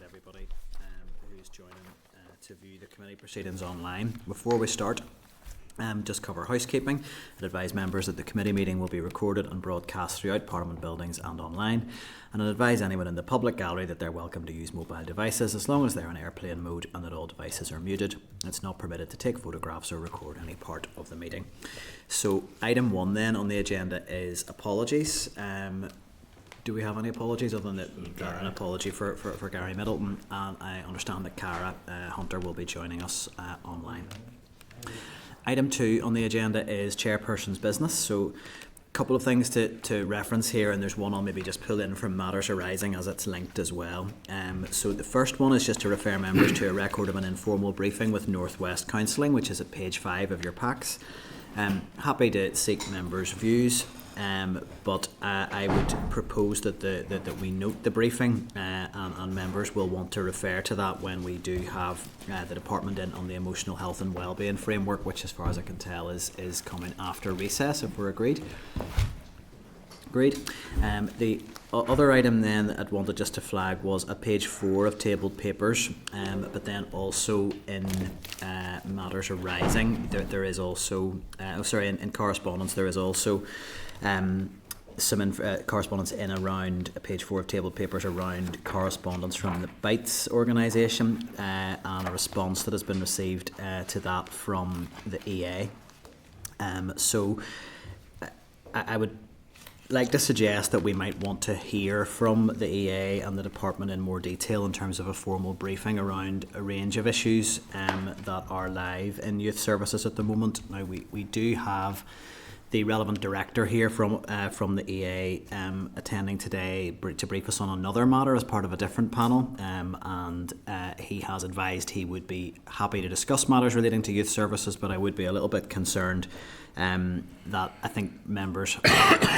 everybody who's joining to view the committee proceedings online. Before we start, just cover housekeeping. I'd advise members that the committee meeting will be recorded and broadcast throughout Parliament buildings and online, and I'd advise anyone in the public gallery that they're welcome to use mobile devices as long as they're in airplane mode and that all devices are muted. It's not permitted to take photographs or record any part of the meeting. So item 1 then on the agenda is apologies. Do we have any apologies other than an apology for Gary Middleton, and I understand that Cara Hunter will be joining us online. Item 2 on the agenda is chairperson's business. So a couple of things to reference here, and there's one I'll maybe just pull in from matters arising as it's linked as well. So the first one is just to refer members to a record of an informal briefing with Northwest Counselling, which is at page 5 of your packs. Happy to seek members' views. But I would propose that we note the briefing, and members will want to refer to that when we do have the department in on the emotional health and wellbeing framework, which, as far as I can tell, is coming after recess, if we're agreed. Agreed. The other item then that I'd wanted just to flag was at page 4 of tabled papers, but then also in matters arising, there is also, in correspondence, there is also some correspondence in around page 4 of tabled papers around correspondence from the BITES organisation and a response that has been received to that from the EA. So I would like to suggest that we might want to hear from the EA and the department in more detail in terms of a formal briefing around a range of issues that are live in youth services at the moment. Now we do have the relevant director here from the EA attending today to brief us on another matter as part of a different panel, and he has advised he would be happy to discuss matters relating to youth services, but I would be a little bit concerned that I think members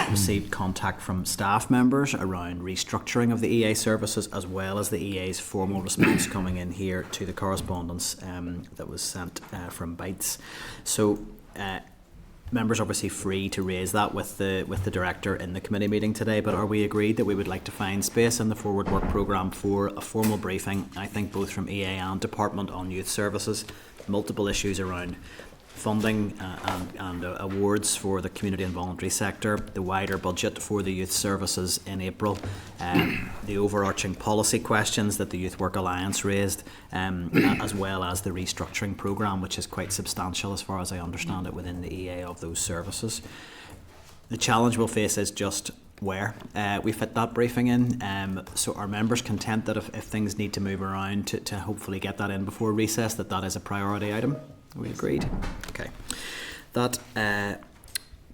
received contact from staff members around restructuring of the EA services, as well as the EA's formal response coming in here to the correspondence that was sent from BITES. So members are obviously free to raise that with the director in the committee meeting today, but are we agreed that we would like to find space in the forward work programme for a formal briefing, I think both from EA and department, on youth services, multiple issues around funding and awards for the community and voluntary sector, the wider budget for the youth services in April, the overarching policy questions that the Youth Work Alliance raised, as well as the restructuring programme, which is quite substantial as far as I understand it within the EA of those services. The challenge we'll face is just where we fit that briefing in. So are members content that if things need to move around to hopefully get that in before recess, that is a priority item? Are we agreed? Okay. That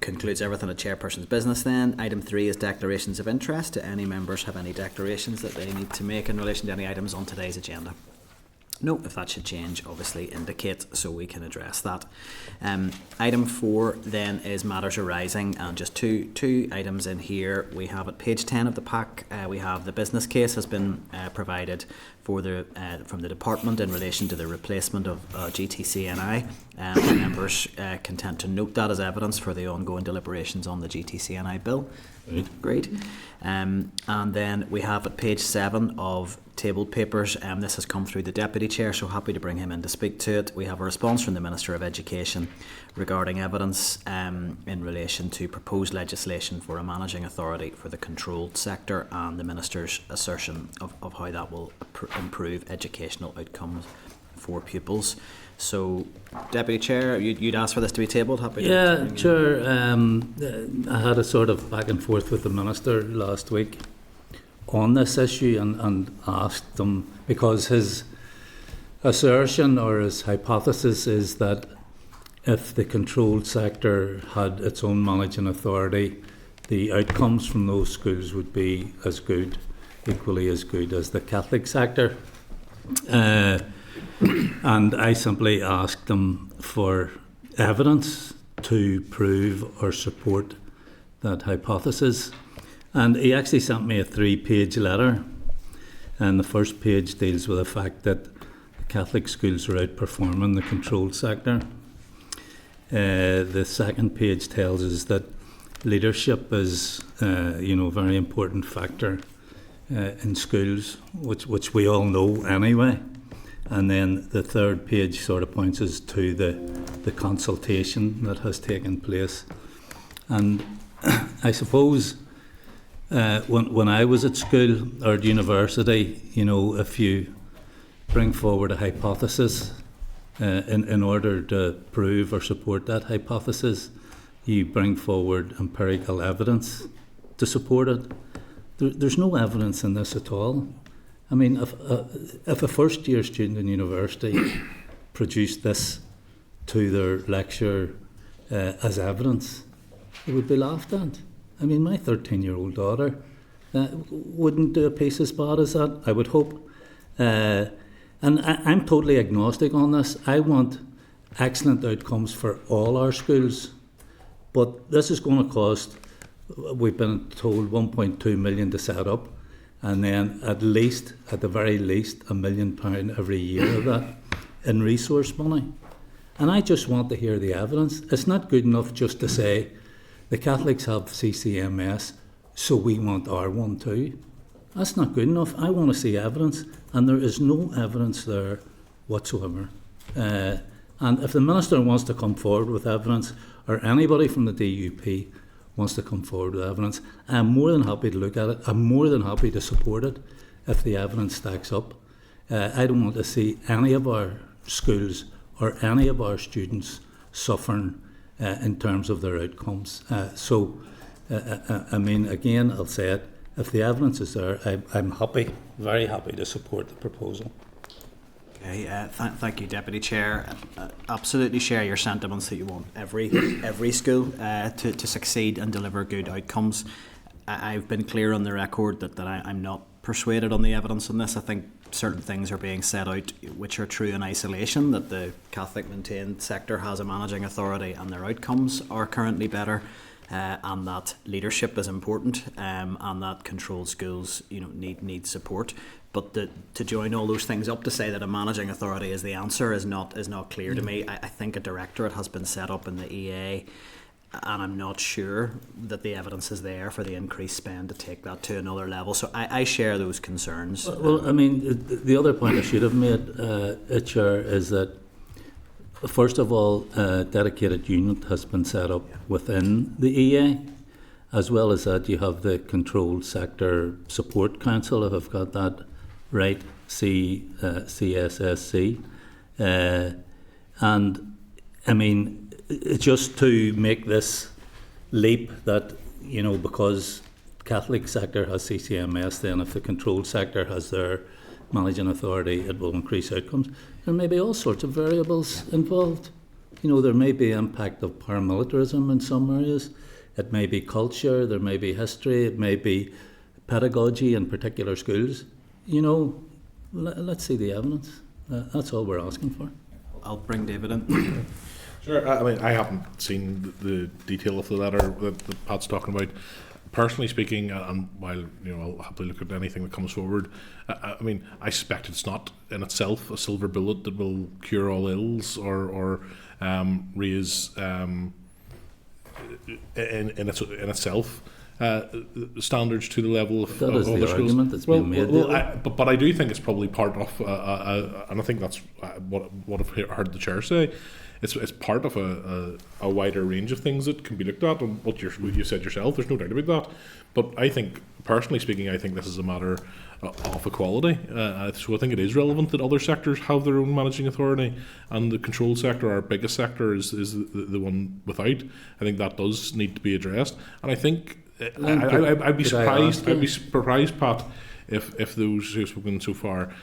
concludes everything at chairperson's business then. Item 3 is declarations of interest. Do any members have any declarations that they need to make in relation to any items on today's agenda? No, if that should change, obviously indicate so we can address that. Item 4 then is matters arising, and just two items in here. We have at page 10 of the pack, we have the business case has been provided for from the department in relation to the replacement of GTCNI. Members content to note that as evidence for the ongoing deliberations on the GTCNI bill. Great. And then we have at page 7 of tabled papers, this has come through the Deputy Chair, so happy to bring him in to speak to it. We have a response from the Minister of Education regarding evidence in relation to proposed legislation for a managing authority for the controlled sector, and the Minister's assertion of how that will improve educational outcomes for pupils. So, Deputy Chair, you'd asked for this to be tabled? Chair, I had a sort of back and forth with the Minister last week on this issue and asked him, because his assertion or his hypothesis is that if the controlled sector had its own managing authority, the outcomes from those schools would be as good, equally as good as the Catholic sector. And I simply asked them for evidence to prove or support that hypothesis. And he actually sent me a 3-page letter. And the first page deals with the fact that the Catholic schools are outperforming the controlled sector. The second page tells us that leadership is a very important factor in schools, which we all know anyway. And then the third page sort of points us to the consultation that has taken place. And I suppose when I was at school or at university, if you bring forward a hypothesis in order to prove or support that hypothesis, you bring forward empirical evidence to support it. There's no evidence in this at all. I mean, if a first-year student in university produced this to their lecturer as evidence, it would be laughed at. I mean, my 13-year-old daughter wouldn't do a piece as bad as that, I would hope. And I'm totally agnostic on this. I want excellent outcomes for all our schools. But this is going to cost, we've been told, 1.2 million to set up. And then at the very least, £1 million every year of that in resource money. And I just want to hear the evidence. It's not good enough just to say, the Catholics have CCMS, so we want our one too. That's not good enough. I want to see evidence, and there is no evidence there whatsoever. And if the Minister wants to come forward with evidence, or anybody from the DUP wants to come forward with evidence, I'm more than happy to look at it. I'm more than happy to support it if the evidence stacks up. I don't want to see any of our schools or any of our students suffering in terms of their outcomes. I mean, again, I'll say it, if the evidence is there, I'm happy, very happy to support the proposal. Okay, thank you, Deputy Chair. Absolutely share your sentiments that you want every school to succeed and deliver good outcomes. I've been clear on the record that I'm not persuaded on the evidence on this. I think certain things are being set out which are true in isolation, that the Catholic maintained sector has a managing authority and their outcomes are currently better, and that leadership is important, and that controlled schools need support. But to join all those things up to say that a managing authority is the answer is not clear to me. I think a directorate has been set up in the EA, and I'm not sure that the evidence is there for the increased spend to take that to another level. So I share those concerns. Well, I mean, the other point I should have made, Chair, is that first of all, a dedicated unit has been set up within the EA. As well as that, you have the Controlled Sector Support Council, if I've got that right, CSSC. And, I mean, just to make this leap that, because Catholic sector has CCMS, then if the controlled sector has their managing authority, it will increase outcomes. There may be all sorts of variables involved. There may be impact of paramilitarism in some areas. It may be culture, there may be history, it may be pedagogy in particular schools. Let's see the evidence. That's all we're asking for. I'll bring David in. Sure. I mean, I haven't seen the detail of the letter that Pat's talking about. Personally speaking, and while I'll happily look at anything that comes forward, I mean, I suspect it's not in itself a silver bullet that will cure all ills or raise in itself standards to the level of that is other the schools. Argument that's being made. But I do think it's probably part of, and I think that's what I've heard the chair say. It's part of a wider range of things that can be looked at, and what you said yourself. There's no doubt about that. But I think, personally speaking, I think this is a matter of equality. So I think it is relevant that other sectors have their own managing authority, and the controlled sector, our biggest sector, is the one without. I think that does need to be addressed, and I think I'd be surprised, Pat, if those who've spoken so far,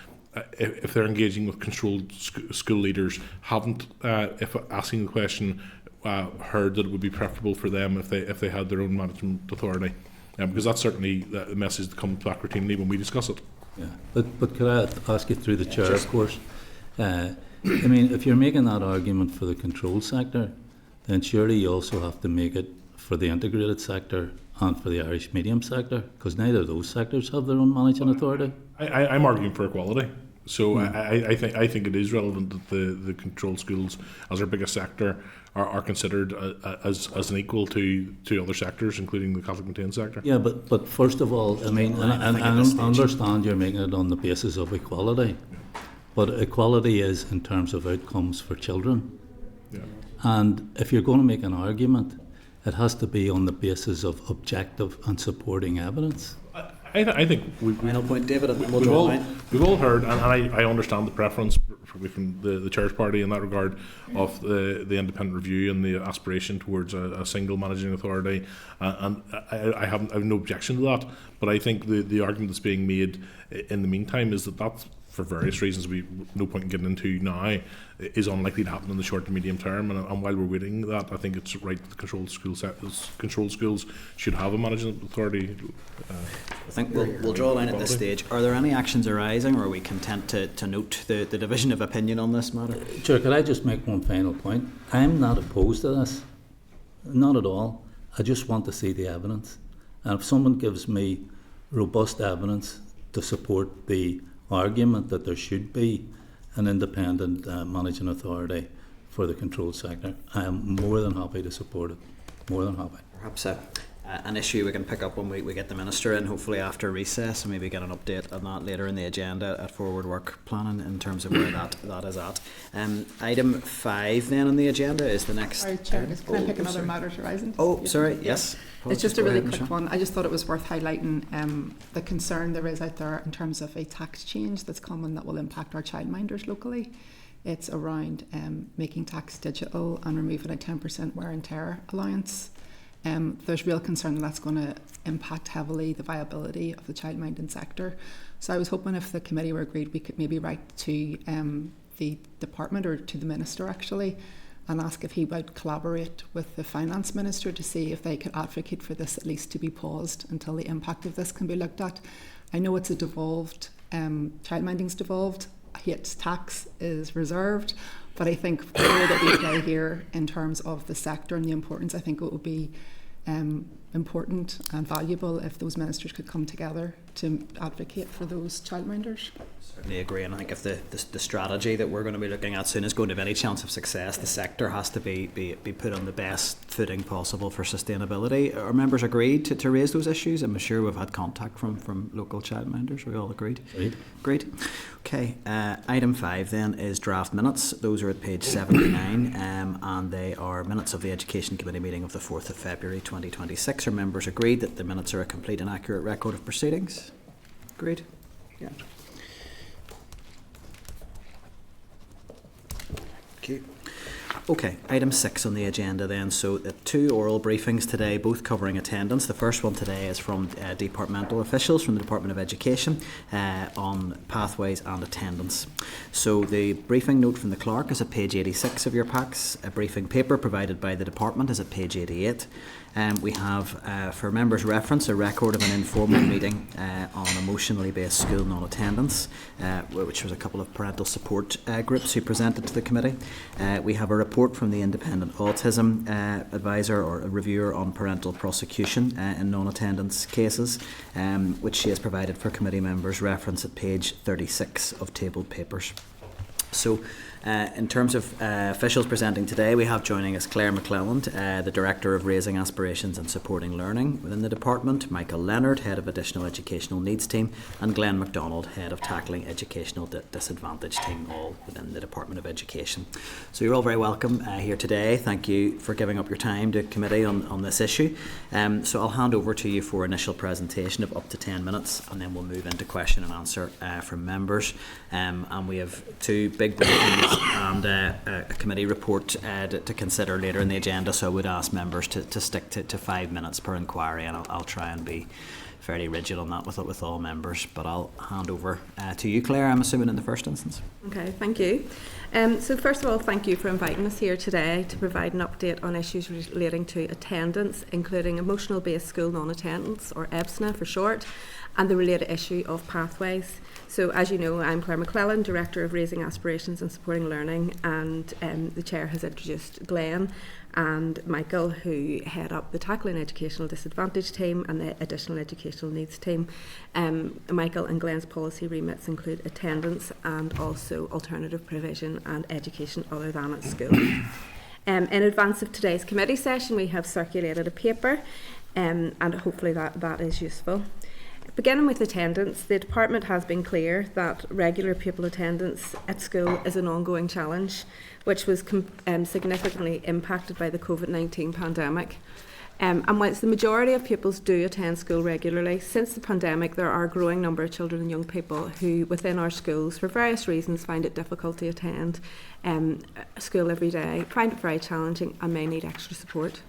if they're engaging with controlled school leaders, haven't, if asking the question, heard that it would be preferable for them if they had their own management authority, because that's certainly the message that comes back routinely when we discuss it. Yeah, but could I ask you through the chair, of course? I mean, if you're making that argument for the controlled sector, then surely you also have to make it for the integrated sector and for the Irish medium sector, because neither of those sectors have their own managing authority. I'm arguing for equality. So I think it is relevant that the controlled schools, as our biggest sector, are considered as an equal to other sectors, including the Catholic maintained sector. Yeah, but first of all, I mean, and I understand you're making it on the basis of equality, but equality is in terms of outcomes for children. Yeah. And if you're going to make an argument, it has to be on the basis of objective and supporting evidence. I think Final point, David, and we'll we've draw all, the line. we've all heard, and I understand the preference probably from the Church Party in that regard of the independent review and the aspiration towards a single managing authority, and I have no objection to that. But I think the argument that's being made in the meantime is that that's, for various reasons we no point in getting into now, is unlikely to happen in the short to medium term. And while we're waiting that, I think it's right that the controlled schools should have a managing authority. I think we'll draw a line at this stage. Are there any actions arising, or are we content to note the division of opinion on this matter? Chair, could I just make one final point? I'm not opposed to this, not at all. I just want to see the evidence. And if someone gives me robust evidence to support the argument that there should be an independent managing authority for the controlled sector, I am more than happy to support it. More than happy. Perhaps an issue we can pick up when we get the Minister in, hopefully after recess, and maybe get an update on that later in the agenda at Forward Work Planning in terms of where that is at. Item 5 then on the agenda is the next... Sorry, Chair, can I pick another matter to Horizon? Oh, sorry, yes. It's just a really quick one. I just thought it was worth highlighting the concern there is out there in terms of a tax change that's coming that will impact our childminders locally. It's around making tax digital and removing a 10% wear and tear allowance. There's real concern that's going to impact heavily the viability of the childminding sector. So I was hoping if the committee were agreed, we could maybe write to the department or to the Minister actually and ask if he would collaborate with the Finance Minister to see if they could advocate for this at least to be paused until the impact of this can be looked at. I know it's a devolved, childminding's devolved, yet tax is reserved, but I think the role that we play here in terms of the sector and the importance, I think it would be important and valuable if those ministers could come together to advocate for those childminders. Certainly agree, and I think if the strategy that we're going to be looking at soon is going to have any chance of success, the sector has to be put on the best footing possible for sustainability. Our members agreed to raise those issues. I'm sure we've had contact from local childminders. We all agreed? Agreed. Okay, item 5 then is draft minutes. Those are at page 79 and they are minutes of the Education Committee meeting of the 4th of February 2026. Our members agreed that the minutes are a complete and accurate record of proceedings. Agreed? Yeah. Okay, item 6 on the agenda then. So 2 oral briefings today, both covering attendance. The first one today is from departmental officials from the Department of Education on pathways and attendance. So the briefing note from the clerk is at page 86 of your packs. A briefing paper provided by the department is at page 88. We have, for members' reference, a record of an informal meeting on emotionally based school non-attendance, which was a couple of parental support groups who presented to the committee. We have a report from the independent autism advisor or a reviewer on parental prosecution in non-attendance cases, which she has provided for committee members' reference at page 36 of tabled papers. So, in terms of officials presenting today, we have joining us Claire McClelland, the Director of Raising Aspirations and Supporting Learning within the department, Michael Leonard, Head of Additional Educational Needs Team, and Glenn MacDonald, Head of Tackling Educational Disadvantage Team, all within the Department of Education. So you're all very welcome here today. Thank you for giving up your time to committee on this issue. So I'll hand over to you for initial presentation of up to 10 minutes, and then we'll move into question and answer from members. And we have 2 big briefings and a committee report to consider later in the agenda, so I would ask members to stick to 5 minutes per inquiry, and I'll try and be fairly rigid on that with all members, but I'll hand over to you, Claire, I'm assuming in the first instance. Okay, thank you. So first of all, thank you for inviting us here today to provide an update on issues relating to attendance, including emotional based school non-attendance, or EBSNA for short, and the related issue of pathways. So as you know, I'm Claire McClellan, Director of Raising Aspirations and Supporting Learning, and the Chair has introduced Glenn and Michael, who head up the Tackling Educational Disadvantage team and the Additional Educational Needs team. Michael and Glenn's policy remits include attendance and also alternative provision and education other than at school. In advance of today's committee session, we have circulated a paper, and hopefully that is useful. Beginning with attendance, the department has been clear that regular pupil attendance at school is an ongoing challenge, which was significantly impacted by the COVID-19 pandemic. And whilst the majority of pupils do attend school regularly, since the pandemic there are a growing number of children and young people who within our schools for various reasons find it difficult to attend school every day, find it very challenging and may need extra support.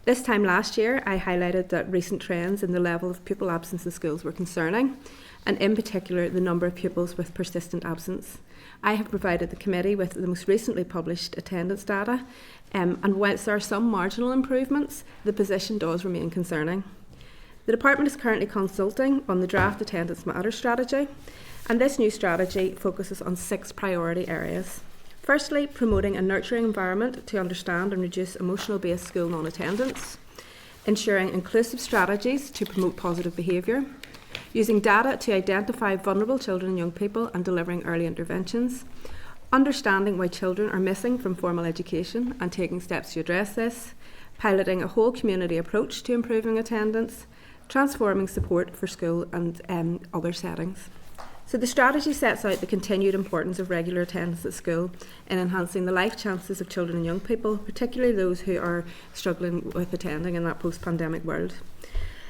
This time last year I highlighted that recent trends in the level of pupil absence in schools were concerning, and in particular the number of pupils with persistent absence. I have provided the committee with the most recently published attendance data, and whilst there are some marginal improvements, the position does remain concerning. The department is currently consulting on the draft Attendance Matters strategy, and this new strategy focuses on 6 priority areas. Firstly, promoting a nurturing environment to understand and reduce emotional-based school non-attendance, ensuring inclusive strategies to promote positive behaviour, using data to identify vulnerable children and young people and delivering early interventions, understanding why children are missing from formal education and taking steps to address this, piloting a whole community approach to improving attendance, transforming support for school and other settings. So the strategy sets out the continued importance of regular attendance at school in enhancing the life chances of children and young people, particularly those who are struggling with attending in that post-pandemic world.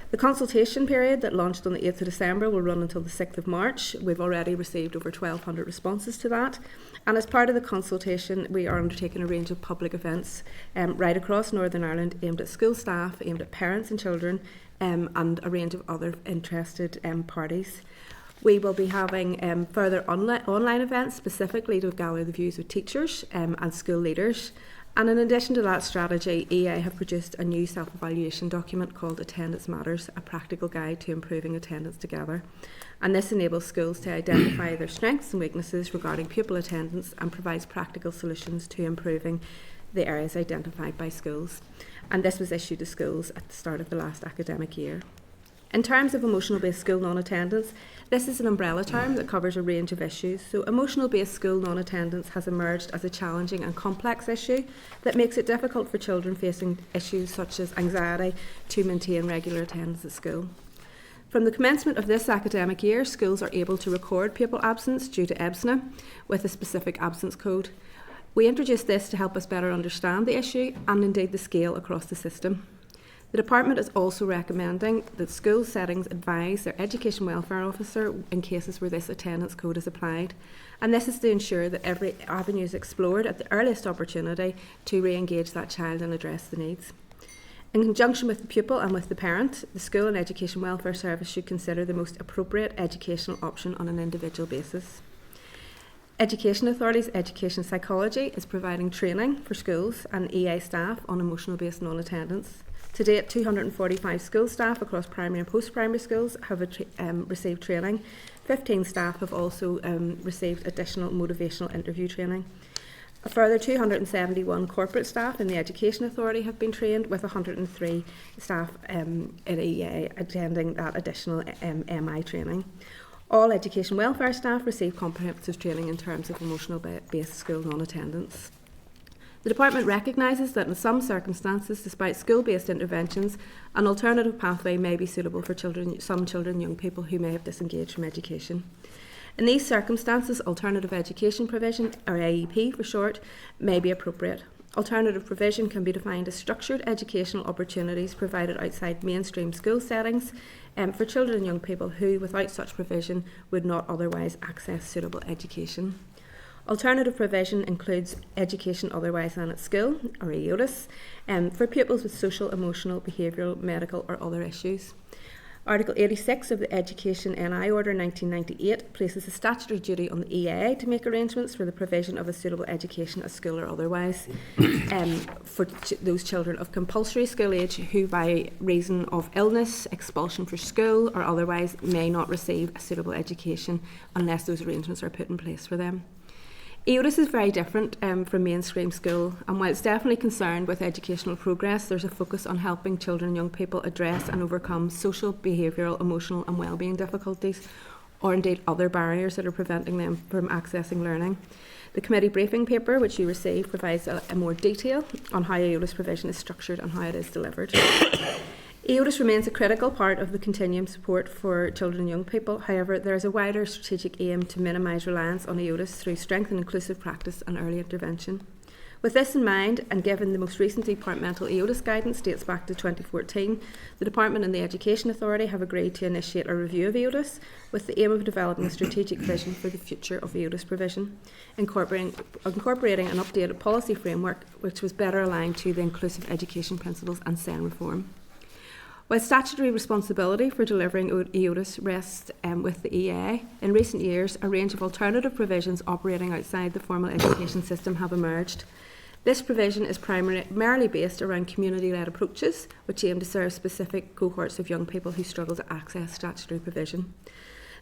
The consultation period that launched on the 8th of December will run until the 6th of March. We've already received over 1,200 responses to that. And as part of the consultation, we are undertaking a range of public events right across Northern Ireland aimed at school staff, aimed at parents and children, and a range of other interested parties. We will be having further online events specifically to gather the views of teachers and school leaders. And in addition to that strategy, EA have produced a new self-evaluation document called Attendance Matters, a practical guide to improving attendance together. And this enables schools to identify their strengths and weaknesses regarding pupil attendance and provides practical solutions to improving the areas identified by schools. And this was issued to schools at the start of the last academic year. In terms of emotional-based school non-attendance, this is an umbrella term that covers a range of issues. So emotional-based school non-attendance has emerged as a challenging and complex issue that makes it difficult for children facing issues such as anxiety to maintain regular attendance at school. From the commencement of this academic year, schools are able to record pupil absence due to EBSNA with a specific absence code. We introduced this to help us better understand the issue and indeed the scale across the system. The department is also recommending that school settings advise their education welfare officer in cases where this attendance code is applied, and this is to ensure that every avenue is explored at the earliest opportunity to re-engage that child and address the needs. In conjunction with the pupil and with the parent, the School and Education Welfare Service should consider the most appropriate educational option on an individual basis. Education Authority's Education Psychology is providing training for schools and EA staff on emotional-based non-attendance. To date, 245 school staff across primary and post-primary schools have received training. 15 staff have also received additional motivational interview training. A further 271 corporate staff in the Education Authority have been trained, with 103 staff in EA attending that additional MI training. All education welfare staff receive comprehensive training in terms of emotional-based school non-attendance. The department recognises that in some circumstances, despite school-based interventions, an alternative pathway may be suitable for some children and young people who may have disengaged from education. In these circumstances, alternative education provision, or AEP for short, may be appropriate. Alternative provision can be defined as structured educational opportunities provided outside mainstream school settings for children and young people who, without such provision, would not otherwise access suitable education. Alternative provision includes education otherwise than at school, or EOTIS, for pupils with social, emotional, behavioural, medical or other issues. Article 86 of the Education NI Order 1998 places a statutory duty on the EA to make arrangements for the provision of a suitable education at school or otherwise for those children of compulsory school age who, by reason of illness, expulsion from school or otherwise, may not receive a suitable education unless those arrangements are put in place for them. EODIS is very different from mainstream school, and while it's definitely concerned with educational progress, there's a focus on helping children and young people address and overcome social, behavioural, emotional and wellbeing difficulties, or indeed other barriers that are preventing them from accessing learning. The committee briefing paper, which you received, provides a more detail on how EODIS provision is structured and how it is delivered. EODIS remains a critical part of the continuum support for children and young people. However, there is a wider strategic aim to minimise reliance on EODIS through strength and inclusive practice and early intervention. With this in mind, and given the most recent departmental EODIS guidance dates back to 2014, the Department and the Education Authority have agreed to initiate a review of EODIS with the aim of developing a strategic vision for the future of EODIS provision, incorporating an updated policy framework which was better aligned to the inclusive education principles and SEN reform. While statutory responsibility for delivering EODIS rests with the EA, in recent years a range of alternative provisions operating outside the formal education system have emerged. This provision is primarily based around community-led approaches which aim to serve specific cohorts of young people who struggle to access statutory provision.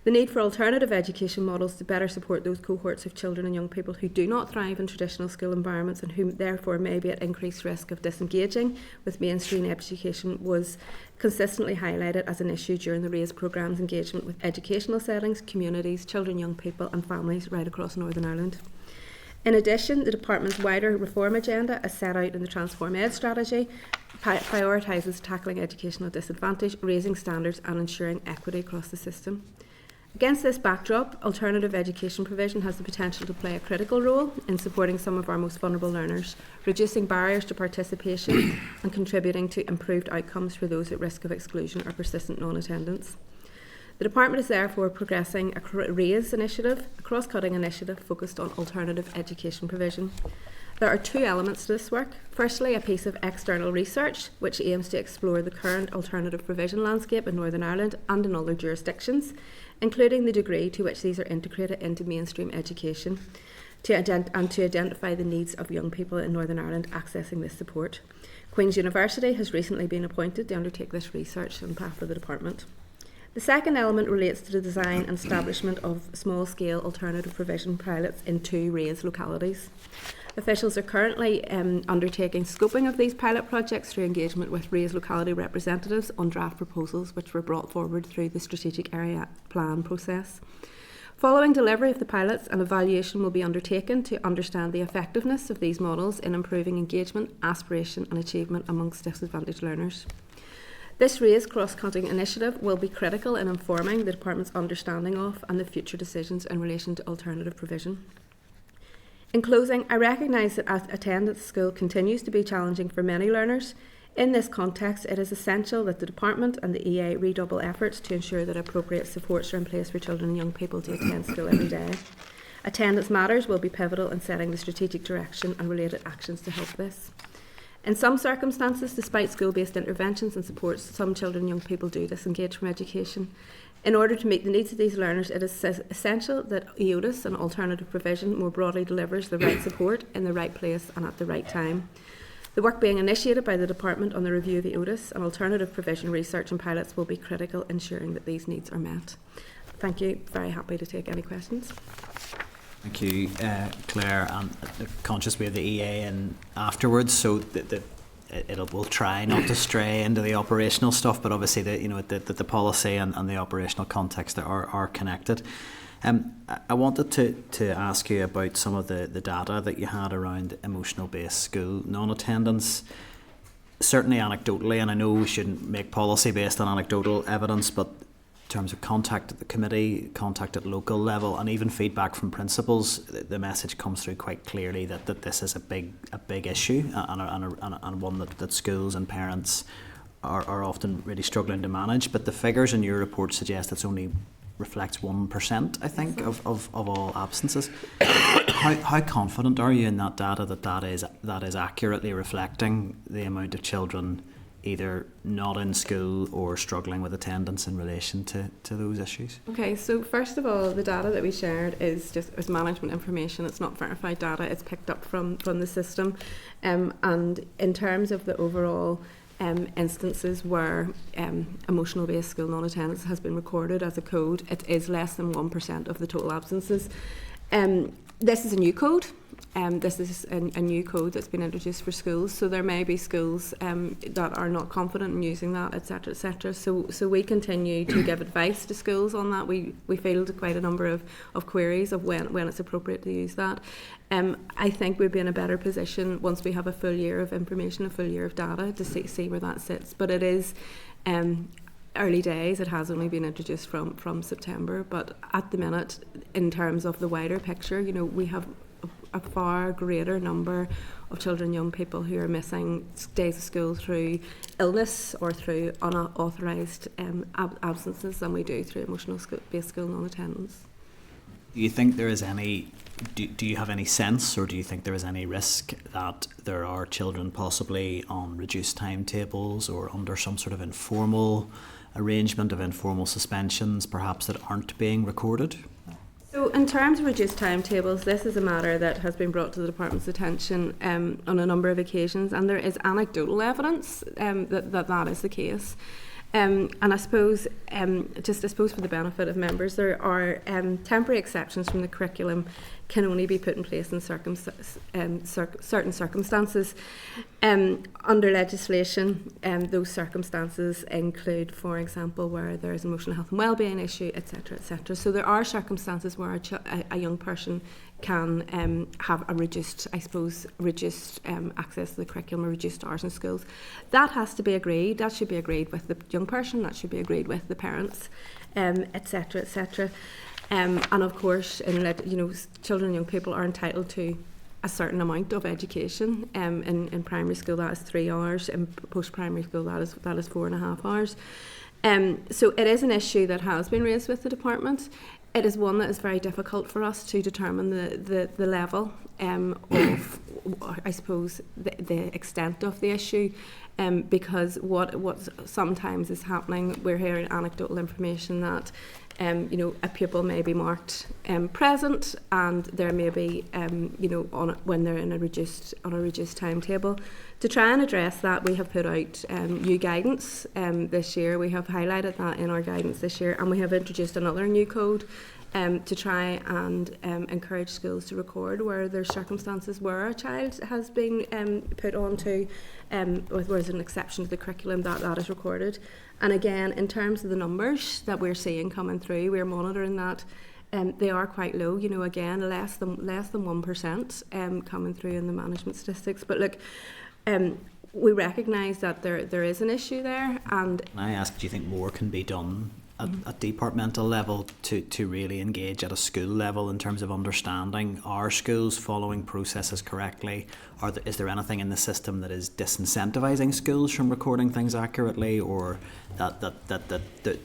The need for alternative education models to better support those cohorts of children and young people who do not thrive in traditional school environments and who therefore may be at increased risk of disengaging with mainstream education was consistently highlighted as an issue during the RAISE programme's engagement with educational settings, communities, children, young people and families right across Northern Ireland. In addition, the Department's wider reform agenda, as set out in the Transform Ed strategy, prioritises tackling educational disadvantage, raising standards and ensuring equity across the system. Against this backdrop, alternative education provision has the potential to play a critical role in supporting some of our most vulnerable learners, reducing barriers to participation and contributing to improved outcomes for those at risk of exclusion or persistent non-attendance. The Department is therefore progressing a RAISE initiative, a cross-cutting initiative focused on alternative education provision. There are two elements to this work. Firstly, a piece of external research which aims to explore the current alternative provision landscape in Northern Ireland and in other jurisdictions, including the degree to which these are integrated into mainstream education, to identify the needs of young people in Northern Ireland accessing this support. Queen's University has recently been appointed to undertake this research on behalf of the Department. The second element relates to the design and establishment of small-scale alternative provision pilots in 2 RAISE localities. Officials are currently undertaking scoping of these pilot projects through engagement with RAISE locality representatives on draft proposals which were brought forward through the strategic area plan process. Following delivery of the pilots, an evaluation will be undertaken to understand the effectiveness of these models in improving engagement, aspiration and achievement amongst disadvantaged learners. This RAISE cross-cutting initiative will be critical in informing the Department's understanding of and the future decisions in relation to alternative provision. In closing, I recognise that attendance at school continues to be challenging for many learners. In this context, it is essential that the Department and the EA redouble efforts to ensure that appropriate supports are in place for children and young people to attend school every day. Attendance matters will be pivotal in setting the strategic direction and related actions to help this. In some circumstances, despite school-based interventions and supports, some children and young people do disengage from education. In order to meet the needs of these learners, it is essential that EODIS and alternative provision more broadly delivers the right support in the right place and at the right time. The work being initiated by the Department on the review of EODIS and alternative provision research and pilots will be critical in ensuring that these needs are met. Thank you. Very happy to take any questions. Thank you, Claire. And conscious we have the EA in afterwards, so we'll try not to stray into the operational stuff, but obviously the policy and the operational context are connected. I wanted to ask you about some of the data that you had around emotional-based school non-attendance. Certainly anecdotally, and I know we shouldn't make policy based on anecdotal evidence, but in terms of contact at the committee, contact at local level, and even feedback from principals, the message comes through quite clearly that this is a big issue and one that schools and parents are often really struggling to manage. But the figures in your report suggest it's only reflects 1%, I think, of all absences. How confident are you in that data that is accurately reflecting the amount of children either not in school or struggling with attendance in relation to those issues? Okay, so first of all, the data that we shared is management information. It's not verified data. It's picked up from the system. And in terms of the overall instances where emotional-based school non-attendance has been recorded as a code, it is less than 1% of the total absences. This is a new code. This is a new code that's been introduced for schools, so there may be schools that are not confident in using that, etc., etc. So we continue to give advice to schools on that. We field quite a number of queries of when it's appropriate to use that. I think we'd be in a better position once we have a full year of information, a full year of data to see where that sits. But it is early days. It has only been introduced from September, but at the minute, in terms of the wider picture, we have a far greater number of children and young people who are missing days of school through illness or through unauthorised absences than we do through emotional-based school non-attendance. Do you think there is any, do you have any sense, or do you think there is any risk that there are children possibly on reduced timetables or under some sort of informal arrangement of informal suspensions perhaps that aren't being recorded? So in terms of reduced timetables, this is a matter that has been brought to the department's attention on a number of occasions, and there is anecdotal evidence that is the case. And I suppose, for the benefit of members, there are temporary exceptions from the curriculum can only be put in place in certain circumstances. Under legislation, those circumstances include, for example, where there is an emotional health and wellbeing issue, etc., etc. So there are circumstances where a young person can have a reduced access to the curriculum or reduced hours in schools. That has to be agreed. That should be agreed with the young person. That should be agreed with the parents, etc., etc. And of course, children and young people are entitled to a certain amount of education. In primary school, that is 3 hours. In post-primary school, that is 4.5 hours. So it is an issue that has been raised with the department. It is one that is very difficult for us to determine the level of, I suppose, the extent of the issue, because what sometimes is happening, we're hearing anecdotal information that a pupil may be marked present, and there may be when they're on a reduced timetable. To try and address that, we have put out new guidance this year. We have highlighted that in our guidance this year, and we have introduced another new code to try and encourage schools to record where there's circumstances where a child has been put onto, where there's an exception to the curriculum that is recorded. And again, in terms of the numbers that we're seeing coming through, we're monitoring that. They are quite low, again, less than 1% coming through in the management statistics. But look, we recognise that there is an issue there. And can I ask, do you think more can be done at departmental level to really engage at a school level in terms of understanding, are schools following processes correctly? Is there anything in the system that is disincentivising schools from recording things accurately, or that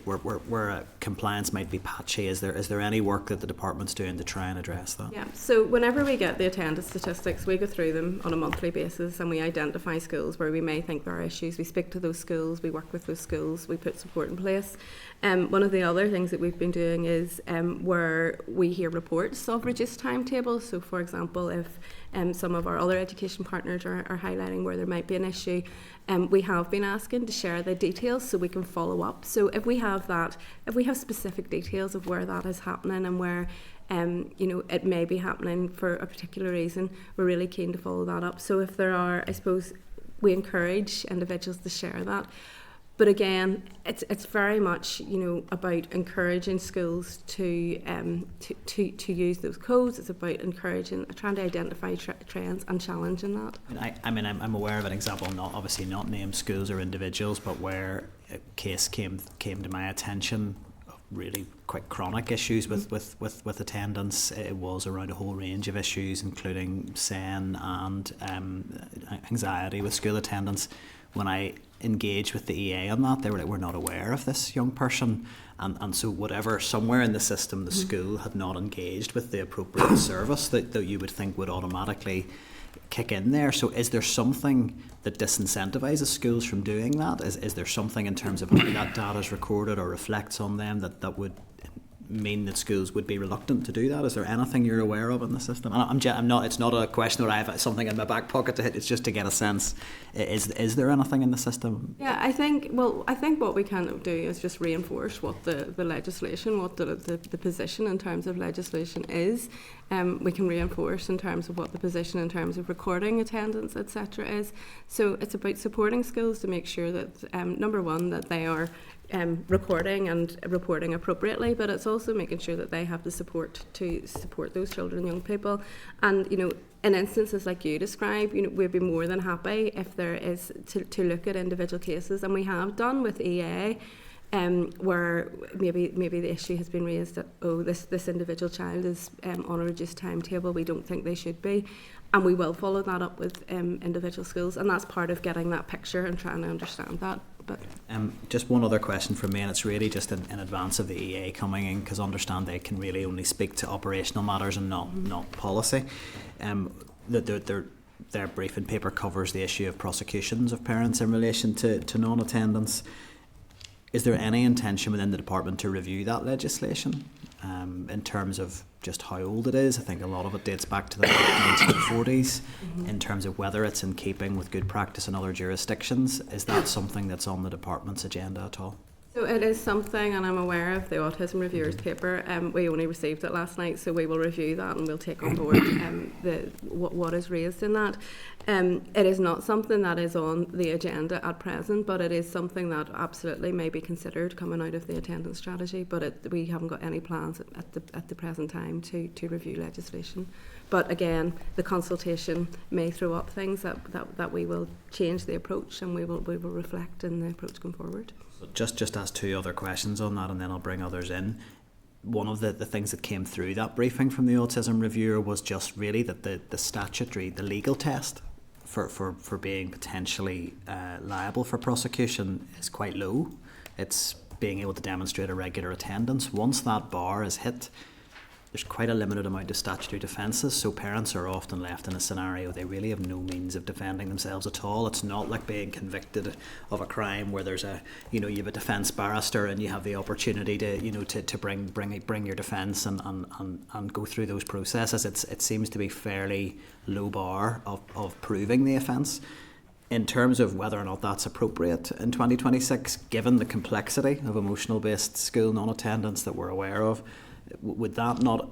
where compliance might be patchy? Is there any work that the department's doing to try and address that? Yeah, so whenever we get the attendance statistics, we go through them on a monthly basis and we identify schools where we may think there are issues. We speak to those schools, we work with those schools, we put support in place. One of the other things that we've been doing is where we hear reports of reduced timetables. So for example, if some of our other education partners are highlighting where there might be an issue, we have been asking to share the details so we can follow up. So if we have specific details of where that is happening and where it may be happening for a particular reason, we're really keen to follow that up. So if there are, I suppose, we encourage individuals to share that. But again, it's very much about encouraging schools to use those codes. It's about trying to identify trends and challenging that. I'm aware of an example, obviously not named schools or individuals, but where a case came to my attention, really quite chronic issues with attendance. It was around a whole range of issues, including SEN and anxiety with school attendance, when I engaged with the EA on that, they were like, we're not aware of this young person. And so whatever, somewhere in the system, the school had not engaged with the appropriate service that you would think would automatically kick in there. So is there something that disincentivises schools from doing that? Is there something in terms of how that data is recorded or reflects on them that would mean that schools would be reluctant to do that? Is there anything you're aware of in the system? And I'm not. It's not a question where I have something in my back pocket to hit. It's just to get a sense. Is there anything in the system? Yeah, I think what we can do is just reinforce what the legislation, what the position in terms of legislation is. We can reinforce in terms of what the position in terms of recording attendance, etc. is. So it's about supporting schools to make sure that number one, that they are recording and reporting appropriately, but it's also making sure that they have the support to support those children and young people. And in instances like you describe, we'd be more than happy if there is to look at individual cases, and we have done with EA, where maybe the issue has been raised that this individual child is on a reduced timetable. We don't think they should be, and we will follow that up with individual schools, and that's part of getting that picture and trying to understand that. But just one other question from me, and it's really just in advance of the EA coming in, because I understand they can really only speak to operational matters and not policy. Their briefing paper covers the issue of prosecutions of parents in relation to non-attendance. Is there any intention within the department to review that legislation in terms of just how old it is? I think a lot of it dates back to the 1940s. In terms of whether it's in keeping with good practice in other jurisdictions. Is that something that's on the department's agenda at all? So it is something, and I'm aware of the Autism Reviewers paper. We only received it last night, so we will review that and we'll take on board what is raised in that. It is not something that is on the agenda at present, but it is something that absolutely may be considered coming out of the attendance strategy. But we haven't got any plans at the present time to review legislation. But again, the consultation may throw up things that we will change the approach, and we will reflect in the approach going forward. Just ask two other questions on that, and then I'll bring others in. One of the things that came through that briefing from the Autism Reviewer was just really that the statutory, the legal test for being potentially liable for prosecution is quite low. It's being able to demonstrate a regular attendance. Once that bar is hit, there's quite a limited amount of statutory defences, so parents are often left in a scenario they really have no means of defending themselves at all. It's not like being convicted of a crime where there's you have a defence barrister and you have the opportunity to bring your defence and go through those processes. It seems to be fairly low bar of proving the offence. In terms of whether or not that's appropriate in 2026, given the complexity of emotional-based school non-attendance that we're aware of, would that not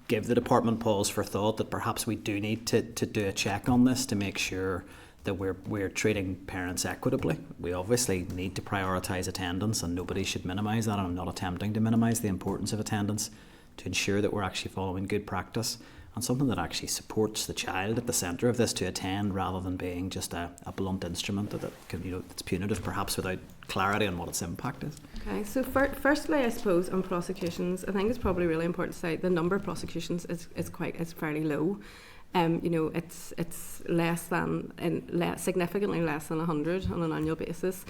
give the department pause for thought that perhaps we do need to do a check on this to make sure that we're treating parents equitably? We obviously need to prioritise attendance, and nobody should minimise that, and I'm not attempting to minimise the importance of attendance, to ensure that we're actually following good practice and something that actually supports the child at the centre of this to attend, rather than being just a blunt instrument that can, it's punitive perhaps without clarity on what its impact is. Okay, so firstly, I suppose on prosecutions, I think it's probably really important to say the number of prosecutions is fairly low. It's less than significantly less than 100 on an annual basis.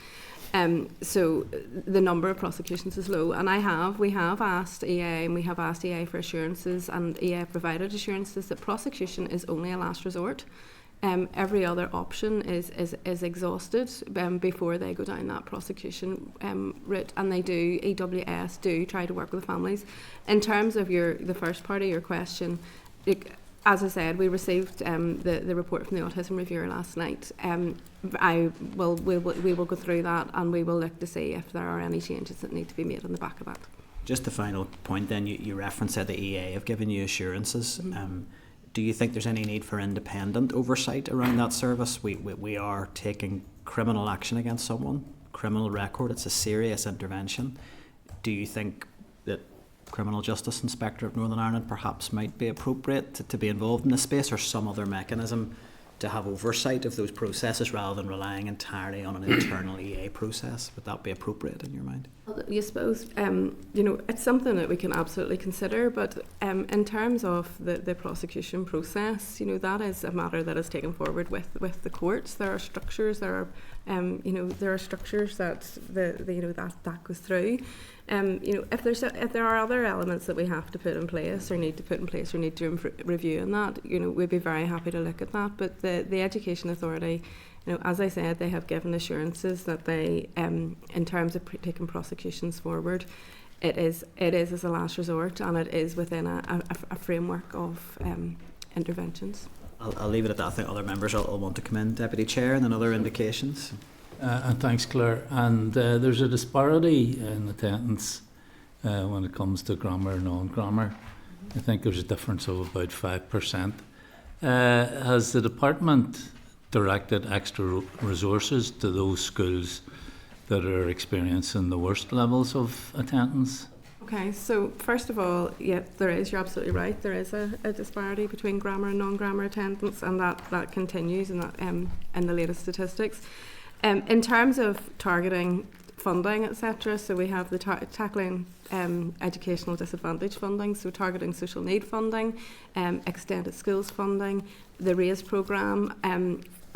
So the number of prosecutions is low, and we have asked EA, and we have asked EA for assurances, and EA provided assurances that prosecution is only a last resort. Every other option is exhausted before they go down that prosecution route, and EWS do try to work with the families. In terms of the first part of your question, as I said, we received the report from the Autism Reviewer last night. We will go through that, and we will look to see if there are any changes that need to be made on the back of that. Just the final point then, you referenced that the EA have given you assurances. Do you think there's any need for independent oversight around that service? We are taking criminal action against someone, criminal record, it's a serious intervention. Do you think that Criminal Justice Inspector of Northern Ireland perhaps might be appropriate to be involved in this space, or some other mechanism to have oversight of those processes rather than relying entirely on an internal EA process? Would that be appropriate in your mind? Well, you suppose, it's something that we can absolutely consider, but in terms of the prosecution process, that is a matter that is taken forward with the courts. There are structures, there are There are structures that that goes through. If there are other elements that we have to put in place or need to put in place or need to review on that, we'd be very happy to look at that. But the Education Authority, as I said, they have given assurances that they, in terms of taking prosecutions forward, it is as a last resort, and it is within a framework of interventions. I'll leave it at that. I think other members will want to come in, Deputy Chair, and then other indications. And thanks, Claire. And there's a disparity in attendance when it comes to grammar and non-grammar. I think there's a difference of about 5%. Has the department directed extra resources to those schools that are experiencing the worst levels of attendance? Okay, so first of all, yeah, there is, you're absolutely right, there is a disparity between grammar and non-grammar attendance, and that continues in the latest statistics. In terms of targeting funding, etc., so we have the tackling educational disadvantage funding, so targeting social need funding, extended schools funding, the RAISE programme,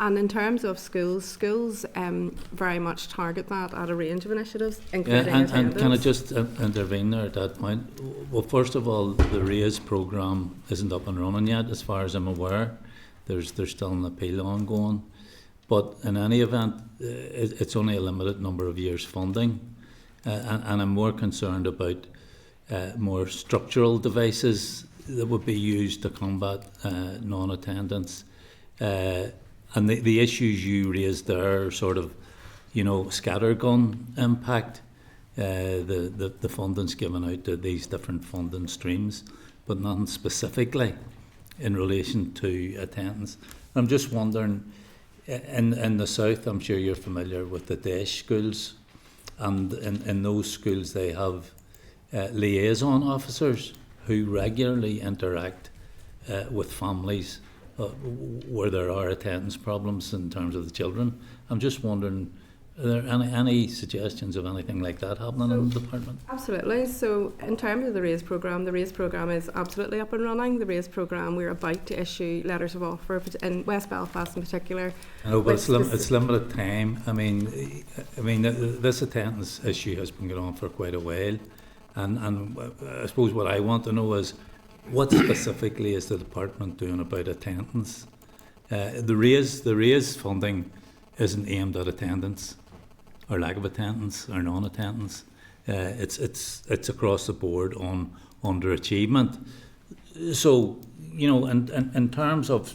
and in terms of schools very much target that at a range of initiatives, including attendance. And can I just intervene there at that point? Well, first of all, the RAISE programme isn't up and running yet, as far as I'm aware. There's still an appeal ongoing. But in any event, it's only a limited number of years funding. And I'm more concerned about more structural devices that would be used to combat non-attendance. And the issues you raised there are sort of, scattergun impact. The funding's given out to these different funding streams, but nothing specifically in relation to attendance. I'm just wondering, in the south, I'm sure you're familiar with the DAESH schools, and in those schools they have liaison officers who regularly interact with families where there are attendance problems in terms of the children. I'm just wondering, are there any suggestions of anything like that happening in the department? Absolutely. So in terms of the RAISE programme is absolutely up and running. The RAISE programme, we're about to issue letters of offer in West Belfast in particular. I know, but it's limited time. I mean, this attendance issue has been going on for quite a while, and I suppose what I want to know is, what specifically is the department doing about attendance? The RAISE funding isn't aimed at attendance, or lack of attendance, or non-attendance. It's across the board on underachievement. So, in terms of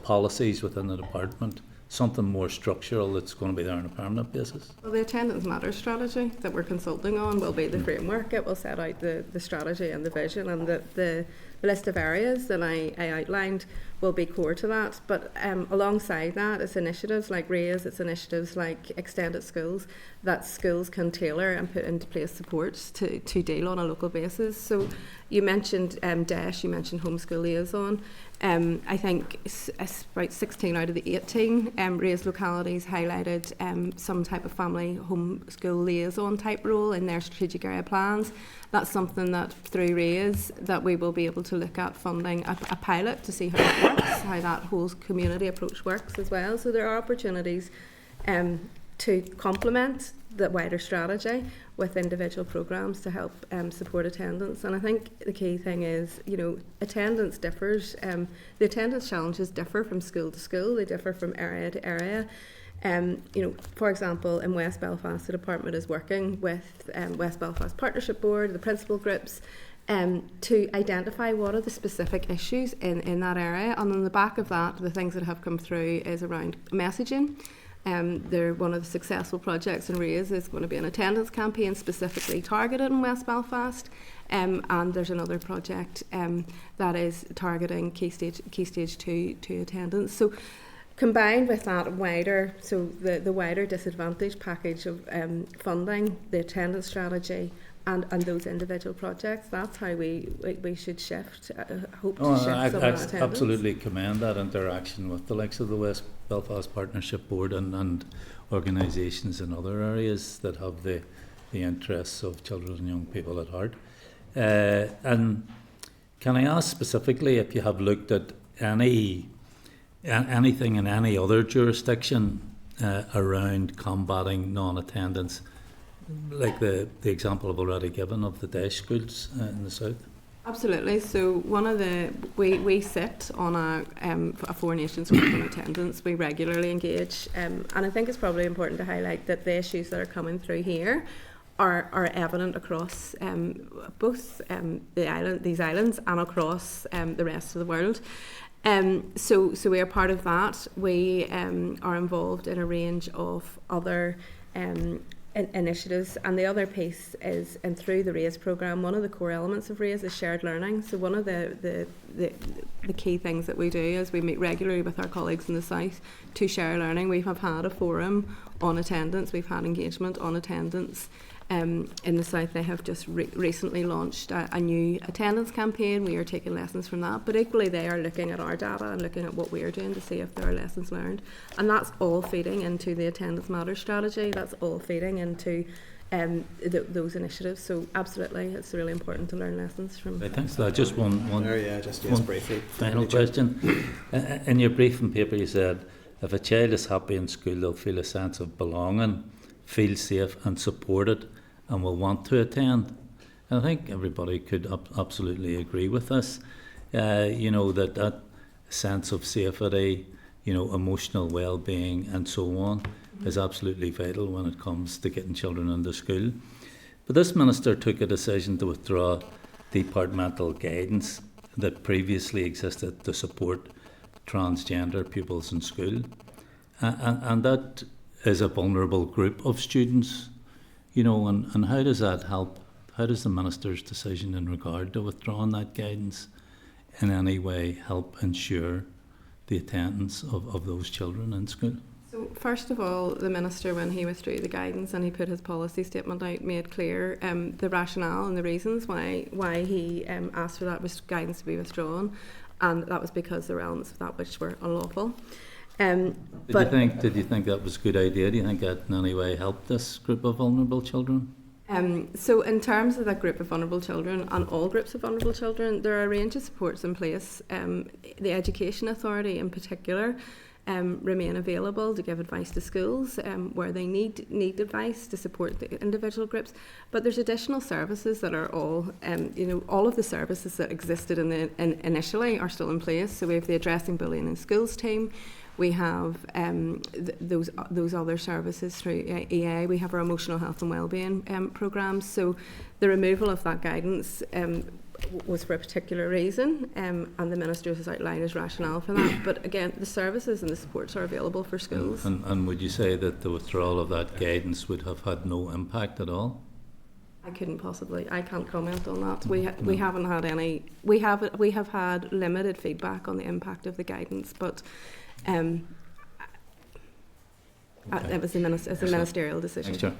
policies within the department, something more structural that's going to be there on a permanent basis? Well, the Attendance Matters strategy that we're consulting on will be the framework. It will set out the strategy and the vision, and the list of areas that I outlined will be core to that. But alongside that, it's initiatives like RAISE, it's initiatives like extended schools that schools can tailor and put into place supports to deal on a local basis. So you mentioned DAESH, you mentioned homeschool liaison. I think it's about 16 out of the 18 RAISE localities highlighted some type of family homeschool liaison type role in their strategic area plans. That's something that through RAISE that we will be able to look at funding a pilot to see how it works, how that whole community approach works as well. So there are opportunities to complement the wider strategy with individual programmes to help support attendance. And I think the key thing is, attendance differs. The attendance challenges differ from school to school. They differ from area to area. For example, in West Belfast, the department is working with West Belfast Partnership Board, the principal groups, to identify what are the specific issues in that area. And on the back of that, the things that have come through is around messaging. One of the successful projects in RAISE is going to be an attendance campaign specifically targeted in West Belfast, and there's another project that is targeting Key Stage 2 attendance. So combined with that wider, the wider disadvantage package of funding, the attendance strategy, and those individual projects, that's how we should shift, hope to shift some of that attendance. I absolutely commend that interaction with the likes of the West Belfast Partnership Board and organisations in other areas that have the interests of children and young people at heart. And can I ask specifically if you have looked at anything in any other jurisdiction around combating non-attendance, like the example I've already given of the day schools in the south? Absolutely. So one of we sit on a Four Nations group on attendance. We regularly engage, and I think it's probably important to highlight that the issues that are coming through here are evident across both these islands and across the rest of the world. So we are part of that. We are involved in a range of other initiatives, and the other piece is, and through the RAISE programme, one of the core elements of RAISE is shared learning. So one of the key things that we do is we meet regularly with our colleagues in the south to share learning. We have had a forum on attendance, we've had engagement on attendance. In the south, they have just recently launched a new attendance campaign. We are taking lessons from that, but equally they are looking at our data and looking at what we are doing to see if there are lessons learned, and that's all feeding into the Attendance Matters strategy. That's all feeding into those initiatives. So absolutely, it's really important to learn lessons from. Right, thanks for that. Just one Briefly. final question. In your briefing paper, you said if a child is happy in school, they'll feel a sense of belonging, feel safe and supported, and will want to attend. And I think everybody could absolutely agree with this. That sense of safety, emotional well-being and so on is absolutely vital when it comes to getting children into school. But this minister took a decision to withdraw departmental guidance that previously existed to support transgender pupils in school. And that is a vulnerable group of students, and how does that help? How does the minister's decision in regard to withdrawing that guidance in any way help ensure the attendance of those children in school? So first of all, the minister, when he withdrew the guidance and he put his policy statement out, made clear the rationale and the reasons why he asked for that guidance to be withdrawn, and that was because there were elements of that which were unlawful. Did you think that was a good idea? Do you think that in any way helped this group of vulnerable children? So in terms of that group of vulnerable children and all groups of vulnerable children, there are a range of supports in place. The Education Authority in particular remain available to give advice to schools where they need advice to support the individual groups. But there's additional services that are all of the services that existed initially are still in place. So we have the Addressing Bullying in Schools team. We have those other services through EA. We have our emotional health and wellbeing programmes. So the removal of that guidance was for a particular reason, and the minister has outlined his rationale for that. But again, the services and the supports are available for schools. And would you say that the withdrawal of that guidance would have had no impact at all? I can't comment on that. We haven't had any. We have had limited feedback on the impact of the guidance, but. It was a ministerial decision.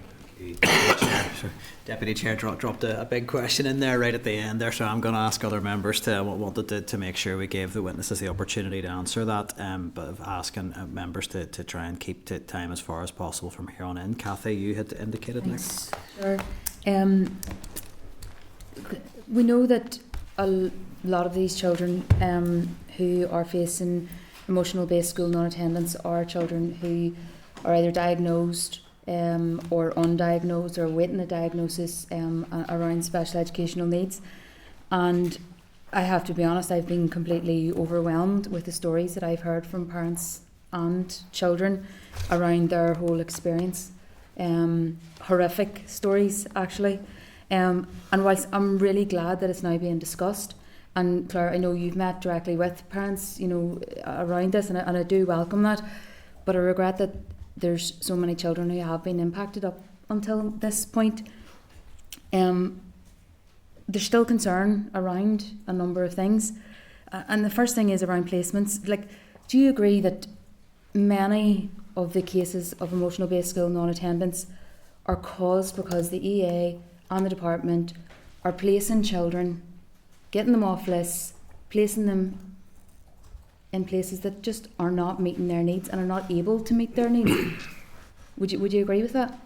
Deputy Chair dropped a big question in there right at the end there, so I'm going to ask other members to make sure we gave the witnesses the opportunity to answer that, but asking members to try and keep to time as far as possible from here on in. Cathy, you had indicated next. Sure. We know that a lot of these children who are facing emotional-based school non-attendance are children who are either diagnosed or undiagnosed or waiting a diagnosis around special educational needs. And I have to be honest, I've been completely overwhelmed with the stories that I've heard from parents and children around their whole experience. Horrific stories, actually. And whilst I'm really glad that it's now being discussed, and Claire, I know you've met directly with parents, around this, and I do welcome that. But I regret that there's so many children who have been impacted up until this point. There's still concern around a number of things. And the first thing is around placements. Like, do you agree that many of the cases of emotional-based school non-attendance are caused because the EA and the department are placing children, getting them off lists, placing them in places that just are not meeting their needs and are not able to meet their needs? Would you agree with that?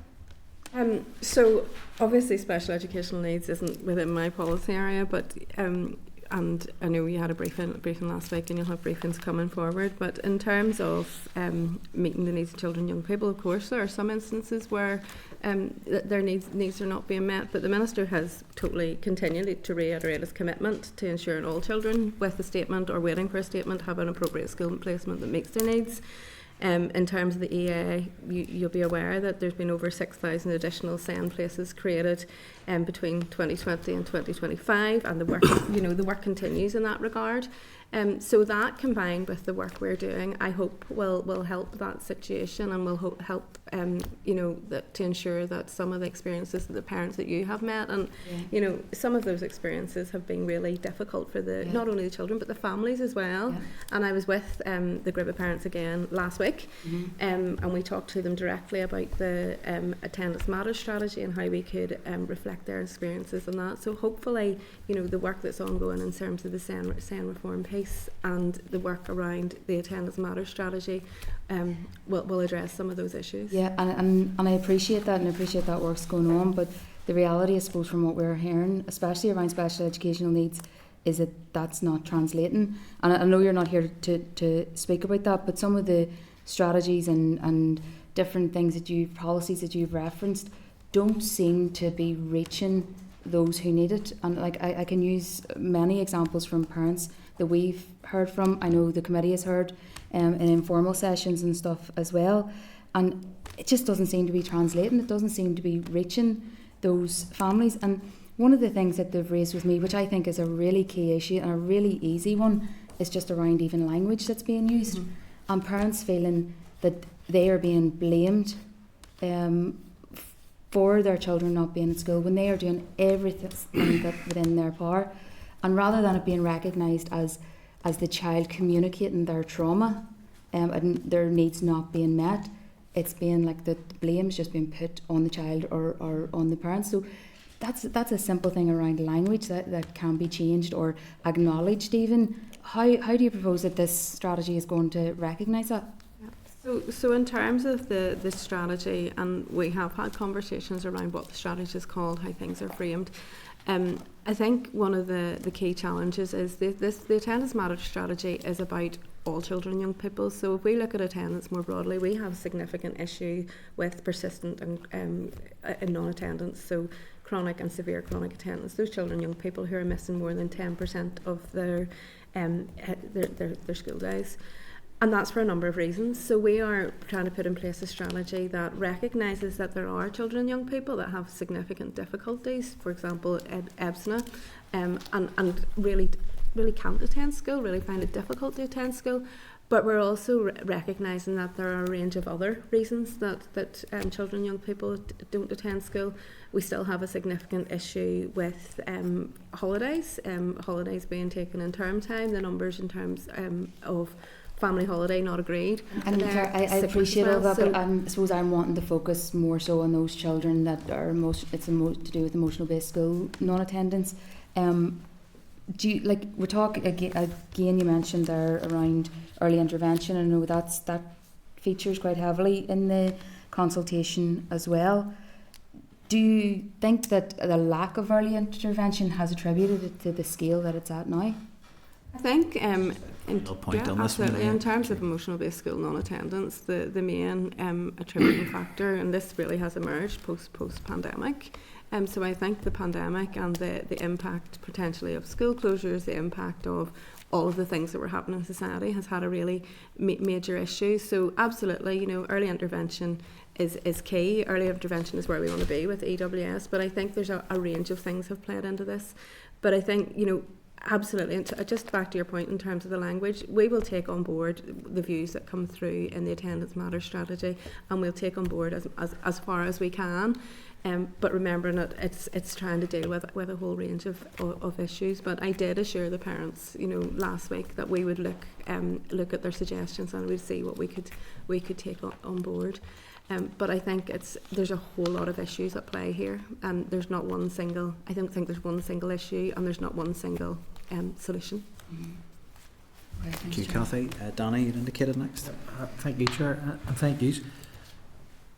So obviously special educational needs isn't within my policy area, but and I know you had a briefing last week, and you'll have briefings coming forward. But in terms of meeting the needs of children and young people, of course, there are some instances where their needs are not being met. But the Minister has totally continued to reiterate his commitment to ensuring all children with a statement or waiting for a statement have an appropriate school placement that meets their needs. In terms of the EA, you'll be aware that there's been over 6,000 additional SEN places created between 2020 and 2025, and the work continues in that regard. So that, combined with the work we're doing, I hope will help that situation, and will help to ensure that some of the experiences that the parents that you have met, and some of those experiences have been really difficult for not only the children but the families as well. And I was with the group of parents again last week, and we talked to them directly about the Attendance Matters strategy and how we could reflect their experiences on that. So hopefully, the work that's ongoing in terms of the SEN reform piece and the work around the Attendance Matters strategy will address some of those issues. Yeah, and I appreciate that, and I appreciate that work's going on, but the reality, I suppose, from what we're hearing, especially around special educational needs, is that that's not translating. And I know you're not here to speak about that, but some of the strategies and different things policies that you've referenced don't seem to be reaching those who need it. And I can use many examples from parents that we've heard from. I know the committee has heard in informal sessions and stuff as well, and it just doesn't seem to be translating. It doesn't seem to be reaching those families. And one of the things that they've raised with me, which I think is a really key issue and a really easy one, is just around even language that's being used, and parents feeling that they are being blamed for their children not being at school when they are doing everything that within their power. And rather than it being recognised as the child communicating their trauma and their needs not being met, it's being like the blame's just being put on the child or on the parents. So that's a simple thing around language that can be changed or acknowledged even. How do you propose that this strategy is going to recognise that? So in terms of the strategy, and we have had conversations around what the strategy is called, how things are framed. I think one of the key challenges is the Attendance Matters strategy is about all children and young people. So if we look at attendance more broadly, we have a significant issue with persistent and non-attendance, so chronic and severe chronic attendance. Those children and young people who are missing more than 10% of their school days. And that's for a number of reasons. So we are trying to put in place a strategy that recognises that there are children and young people that have significant difficulties, for example, EBSNA, and really can't attend school, really find it difficult to attend school. But we're also recognising that there are a range of other reasons that children and young people don't attend school. We still have a significant issue with holidays, holidays being taken in term time, the numbers in terms of family holiday not agreed. And I appreciate all that, but I suppose I'm wanting to focus more so on those children that are to do with emotional based school non-attendance. Do you, we're talking again? You mentioned there around early intervention. I know that features quite heavily in the consultation as well. Do you think that the lack of early intervention has attributed it to the scale that it's at now? I think absolutely. In terms of emotional based school non-attendance, the main attributing factor, and this really has emerged post pandemic. So I think the pandemic and the impact potentially of school closures, the impact of all of the things that were happening in society has had a really major issue. So absolutely, early intervention is key. Early intervention is where we want to be with EWS, but I think there's a range of things have played into this. But I think, absolutely, and just back to your point in terms of the language, we will take on board the views that come through in the Attendance Matters strategy, and we'll take on board as far as we can. But remembering that it's trying to deal with a whole range of issues. But I did assure the parents, last week that we would look at their suggestions and we'd see what we could take on board. But I think there's a whole lot of issues at play here, and there's not one single. I don't think there's one single issue, and there's not one single solution. Right, Thank you, Cathy. Danny, you indicated next. Thank you, Chair, and thank you.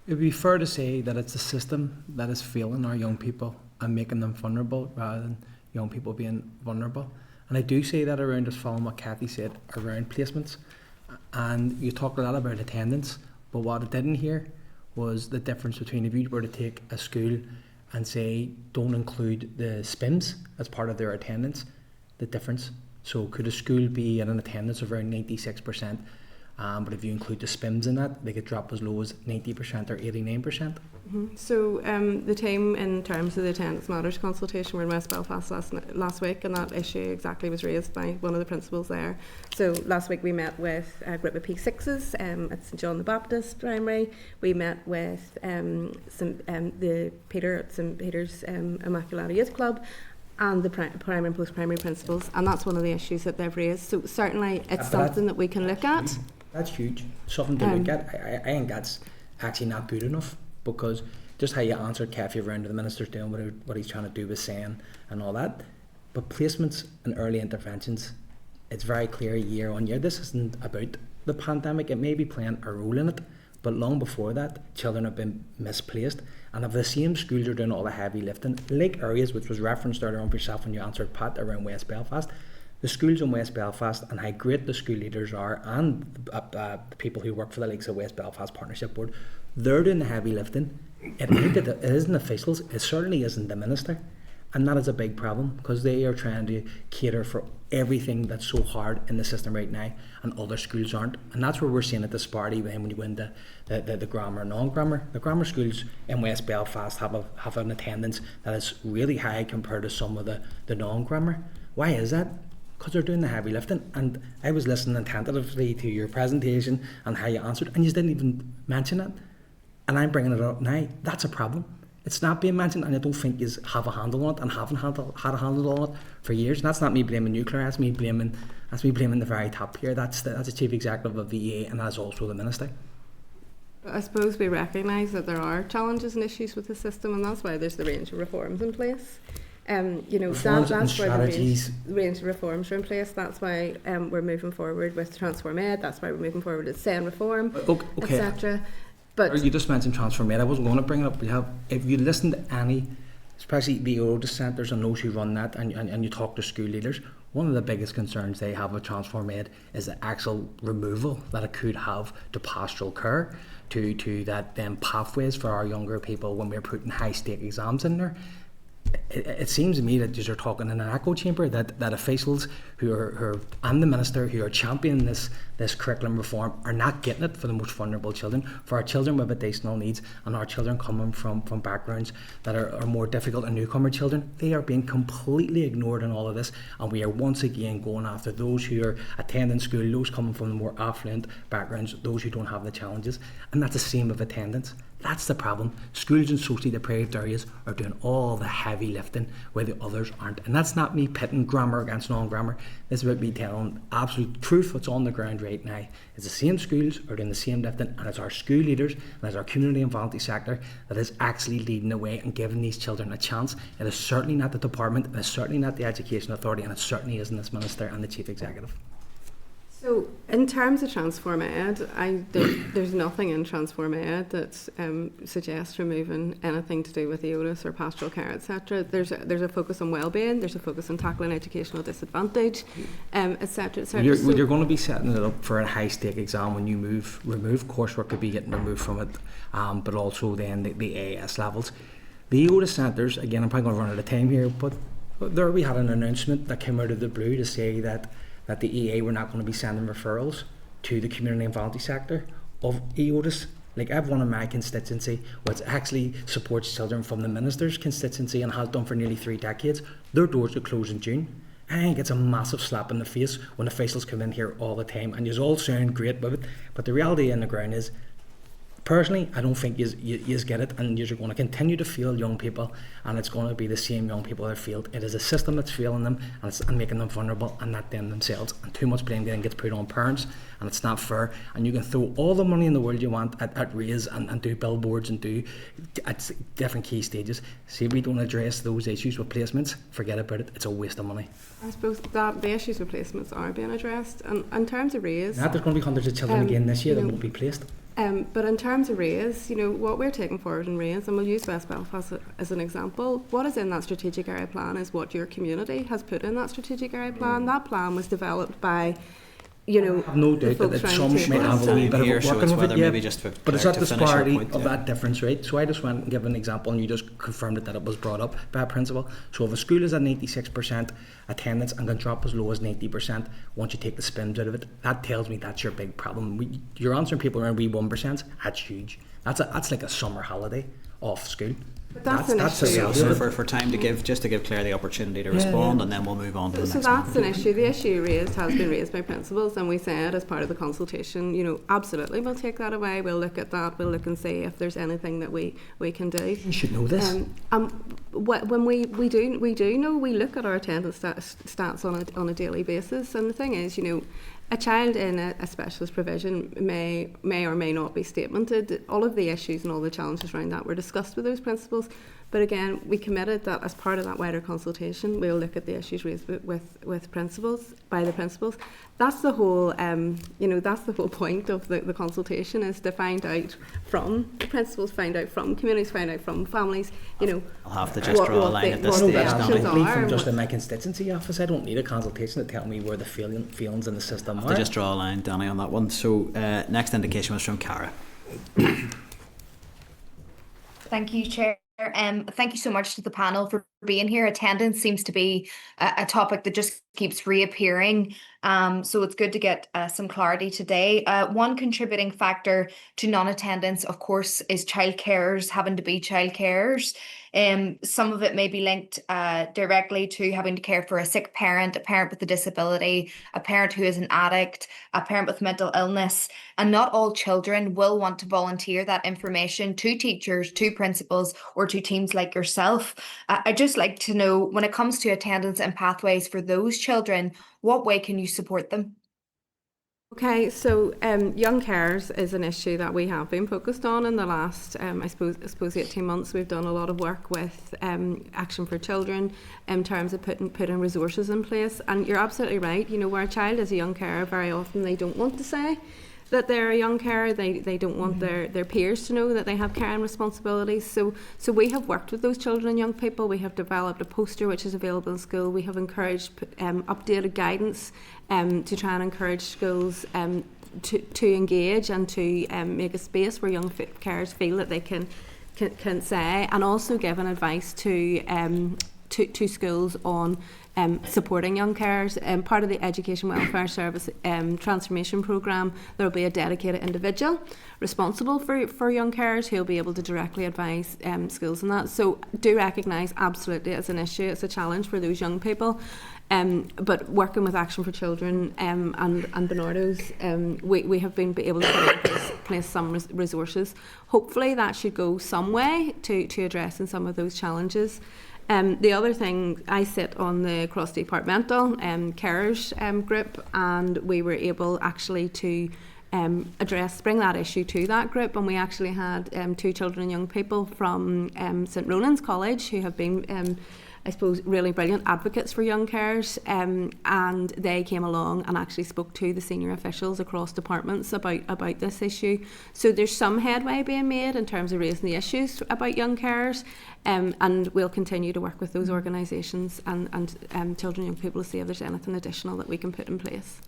It would be fair to say that it's the system that is failing our young people and making them vulnerable rather than young people being vulnerable. And I do say that around, just following what Kathy said, around placements. And you talked a lot about attendance, but what I didn't hear was the difference between if you were to take a school and say don't include the SPIMS as part of their attendance, the difference. So could a school be at an attendance of around 96%, but if you include the SPIMS in that, they could drop as low as 90% or 89%? So the team, in terms of the Attendance Matters consultation, were in West Belfast last week, and that issue exactly was raised by one of the principals there. So last week we met with a group of P6s at St John the Baptist Primary. We met with the Peter at St Peter's Immaculata Youth Club, and the primary and post-primary principals, and that's one of the issues that they've raised. So certainly it's something that we can look at. That's huge. Something to look at. I think that's actually not good enough, because just how you answered Kathy around the minister's doing what he's trying to do with saying and all that. But placements and early interventions, it's very clear year on year. This isn't about the pandemic. It may be playing a role in it, but long before that, children have been misplaced. And if the same schools are doing all the heavy lifting, like areas which was referenced earlier on for yourself when you answered Pat around West Belfast, the schools in West Belfast and how great the school leaders are, and the people who work for the likes of West Belfast Partnership Board, they're doing the heavy lifting. It isn't officials, it certainly isn't the minister. And that is a big problem, because they are trying to cater for everything that's so hard in the system right now, and other schools aren't. And that's where we're seeing a disparity when you go into the grammar and non-grammar. The grammar schools in West Belfast have an attendance that is really high compared to some of the non-grammar. Why is that? Because they're doing the heavy lifting. And I was listening attentively to your presentation and how you answered, and you didn't even mention it. And I'm bringing it up now. That's a problem. It's not being mentioned, and I don't think you have a handle on it, and haven't had a handle on it for years. And that's not me blaming nuclear. That's me blaming the very top here. That's the chief executive of the EA, and that's also the minister. I suppose we recognise that there are challenges and issues with the system, and that's why there's the range of reforms in place. Reforms and strategies. Why the range of reforms are in place. That's why we're moving forward with Transform Ed. That's why we're moving forward with SEN reform, Okay. etc. But you just mentioned Transform Ed. I wasn't going to bring it up. But if you listen to any, especially the oldest centres and those who run that, and you talk to school leaders, one of the biggest concerns they have with Transform Ed is the actual removal that it could have to pastoral care, to that pathways for our younger people when we're putting high stake exams in there. It seems to me that you're talking in an echo chamber, that officials who are and the minister who are championing this curriculum reform are not getting it for the most vulnerable children, for our children with additional needs, and our children coming from backgrounds that are more difficult, and newcomer children. They are being completely ignored in all of this, and we are once again going after those who are attending school, those coming from the more affluent backgrounds, those who don't have the challenges. And that's the same with attendance. That's the problem. Schools in socially deprived areas are doing all the heavy lifting where the others aren't. And that's not me pitting grammar against non-grammar. This is about me telling absolute truth what's on the ground right now. It's the same schools are doing the same lifting, and it's our school leaders and it's our community and voluntary sector that is actually leading the way and giving these children a chance. It is certainly not the department, and it's certainly not the Education Authority, and it certainly isn't this minister and the chief executive. So, in terms of Transform Ed, there's nothing in Transform Ed that suggests removing anything to do with EOLIS or pastoral care, etc. There's a focus on wellbeing. There's a focus on tackling educational disadvantage, etc. You're going to be setting it up for a high stake exam when you remove coursework could be getting removed from it, but also then the AS levels. The EOLIS centres, again, I'm probably going to run out of time here, but there we had an announcement that came out of the blue to say that the EA were not going to be sending referrals to the community and voluntary sector of EOLIS. Like, I have one in my constituency which actually supports children from the minister's constituency and has done for nearly 3 decades. Their doors will close in June. I think it's a massive slap in the face when officials come in here all the time, and you all sound great with it, but the reality on the ground is, personally, I don't think you get it, and you're going to continue to fail young people, and it's going to be the same young people that are failed. It is a system that's failing them, and making them vulnerable, and not them themselves. And too much blame then gets put on parents, and it's not fair. And you can throw all the money in the world you want at raise and do billboards and do at different key stages. See, if we don't address those issues with placements, forget about it. It's a waste of money. I suppose that the issues with placements are being addressed, and in terms of raise, There's going to be hundreds of children again this year that won't be placed. But in terms of RAISE, what we're taking forward in RAISE, and we'll use West Belfast as an example, what is in that strategic area plan is what your community has put in that strategic area plan. That plan was developed by, I have no doubt that some might have a wee bit of Here, a so working it's with whether it, yeah. maybe just to But it's that finish your disparity point, of yeah. that difference, right? So I just went and give an example, and you just confirmed that it was brought up by a principal. So if a school is at 96% attendance and can drop as low as 90% once you take the spins out of it, that tells me that's your big problem. You're answering people around wee 1%. That's huge. That's like a summer holiday off school. But that's an issue. the reality So of it. for time to give, just to give Claire the opportunity to respond, and then we'll move on to the So next that's one. an issue. The issue has been raised by principals, and we said as part of the consultation, absolutely we'll take that away. We'll look at that. We'll look and see if there's anything that we can do. You should know this. When we do know, we look at our attendance stats on a daily basis, and the thing is, a child in a specialist provision may or may not be statemented. All of the issues and all the challenges around that were discussed with those principals. But again, we committed that as part of that wider consultation, we'll look at the issues raised with principals, by the principals. That's the whole, that's the whole point of the consultation, is to find out from principals, find out from communities, find out from families, I'll have to just draw a line at this what stage. the That's actions frankly are. from just in my constituency office. I don't need a consultation to tell me where the feelings in the system I'll are. have to just draw a line, Danny, on that one. So next indication was from Cara. Thank you, Chair. Thank you so much to the panel for being here. Attendance seems to be a topic that just keeps reappearing. So it's good to get some clarity today. One contributing factor to non-attendance, of course, is childcarers having to be childcarers. Some of it may be linked directly to having to care for a sick parent, a parent with a disability, a parent who is an addict, a parent with mental illness. And not all children will want to volunteer that information to teachers, to principals, or to teams like yourself. I'd just like to know, when it comes to attendance and pathways for those children, what way can you support them? Okay, so young carers is an issue that we have been focused on in the last, I suppose 18 months. We've done a lot of work with Action for Children in terms of putting resources in place. And you're absolutely right. Where a child is a young carer, very often they don't want to say that they're a young carer. They don't want their peers to know that they have caring responsibilities. So we have worked with those children and young people. We have developed a poster which is available in school. We have encouraged updated guidance to try and encourage schools to engage and to make a space where young carers feel that they can say, and also given advice to schools on supporting young carers. Part of the Education Welfare Service transformation programme, there will be a dedicated individual responsible for young carers who will be able to directly advise schools on that. So do recognise absolutely it's an issue, it's a challenge for those young people. But working with Action for Children and Bernardo's, we have been able to put in place some resources. Hopefully that should go some way to addressing some of those challenges. The other thing, I sit on the cross-departmental carers group, and we were able actually to bring that issue to that group, and we actually had 2 children and young people from St Ronan's College who have been I suppose really brilliant advocates for young carers, and they came along and actually spoke to the senior officials across departments about this issue. So there's some headway being made in terms of raising the issues about young carers, and we'll continue to work with those organisations and children and young people to see if there's anything additional that we can put in place.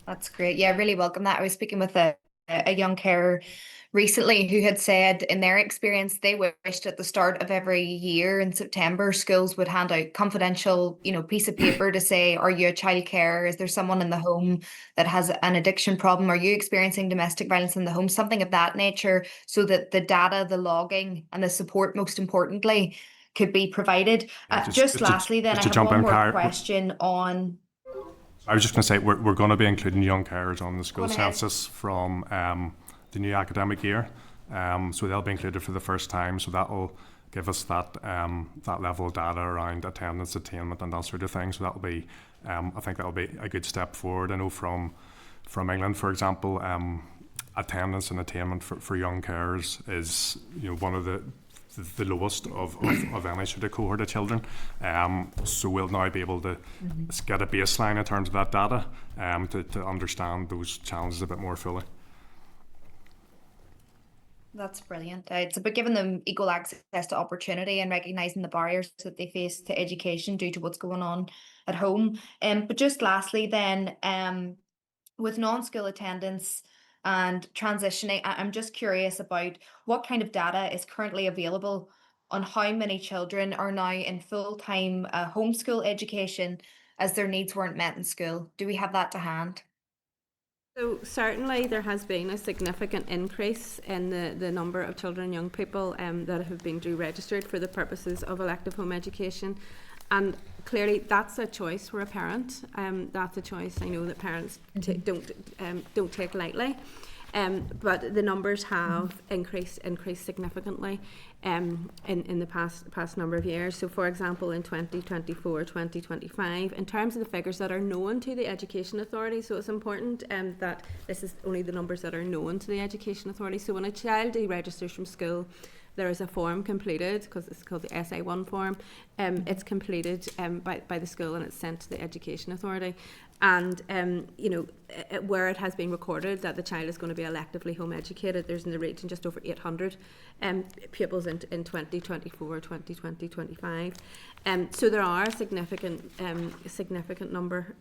That's great. Yeah, I really welcome that. I was speaking with a young carer recently who had said in their experience they wished at the start of every year in September schools would hand out confidential piece of paper to say, are you a child carer? Is there someone in the home that has an addiction problem? Are you experiencing domestic violence in the home? Something of that nature, so that the data, the logging and the support, most importantly, could be provided. Lastly then, I have one more question on... I was just going to say we're going to be including young carers on the school census from the new academic year, so they'll be included for the first time. So that will give us that level of data around attendance, attainment, and that sort of thing. So that will be, I think that will be a good step forward. I know from England, for example, attendance and attainment for young carers is one of the lowest of any sort of cohort of children. So we'll now be able to get a baseline in terms of that data to understand those challenges a bit more fully. That's brilliant. It's about giving them equal access to opportunity and recognising the barriers that they face to education due to what's going on at home. But just lastly, then, with non-school attendance and transitioning, I'm just curious about what kind of data is currently available on how many children are now in full-time homeschool education as their needs weren't met in school. Do we have that to hand? So certainly there has been a significant increase in the number of children and young people that have been registered for the purposes of elective home education. And clearly that's a choice for a parent. That's a choice I know that parents don't take lightly. But the numbers have increased significantly in the past number of years. So for example, in 2024, 2025, in terms of the figures that are known to the Education Authority, so it's important that this is only the numbers that are known to the Education Authority. So when a child deregisters from school, there is a form completed, because it's called the SA1 form. It's completed by the school and it's sent to the Education Authority. And, where it has been recorded that the child is going to be electively home educated, there's in the region just over 800 pupils in 2024, 2025. So there are a significant number.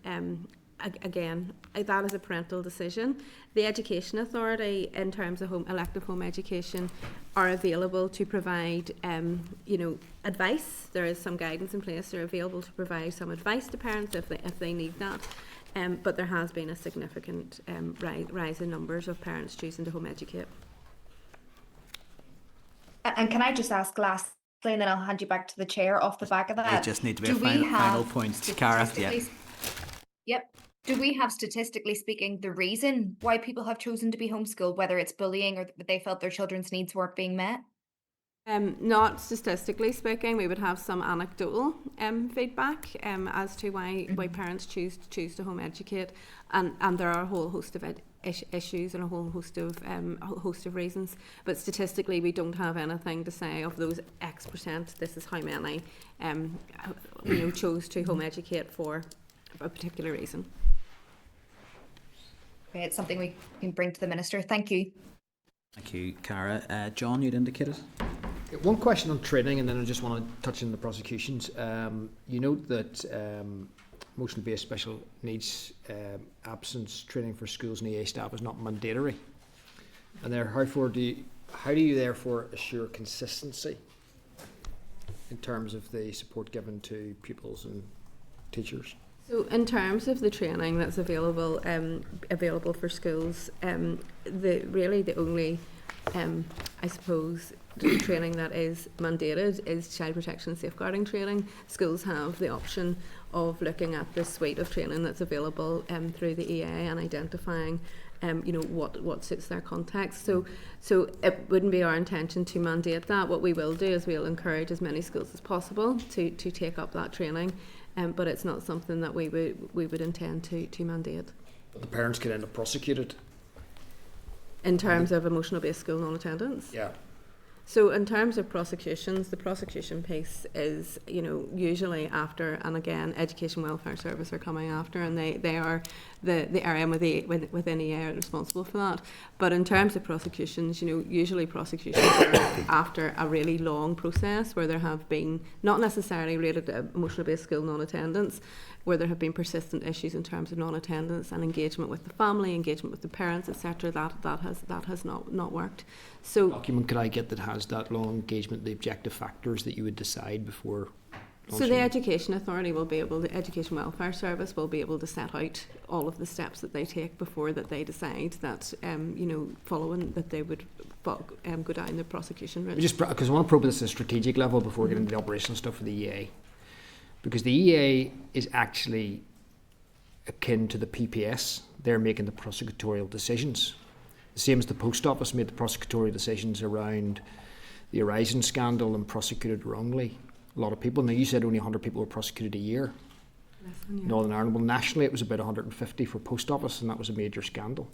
Again, that is a parental decision. The Education Authority, in terms of elective home education, are available to provide, advice. There is some guidance in place. They're available to provide some advice to parents if they need that. But there has been a significant rise in numbers of parents choosing to home educate. And can I just ask lastly, and then I'll hand you back to the chair off the back of that. It just need to be a final point, Cara. Yeah. Yep. Do we have, statistically speaking, the reason why people have chosen to be homeschooled, whether it's bullying or that they felt their children's needs weren't being met? Not statistically speaking, we would have some anecdotal feedback as to why parents choose to home educate, and there are a whole host of issues and a whole host of reasons. But statistically, we don't have anything to say of those X percent. This is how many chose to home educate for a particular reason. Okay, it's something we can bring to the Minister. Thank you. Thank you, Cara. John, you'd indicated. One question on training, and then I just want to touch on the prosecutions. You note that emotionally based special needs absence training for schools and EA staff is not mandatory. And there, how do you therefore assure consistency in terms of the support given to pupils and teachers? So in terms of the training that's available for schools, the only I suppose the training that is mandated is child protection and safeguarding training. Schools have the option of looking at the suite of training that's available through the EA and identifying what suits their context. So it wouldn't be our intention to mandate that. What we will do is we'll encourage as many schools as possible to take up that training. But it's not something that we would intend to mandate. But the parents could end up prosecuted. In terms of emotional based school non-attendance? Yeah. So in terms of prosecutions, the prosecution piece is, usually after, and again, Education Welfare Service are coming after, and they are the area within EA are responsible for that. But in terms of prosecutions, usually prosecutions are after a really long process where there have been, not necessarily related to emotional based school non-attendance, where there have been persistent issues in terms of non-attendance and engagement with the family, engagement with the parents, etc. That has not worked. So document could I get that has that long engagement, the objective factors that you would decide before launching? So the Education Authority the Education Welfare Service will be able to set out all of the steps that they take before that they decide that following that they would go down the prosecution route. Just because I want to probe this at a strategic level before getting into the operational stuff for the EA. Because the EA is actually akin to the PPS. They're making the prosecutorial decisions. The same as the Post Office made the prosecutorial decisions around the Horizon scandal and prosecuted wrongly a lot of people. Now, you said only 100 people were prosecuted a year. Northern Ireland. Well, nationally it was about 150 for Post Office, and that was a major scandal.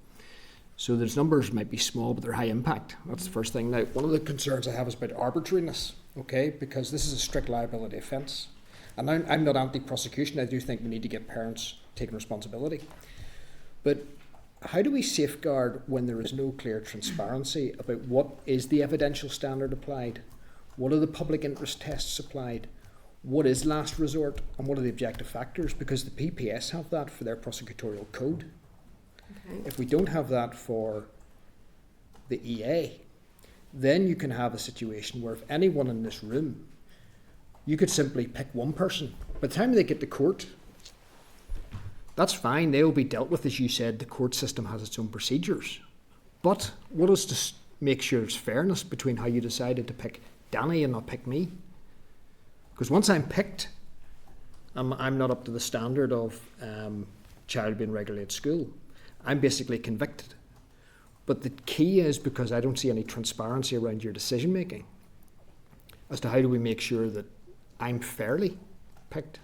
So those numbers might be small, but they're high impact. That's the first thing. Now, one of the concerns I have is about arbitrariness, okay? Because this is a strict liability offence. And I'm not anti-prosecution. I do think we need to get parents taking responsibility. But how do we safeguard when there is no clear transparency about what is the evidential standard applied, what are the public interest tests applied, what is last resort, and what are the objective factors? Because the PPS have that for their prosecutorial code. Okay. If we don't have that for the EA, then you can have a situation where if anyone in this room, you could simply pick one person. By the time they get to court, that's fine, they will be dealt with. As you said, the court system has its own procedures. But what is to make sure there's fairness between how you decided to pick Danny and not pick me? Because once I'm picked, I'm not up to the standard of child being regularly at school. I'm basically convicted. But the key is, because I don't see any transparency around your decision making, as to how do we make sure that I'm fairly picked.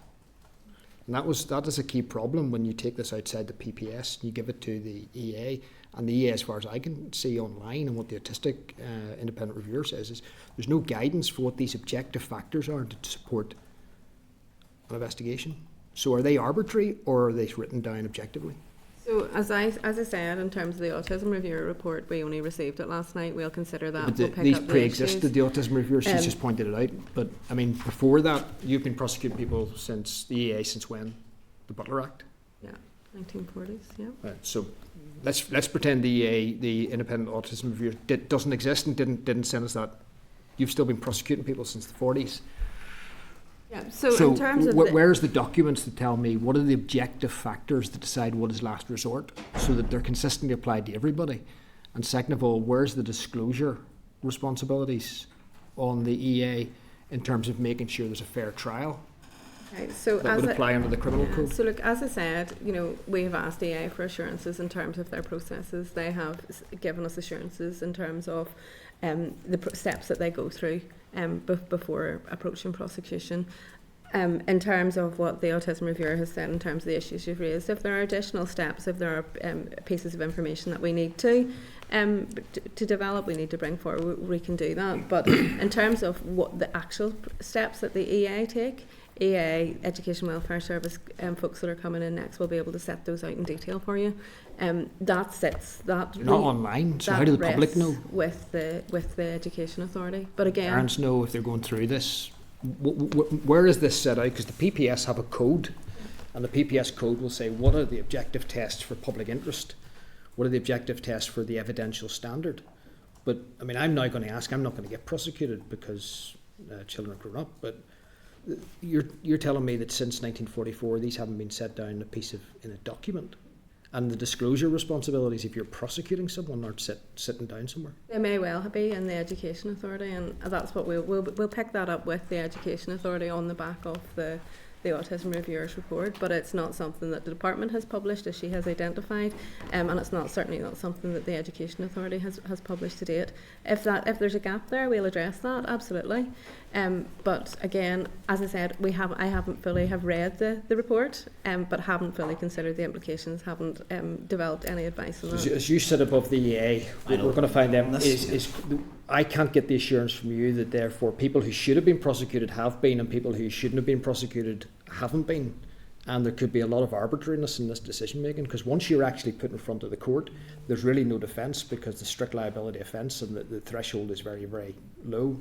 And that is a key problem when you take this outside the PPS and you give it to the EA. And the EA, as far as I can see online, and what the autistic independent reviewer says, is there's no guidance for what these objective factors are to support an investigation. So are they arbitrary, or are they written down objectively? So as I said, in terms of the autism reviewer report, we only received it last night. We'll consider that. But We'll pick these up the pre-existed, issues. the autism reviewer, she's just pointed it out. But I mean, before that, you've been prosecuting people since the EA, since when? The Butler Act? Yeah, 1940s, yeah. Right, so let's pretend the EA, the independent autism reviewer, doesn't exist and didn't send us that. You've still been prosecuting people since the 40s. Yeah, so in terms of where's the documents that tell me what are the objective factors that decide what is last resort, so that they're consistently applied to everybody? And second of all, where's the disclosure responsibilities on the EA in terms of making sure there's a fair trial? Right, so that would apply under the criminal code. So look, as I said, we have asked EA for assurances in terms of their processes. They have given us assurances in terms of the steps that they go through before approaching prosecution. In terms of what the autism reviewer has said in terms of the issues you've raised, if there are additional steps, if there are pieces of information that we need to develop, we need to bring forward, we can do that. But in terms of what the actual steps that the EA take, EA, Education Welfare Service folks that are coming in next will be able to set those out in detail for you. That sits that They're not online, so how do the public know? With the Education Authority. But again, parents know if they're going through this. Where is this set out? Because the PPS have a code, and the PPS code will say what are the objective tests for public interest, what are the objective tests for the evidential standard. But I mean, I'm now going to ask. I'm not going to get prosecuted because children are grown up. But you're telling me that since 1944 these haven't been set down in a document, and the disclosure responsibilities if you're prosecuting someone aren't sitting down somewhere. They may well be in the Education Authority, and that's what we'll pick that up with the Education Authority on the back of the Autism Reviewer's report. But it's not something that the department has published, as she has identified, and it's certainly not something that the Education Authority has published to date. If there's a gap there, we'll address that, absolutely. But again, as I said, I haven't fully read the report, but haven't fully considered the implications, haven't developed any advice on that. As you sit above the EA, we're going to find them I can't get the assurance from you that therefore people who should have been prosecuted have been, and people who shouldn't have been prosecuted haven't been. And there could be a lot of arbitrariness in this decision making, because once you're actually put in front of the court, there's really no defence, because the strict liability offence and the threshold is very, very low.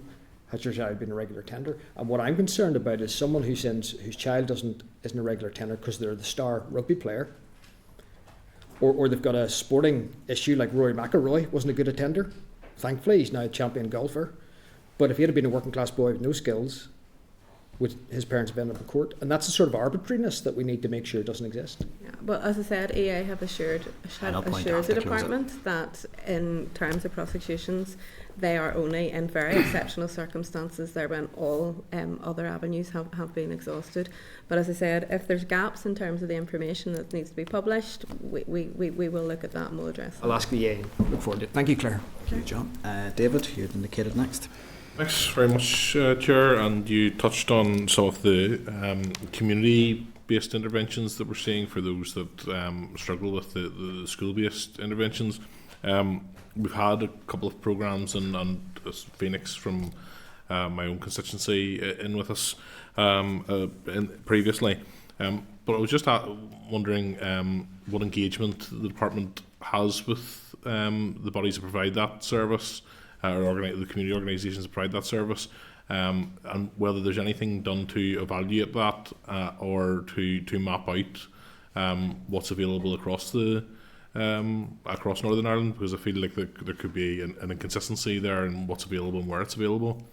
Has your child been a regular tender? And what I'm concerned about is someone whose child isn't a regular tender because they're the star rugby player, or they've got a sporting issue like Rory McIlroy wasn't a good attender. Thankfully, he's now a champion golfer. But if he had been a working class boy with no skills, would his parents have ended up in court? And that's the sort of arbitrariness that we need to make sure doesn't exist. Yeah, but as I said, EA have assured the department that in terms of prosecutions, they are only in very exceptional circumstances there when all other avenues have been exhausted. But as I said, if there's gaps in terms of the information that needs to be published, we will look at that and we'll address that. I'll ask the EA. Look forward to it. Thank you, Claire. Thank you, John. David, you're indicated next. Thanks very much, Chair. And you touched on some of the community-based interventions that we're seeing for those that struggle with the school-based interventions. We've had a couple of programmes, and Phoenix from my own constituency in with us previously. But I was just wondering what engagement the department has with the bodies that provide that service, or the community organisations that provide that service, and whether there's anything done to evaluate that or to map out what's available across Northern Ireland, because I feel like there could be an inconsistency there in what's available and where it's available.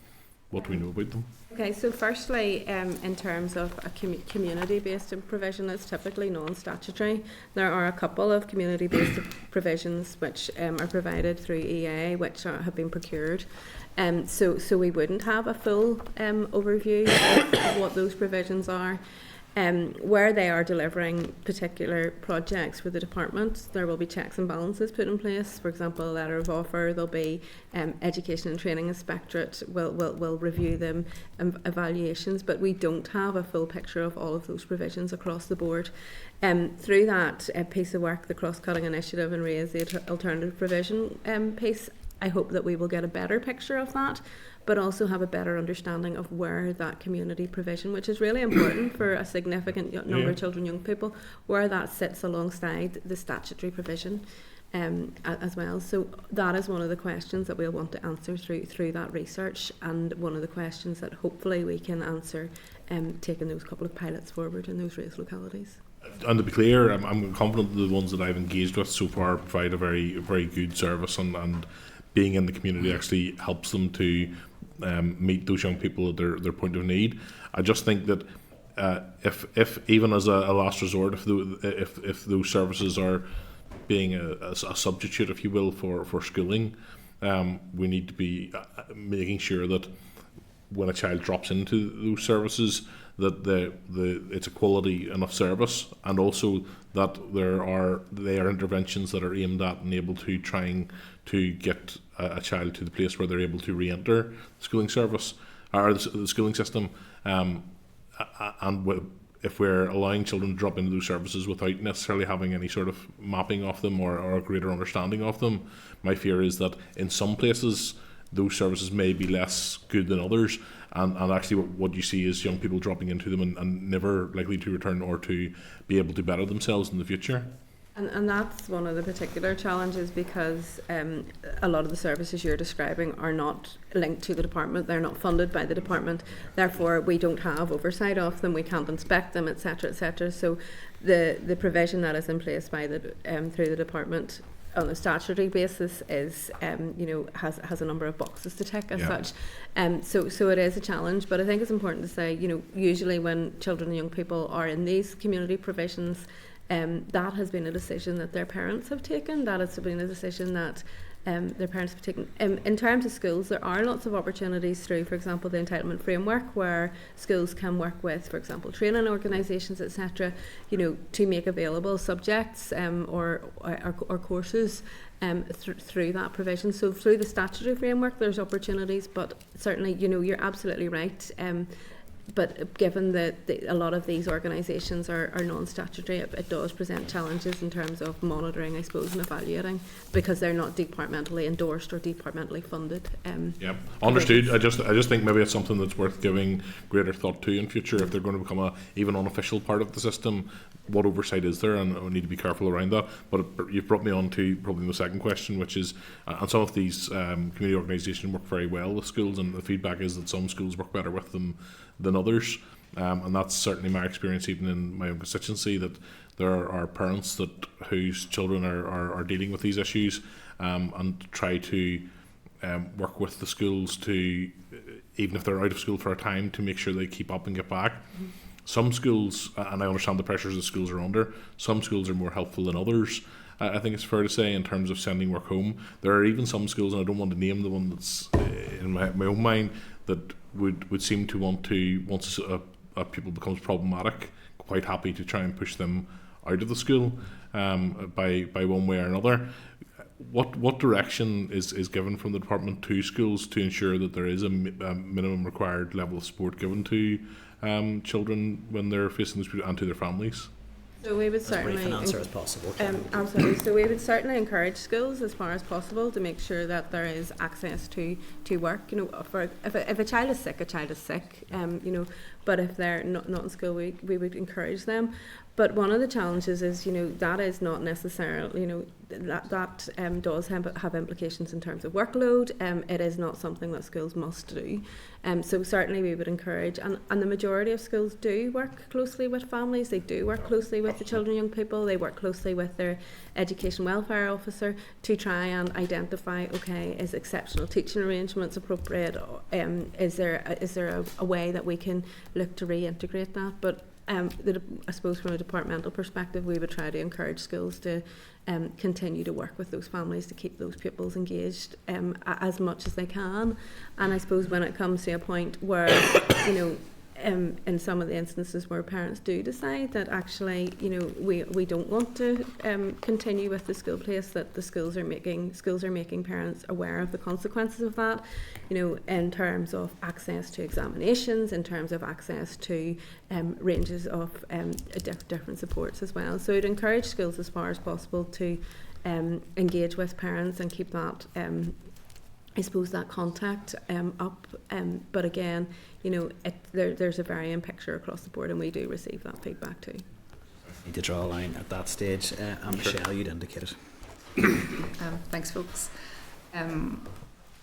What do we know about them? Okay, so firstly, in terms of a community-based provision that's typically non-statutory, there are a couple of community-based provisions which are provided through EA, which have been procured. So we wouldn't have a full overview of what those provisions are. Where they are delivering particular projects for the department, there will be checks and balances put in place. For example, a letter of offer, there'll be Education and Training Inspectorate will review them, evaluations, but we don't have a full picture of all of those provisions across the board. Through that piece of work, the cross-cutting initiative and raise the alternative provision piece, I hope that we will get a better picture of that, but also have a better understanding of where that community provision, which is really important for a significant number of children, young people, where that sits alongside the statutory provision as well. So that is one of the questions that we'll want to answer through that research, and one of the questions that hopefully we can answer taking those couple of pilots forward in those raised localities. And to be clear, I'm confident that the ones that I've engaged with so far provide a very, very good service, and being in the community actually helps them to meet those young people at their point of need. I just think that if even as a last resort, if those services are being a substitute, if you will, for schooling, we need to be making sure that when a child drops into those services, that it's a quality enough service, and also that they are interventions that are aimed at and able to trying to get a child to the place where they're able to re-enter the schooling service or the schooling system, and if we're allowing children to drop into those services without necessarily having any sort of mapping of them or a greater understanding of them, my fear is that in some places those services may be less good than others, and actually what you see is young people dropping into them and never likely to return or to be able to better themselves in the future. And that's one of the particular challenges, because a lot of the services you're describing are not linked to the department, they're not funded by the department, therefore we don't have oversight of them, we can't inspect them, etc., etc. So the provision that is in place by the through the department on a statutory basis is has a number of boxes to tick as such. So it is a challenge, but I think it's important to say, usually when children and young people are in these community provisions, that has been a decision that their parents have taken, that has been a decision that their parents have taken. In terms of schools, there are lots of opportunities through, for example, the entitlement framework, where schools can work with, for example, training organisations, etc., to make available subjects or courses through that provision. So through the statutory framework, there's opportunities, but certainly, you're absolutely right. But given that a lot of these organisations are non-statutory, it does present challenges in terms of monitoring, I suppose, and evaluating, because they're not departmentally endorsed or departmentally funded. Understood. I just think maybe it's something that's worth giving greater thought to in future. If they're going to become a even unofficial part of the system, what oversight is there, and we need to be careful around that. But you've brought me on to probably the second question, which is, and some of these community organisations work very well with schools, and the feedback is that some schools work better with them than others, and that's certainly my experience even in my own constituency, that there are parents whose children are dealing with these issues, and try to work with the schools to, even if they're out of school for a time, to make sure they keep up and get back. Some schools, and I understand the pressures that schools are under, some schools are more helpful than others. I think it's fair to say, in terms of sending work home. There are even some schools, and I don't want to name the one that's in my own mind, that would seem to want to, once a pupil becomes problematic, quite happy to try and push them out of the school by one way or another. What direction is given from the department to schools to ensure that there is a minimum required level of support given to children when they're facing this, and to their families? So we would As brief certainly an answer as possible. absolutely. So we would certainly encourage schools as far as possible to make sure that there is access to work. If a child is sick, a child is sick. but if they're not in school, we would encourage them. But one of the challenges is, that is not necessarily, that does have implications in terms of workload. It is not something that schools must do. So certainly we would encourage, and the majority of schools do work closely with families. They do work closely with the children and young people. They work closely with their education welfare officer to try and identify, okay, is exceptional teaching arrangements appropriate? Is there a way that we can look to reintegrate that? But I suppose from a departmental perspective, we would try to encourage schools to continue to work with those families to keep those pupils engaged as much as they can. And I suppose when it comes to a point where, in some of the instances where parents do decide that actually, we don't want to continue with the school place, that the schools are making parents aware of the consequences of that, in terms of access to examinations, in terms of access to ranges of different supports as well. So I'd encourage schools as far as possible to engage with parents and keep that I suppose that contact up, but again, there's a varying picture across the board, and we do receive that feedback too. Need to draw a line at that stage. Michelle, you'd indicated. Thanks, folks. I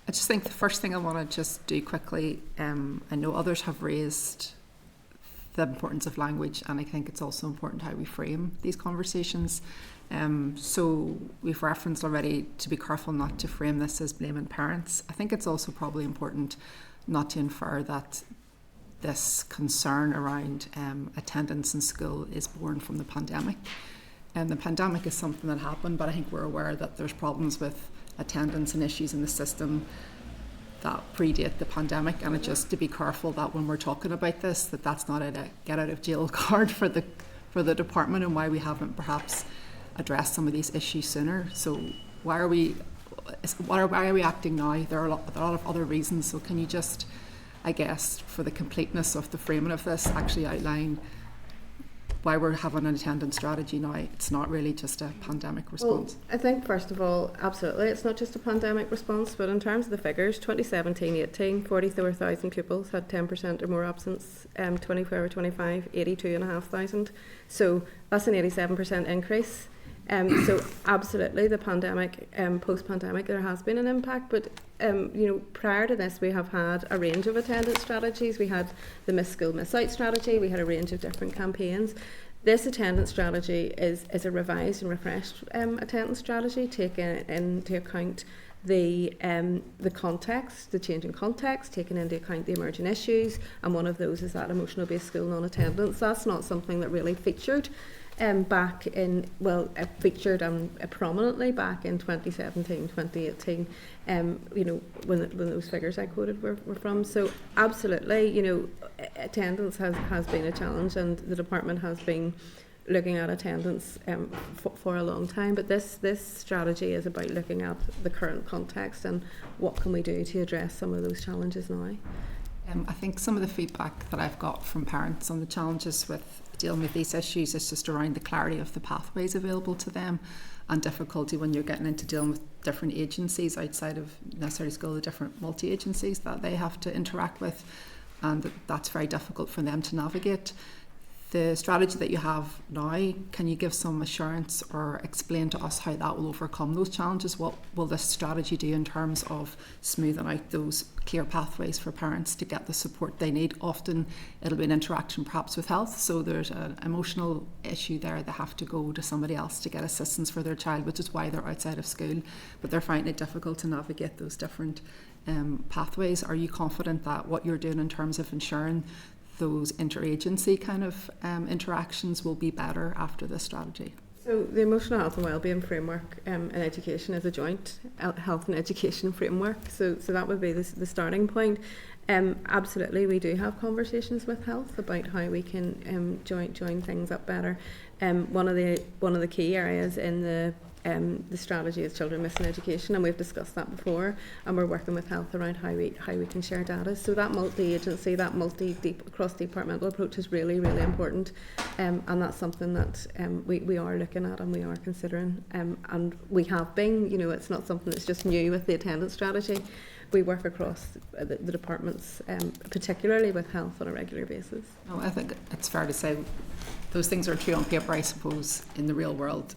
just think the first thing I want to just do quickly, I know others have raised the importance of language, and I think it's also important how we frame these conversations. So we've referenced already to be careful not to frame this as blaming parents. I think it's also probably important not to infer that this concern around attendance in school is born from the pandemic. And the pandemic is something that happened, but I think we're aware that there's problems with attendance and issues in the system that predate the pandemic, and it's just to be careful that when we're talking about this, that's not a get out of jail card for the department, and why we haven't perhaps addressed some of these issues sooner. So why are we acting now? There are a lot of other reasons. So can you just, I guess, for the completeness of the framing of this, actually outline why we're having an attendance strategy now? It's not really just a pandemic response. Well, I think first of all, absolutely, it's not just a pandemic response, but in terms of the figures, 2017-18, 44,000 pupils had 10% or more absence, 24-25, 82,500. So that's an 87% increase. So absolutely, the pandemic, post-pandemic, there has been an impact, but prior to this, we have had a range of attendance strategies. We had the Miss School Miss Out strategy. We had a range of different campaigns. This attendance strategy is a revised and refreshed attendance strategy, taking into account the context, the change in context, taking into account the emerging issues, and one of those is that emotional-based school non-attendance. That's not something that really featured featured prominently back in 2017, 2018, when those figures I quoted were from. So absolutely, attendance has been a challenge, and the department has been looking at attendance for a long time. But this strategy is about looking at the current context and what can we do to address some of those challenges now. I think some of the feedback that I've got from parents on the challenges with dealing with these issues is just around the clarity of the pathways available to them, and difficulty when you're getting into dealing with different agencies outside of necessarily school, the different multi-agencies that they have to interact with, and that's very difficult for them to navigate. The strategy that you have now, can you give some assurance or explain to us how that will overcome those challenges? What will this strategy do in terms of smoothing out those clear pathways for parents to get the support they need? Often it'll be an interaction perhaps with health, so there's an emotional issue there. They have to go to somebody else to get assistance for their child, which is why they're outside of school, but they're finding it difficult to navigate those different pathways. Are you confident that what you're doing in terms of ensuring those interagency kind of interactions will be better after this strategy? So the emotional health and wellbeing framework in education is a joint health and education framework. So that would be the starting point. Absolutely, we do have conversations with health about how we can join things up better. One of the key areas in the the strategy is children missing education, and we've discussed that before, and we're working with health around how we can share data. So that multi-agency, that cross-departmental approach is really, really important, and that's something that we are looking at and we are considering, and we have been. You know, it's not something that's just new with the attendance strategy. We work across the departments, particularly with health, on a regular basis. No, I think it's fair to say those things are true on paper. I suppose in the real world,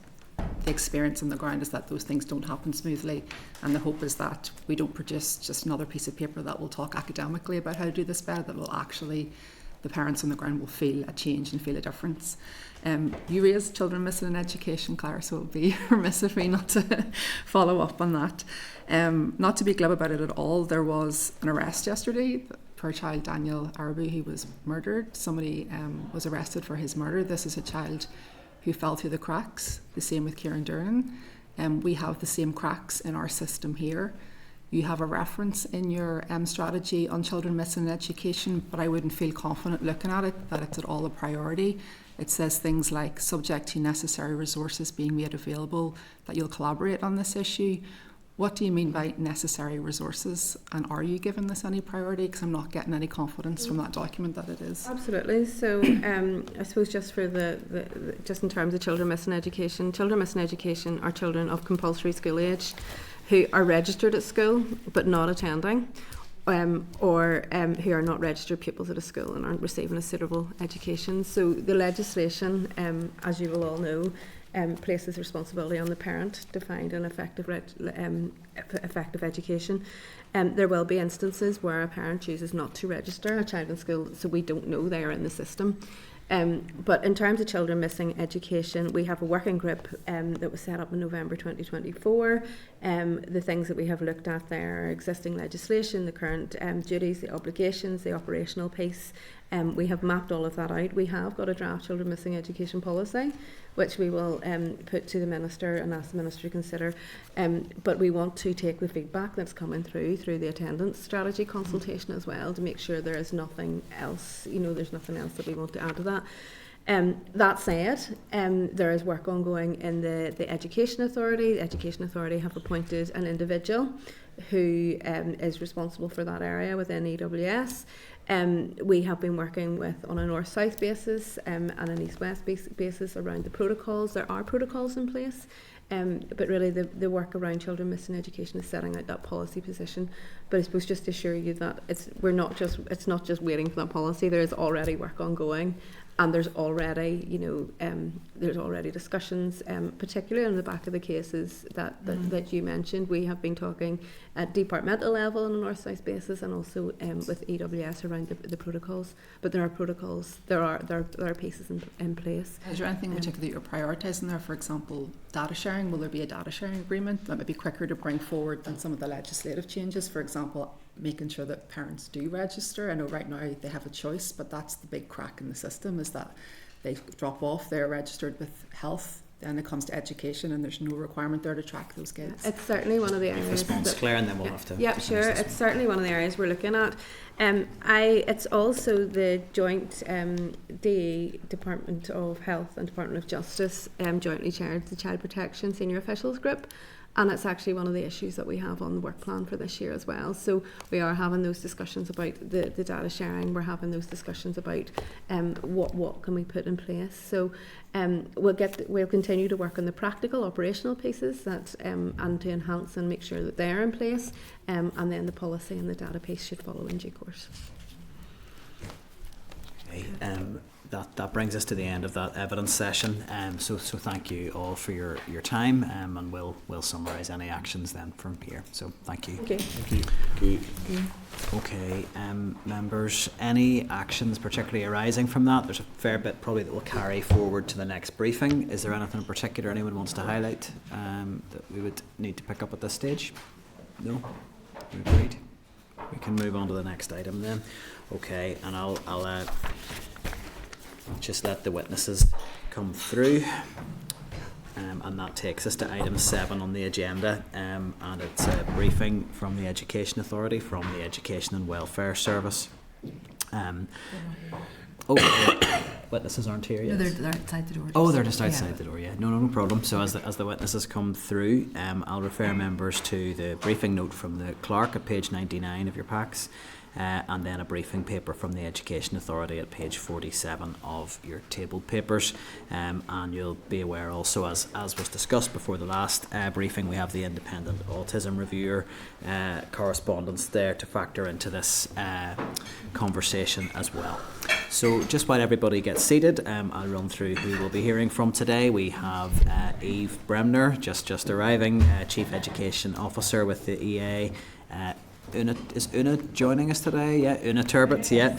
the experience on the ground is that those things don't happen smoothly, and the hope is that we don't produce just another piece of paper that will talk academically about how to do this better, that will actually, the parents on the ground will feel a change and feel a difference. You raised children missing in education, Claire, so it would be remiss of me not to follow up on that. Not to be glib about it at all, there was an arrest yesterday for a child, Daniel Arabu, who was murdered. Somebody was arrested for his murder. This is a child who fell through the cracks, the same with Kieran Durnan. We have the same cracks in our system here. You have a reference in your strategy on children missing in education, but I wouldn't feel confident looking at it that it's at all a priority. It says things like, subject to necessary resources being made available, that you'll collaborate on this issue. What do you mean by necessary resources, and are you giving this any priority? Because I'm not getting any confidence from that document that it is. Absolutely. So I suppose just for just in terms of children missing education are children of compulsory school age who are registered at school but not attending, or who are not registered pupils at a school and aren't receiving a suitable education. So the legislation, as you will all know, places responsibility on the parent to find an effective education. There will be instances where a parent chooses not to register a child in school, so we don't know they are in the system. But in terms of children missing education, we have a working group that was set up in November 2024. The things that we have looked at there are existing legislation, the current duties, the obligations, the operational piece. We have mapped all of that out. We have got a draft children missing education policy, which we will put to the Minister and ask the Minister to consider. But we want to take the feedback that's coming through the attendance strategy consultation as well, to make sure there is nothing else, there's nothing else that we want to add to that. That said, there is work ongoing in the Education Authority. The Education Authority have appointed an individual who is responsible for that area within EWS. We have been working on a north-south basis and an east-west basis around the protocols. There are protocols in place, but really the work around children missing education is setting out that policy position. But I suppose just to assure you that it's not just waiting for that policy. There is already work ongoing. And there's already, discussions, particularly on the back of the cases that you mentioned. We have been talking at departmental level on a north-south basis, and also with EWS around the protocols. But there are protocols, there are pieces in place. Is there anything in particular that you're prioritising there? For example, data sharing. Will there be a data sharing agreement that might be quicker to bring forward than some of the legislative changes? For example, making sure that parents do register. I know right now they have a choice, but that's the big crack in the system, is that they drop off, they're registered with health, then it comes to education and there's no requirement there to track those kids. It's certainly one of the areas. Response, Claire, and then we'll have to... Yeah, sure. It's certainly one of the areas we're looking at. It's also the joint DE, Department of Health and Department of Justice, jointly chaired the Child Protection Senior Officials Group. And it's actually one of the issues that we have on the work plan for this year as well. So we are having those discussions about the data sharing. We're having those discussions about what can we put in place. So we'll continue to work on the practical operational pieces that and to enhance and make sure that they're in place. And then the policy and the data piece should follow in due course. Okay. That brings us to the end of that evidence session. So thank you all for your time, and we'll summarise any actions then from here. So thank you. Okay. Thank you. Okay, members, any actions particularly arising from that? There's a fair bit probably that will carry forward to the next briefing. Is there anything in particular anyone wants to highlight that we would need to pick up at this stage? No? Agreed. We can move on to the next item then. Okay, and I'll just let the witnesses come through, and that takes us to item 7 on the agenda, and it's a briefing from the Education Authority, from the Education and Welfare Service. Witnesses aren't here yet. No, they're outside the door. Oh, they're just outside the door, yeah. No problem. So as the witnesses come through, I'll refer members to the briefing note from the clerk at page 99 of your packs, and then a briefing paper from the Education Authority at page 47 of your table papers. And you'll be aware also, as was discussed before the last briefing, we have the Independent Autism Reviewer correspondence there to factor into this conversation as well. So just while everybody gets seated, I'll run through who we'll be hearing from today. We have Eve Bremner, just arriving, Chief Education Officer with the EA. Is Una joining us today? Yeah, Una Turbot, yeah.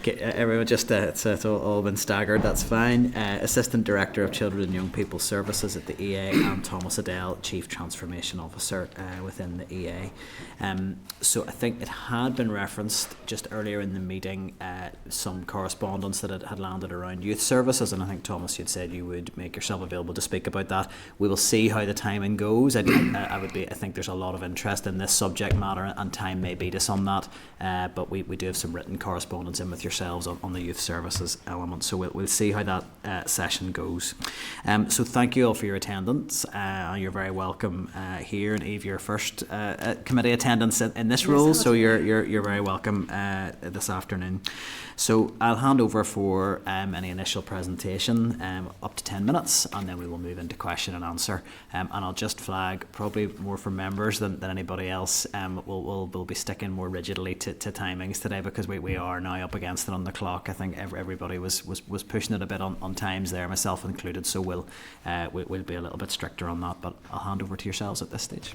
Everyone just, it's all been staggered, that's fine. Assistant Director of Children and Young People Services at the EA, and Thomas Adele, Chief Transformation Officer within the EA. So I think it had been referenced just earlier in the meeting, some correspondence that had landed around youth services, and I think Thomas, you'd said you would make yourself available to speak about that. We will see how the timing goes. I think there's a lot of interest in this subject matter, and time may beat us on that, but we do have some written correspondence in with yourselves on the youth services element, so we'll see how that session goes. So thank you all for your attendance. You're very welcome here, and Eve, your first committee attendance in this role, so you're very welcome this afternoon. So I'll hand over for any initial presentation, up to 10 minutes, and then we will move into question and answer. And I'll just flag, probably more for members than anybody else, we'll be sticking more rigidly to timings today, because we are now up against it on the clock. I think everybody was pushing it a bit on times there, myself included, so we'll be a little bit stricter on that, but I'll hand over to yourselves at this stage.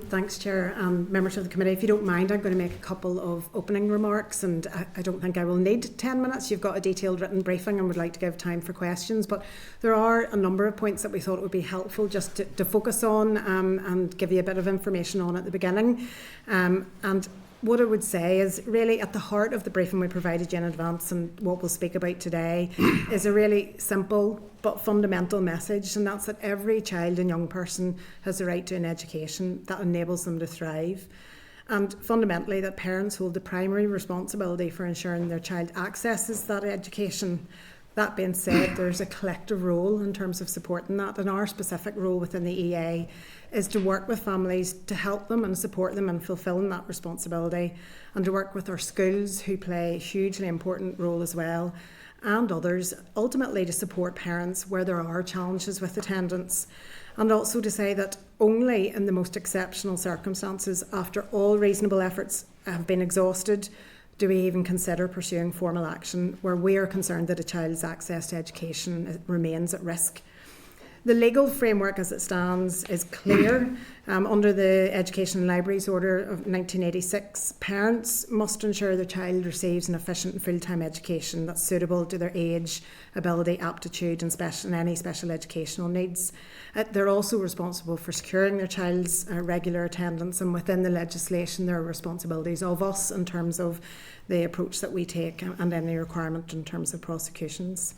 Thanks, Chair, and members of the committee. If you don't mind, I'm going to make a couple of opening remarks, and I don't think I will need 10 minutes. You've got a detailed written briefing and would like to give time for questions, but there are a number of points that we thought would be helpful just to focus on and give you a bit of information on at the beginning. And what I would say is really at the heart of the briefing we provided you in advance, and what we'll speak about today is a really simple but fundamental message, and that's that every child and young person has the right to an education that enables them to thrive, and fundamentally that parents hold the primary responsibility for ensuring their child accesses that education. That being said, there's a collective role in terms of supporting that, and our specific role within the EA is to work with families to help them and support them in fulfilling that responsibility, and to work with our schools, who play a hugely important role as well, and others, ultimately to support parents where there are challenges with attendance. And also to say that only in the most exceptional circumstances, after all reasonable efforts have been exhausted, do we even consider pursuing formal action where we are concerned that a child's access to education remains at risk. The legal framework as it stands is clear. Under the Education and Libraries Order of 1986, parents must ensure their child receives an efficient and full-time education that's suitable to their age, ability, aptitude and any special educational needs. They're also responsible for securing their child's regular attendance, and within the legislation there are responsibilities of us in terms of the approach that we take and any requirement in terms of prosecutions.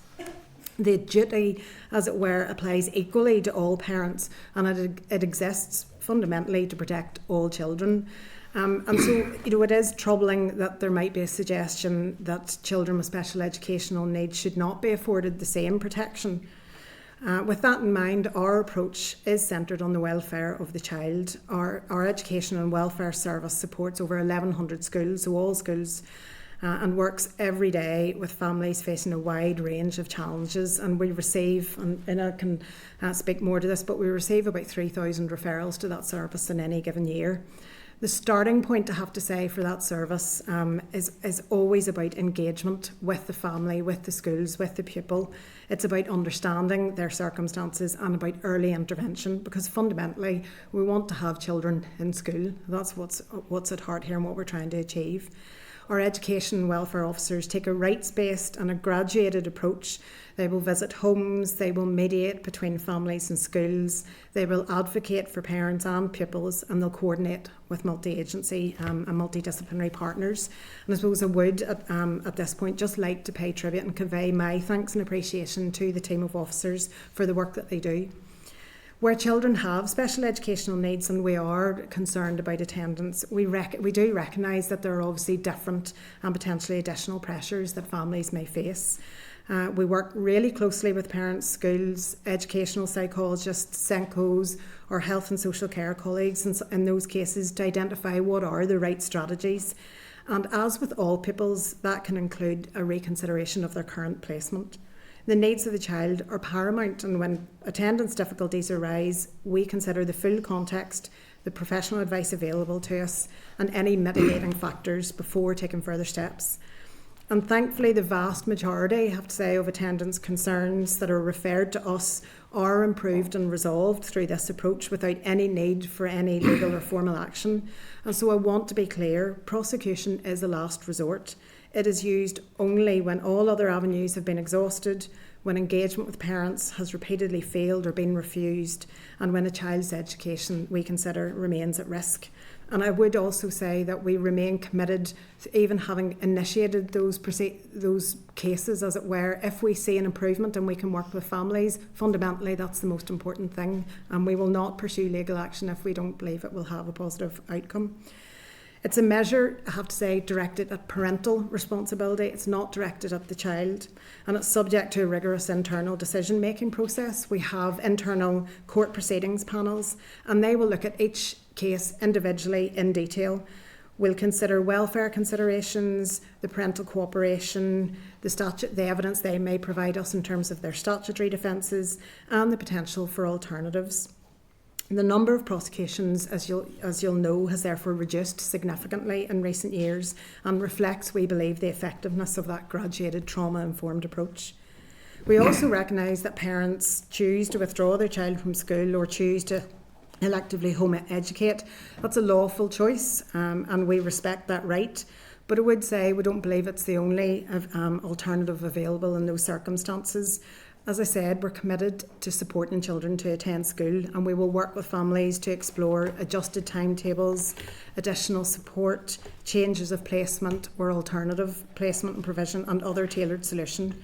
The duty, as it were, applies equally to all parents, and it exists fundamentally to protect all children. And so, it is troubling that there might be a suggestion that children with special educational needs should not be afforded the same protection. With that in mind, our approach is centred on the welfare of the child. Our Education and Welfare Service supports over 1,100 schools, so all schools, and works every day with families facing a wide range of challenges. And we receive, and I can speak more to this, but we receive about 3,000 referrals to that service in any given year. The starting point, I have to say, for that service is always about engagement with the family, with the schools, with the pupil. It's about understanding their circumstances and about early intervention, because fundamentally we want to have children in school. That's what's at heart here and what we're trying to achieve. Our education and welfare officers take a rights-based and a graduated approach. They will visit homes, they will mediate between families and schools, they will advocate for parents and pupils, and they'll coordinate with multi-agency and multidisciplinary partners. And I suppose I would, at this point, just like to pay tribute and convey my thanks and appreciation to the team of officers for the work that they do. Where children have special educational needs and we are concerned about attendance, we do recognise that there are obviously different and potentially additional pressures that families may face. We work really closely with parents, schools, educational psychologists, SENCOs, or health and social care colleagues in those cases to identify what are the right strategies. And as with all pupils, that can include a reconsideration of their current placement. The needs of the child are paramount, and when attendance difficulties arise, we consider the full context, the professional advice available to us, and any mitigating factors before taking further steps. And thankfully, the vast majority, I have to say, of attendance concerns that are referred to us are improved and resolved through this approach without any need for any legal or formal action. And so I want to be clear, prosecution is a last resort. It is used only when all other avenues have been exhausted, when engagement with parents has repeatedly failed or been refused, and when a child's education, we consider, remains at risk. And I would also say that we remain committed to even having initiated those cases, as it were. If we see an improvement and we can work with families, fundamentally that's the most important thing. And we will not pursue legal action if we don't believe it will have a positive outcome. It's a measure, I have to say, directed at parental responsibility. It's not directed at the child, and it's subject to a rigorous internal decision-making process. We have internal court proceedings panels, and they will look at each case individually in detail. We'll consider welfare considerations, the parental cooperation, the evidence they may provide us in terms of their statutory defences, and the potential for alternatives. The number of prosecutions, as you'll know, has therefore reduced significantly in recent years and reflects, we believe, the effectiveness of that graduated trauma-informed approach. We also recognise that parents choose to withdraw their child from school or choose to electively home educate. That's a lawful choice, and we respect that right. But I would say we don't believe it's the only alternative available in those circumstances. As I said, we're committed to supporting children to attend school, and we will work with families to explore adjusted timetables, additional support, changes of placement or alternative placement and provision, and other tailored solution.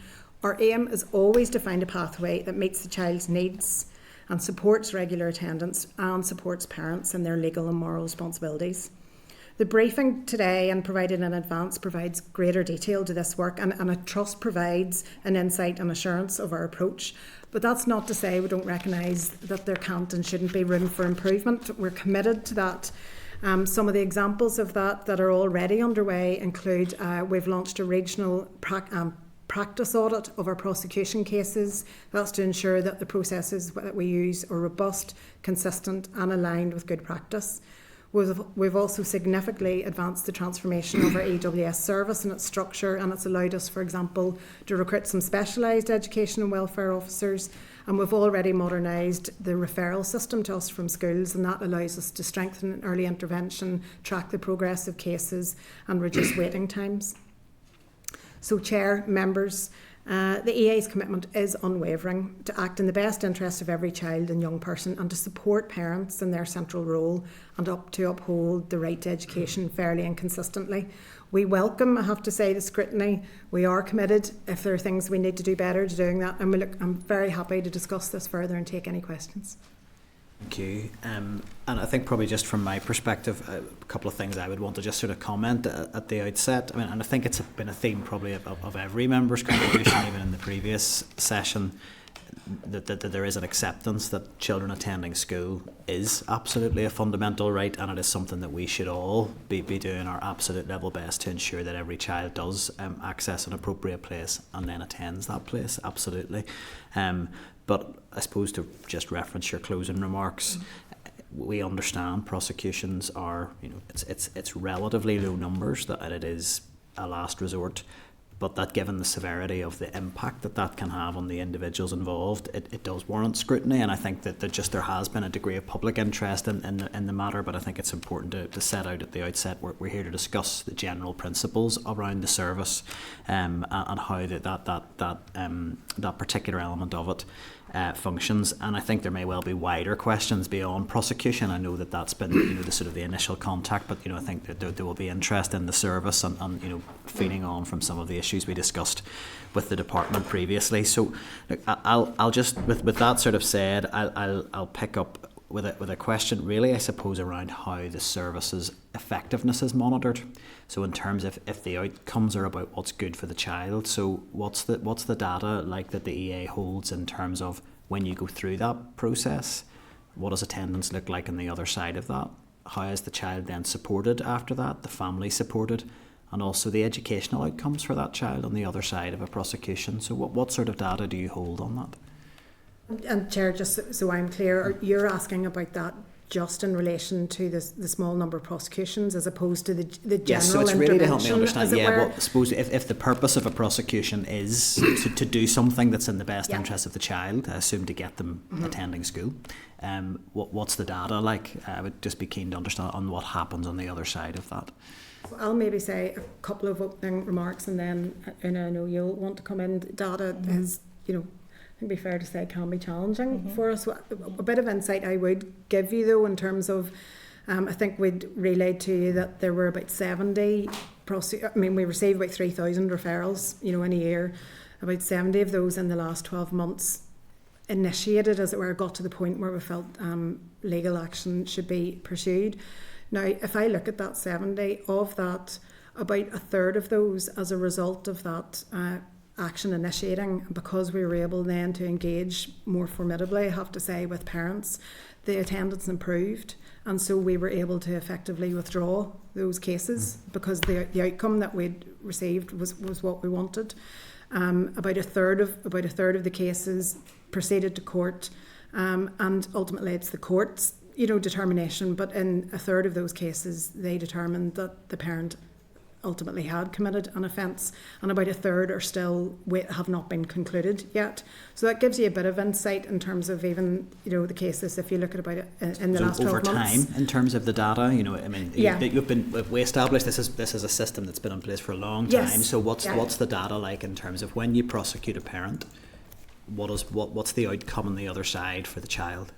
Our aim is always to find a pathway that meets the child's needs and supports regular attendance and supports parents in their legal and moral responsibilities. The briefing today and provided in advance provides greater detail to this work, and I trust provides an insight and assurance of our approach. But that's not to say we don't recognise that there can't and shouldn't be room for improvement. We're committed to that. Some of the examples of that are already underway include we've launched a regional practice audit of our prosecution cases. That's to ensure that the processes that we use are robust, consistent and aligned with good practice. We've also significantly advanced the transformation of our EWS service and its structure, and it's allowed us, for example, to recruit some specialised education and welfare officers, and we've already modernised the referral system to us from schools, and that allows us to strengthen early intervention, track the progress of cases and reduce waiting times. So, Chair, members, the EA's commitment is unwavering to act in the best interest of every child and young person and to support parents in their central role and to uphold the right to education fairly and consistently. We welcome, I have to say, the scrutiny. We are committed, if there are things we need to do better, to doing that. And I'm very happy to discuss this further and take any questions. Thank you. And I think probably just from my perspective, a couple of things I would want to just sort of comment at the outset. I mean, and I think it's been a theme probably of every member's contribution, even in the previous session, that there is an acceptance that children attending school is absolutely a fundamental right, and it is something that we should all be doing our absolute level best to ensure that every child does access an appropriate place and then attends that place, absolutely. But I suppose to just reference your closing remarks, we understand prosecutions are, it's relatively low numbers, that it is a last resort, but that given the severity of the impact that can have on the individuals involved, it does warrant scrutiny. And I think that just there has been a degree of public interest in the matter, but I think it's important to set out at the outset we're here to discuss the general principles around the service and how that particular element of it functions, and I think there may well be wider questions beyond prosecution. I know that that's been the sort of the initial contact, but I think that there will be interest in the service and feeding on from some of the issues we discussed with the department previously. So look, I'll just with that sort of said, I'll pick up with a question really, I suppose, around how the service's effectiveness is monitored. So in terms of if the outcomes are about what's good for the child, so what's the data like that the EA holds in terms of when you go through that process? What does attendance look like on the other side of that? How is the child then supported after that, the family supported, and also the educational outcomes for that child on the other side of a prosecution? So what sort of data do you hold on that? And Chair, just so I'm clear, you're asking about that just in relation to the small number of prosecutions as opposed to the general yes, so it's really to help me intervention, understand. as it Yeah, were? well, I suppose if the purpose of a prosecution is to do something that's in the best interest of the child, I assume to get them attending school, what's the data like? I would just be keen to understand on what happens on the other side of that. So I'll maybe say a couple of opening remarks, and then I know you'll want to come in. Data is, I think it'd be fair to say can be challenging for us. A bit of insight I would give you though in terms of, I think we'd relayed to you that there were about 70, we received about 3,000 referrals, in a year. About 70 of those in the last 12 months initiated, as it were, got to the point where we felt legal action should be pursued. Now, if I look at that 70, of that, about a third of those as a result of that action initiating, because we were able then to engage more formidably, I have to say, with parents, the attendance improved, and so we were able to effectively withdraw those cases because the outcome that we'd received was what we wanted. About a third of the cases proceeded to court, and ultimately it's the court's determination, but in a third of those cases they determined that the parent ultimately had committed an offence, and about a third are still have not been concluded yet. So that gives you a bit of insight in terms of even the cases. If you look at about it in the last 12 over months, time, in terms of the data, we established this is a system that's been in place for a long time. Yes. So what's the data like in terms of when you prosecute a parent? What's the outcome on the other side for the child?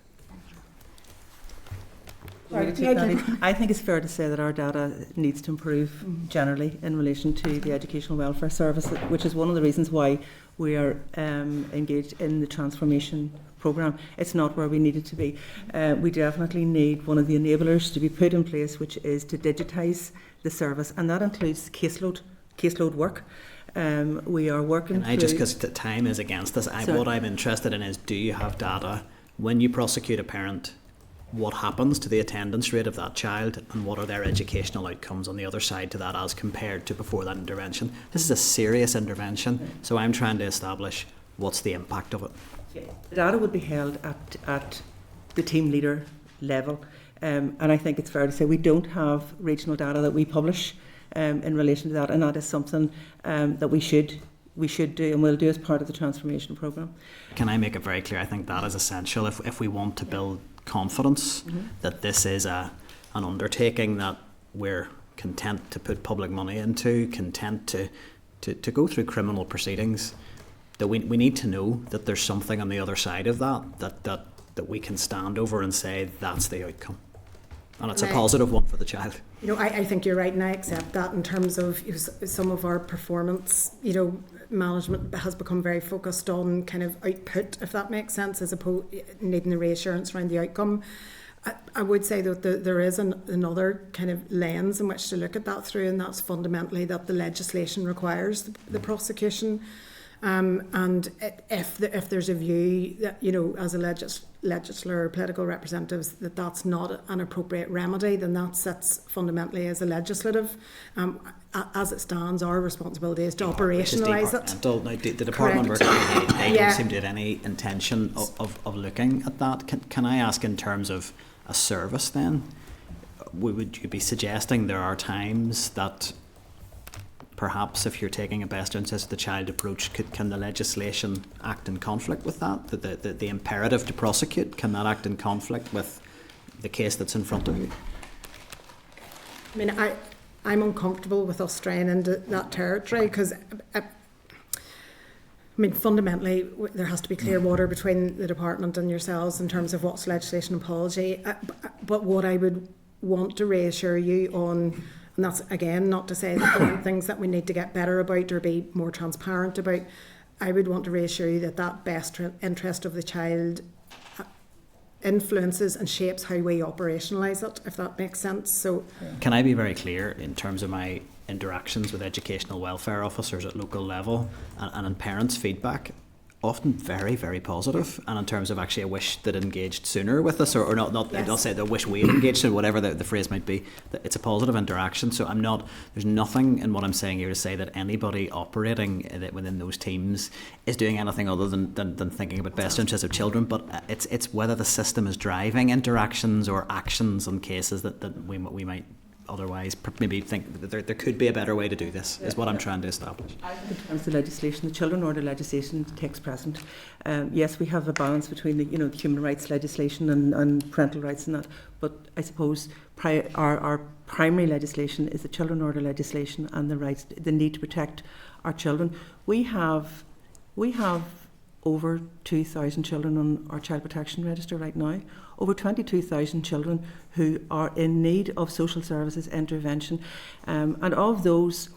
Right. I think it's fair to say that our data needs to improve generally in relation to the educational welfare service, which is one of the reasons why we are engaged in the transformation programme. It's not where we need it to be. We definitely need one of the enablers to be put in place, which is to digitise the service, and that includes caseload work. We are working. And just because time is against us, what I'm interested in is, do you have data when you prosecute a parent? What happens to the attendance rate of that child, and what are their educational outcomes on the other side to that as compared to before that intervention? This is a serious intervention, so I'm trying to establish what's the impact of it. The data would be held at the team leader level, and I think it's fair to say we don't have regional data that we publish in relation to that, and that is something that we should do and will do as part of the transformation programme. Can I make it very clear? I think that is essential if we want to build confidence that this is an undertaking that we're content to put public money into, content to go through criminal proceedings, that we need to know that there's something on the other side of that we can stand over and say that's the outcome. And it's a positive one for the child. I think you're right, and I accept that in terms of some of our performance, management has become very focused on kind of output, if that makes sense, as opposed needing the reassurance around the outcome. I would say that there is another kind of lens in which to look at that through, and that's fundamentally that the legislation requires the prosecution. And if there's a view that, as a legislator or political representatives, that that's not an appropriate remedy, then that sits fundamentally as a legislative. As it stands, our responsibility is to operationalise it. Now, the department they don't seem to have any intention of looking at that. Can I ask, in terms of a service then, would you be suggesting there are times that perhaps if you're taking a best interest of the child approach, can the legislation act in conflict with that? The imperative to prosecute, can that act in conflict with the case that's in front of you? I mean, I'm uncomfortable with us straying into that territory because I mean, fundamentally, there has to be clear water between the department and yourselves in terms of what's legislation and policy. But what I would want to reassure you on, and that's again not to say that there aren't things that we need to get better about or be more transparent about, I would want to reassure you that that best interest of the child influences and shapes how we operationalise it, if that makes sense. So, can I be very clear in terms of my interactions with educational welfare officers at local level and in parents' feedback? Often very, very positive, and in terms of actually a wish that engaged sooner with us, or not Yes. I'll say the wish we had engaged in, whatever the phrase might be, that it's a positive interaction. So there's nothing in what I'm saying here to say that anybody operating within those teams is doing anything other than thinking about best interests of children, but it's whether the system is driving interactions or actions on cases that we might otherwise maybe think that there could be a better way to do this, is what I'm trying to establish. In terms of the legislation, the children order legislation takes precedent. Yes, we have a balance between the human rights legislation and parental rights and that, but I suppose our primary legislation is the children order legislation and the need to protect our children. We have over 2,000 children on our child protection register right now, over 22,000 children who are in need of social services intervention, and of those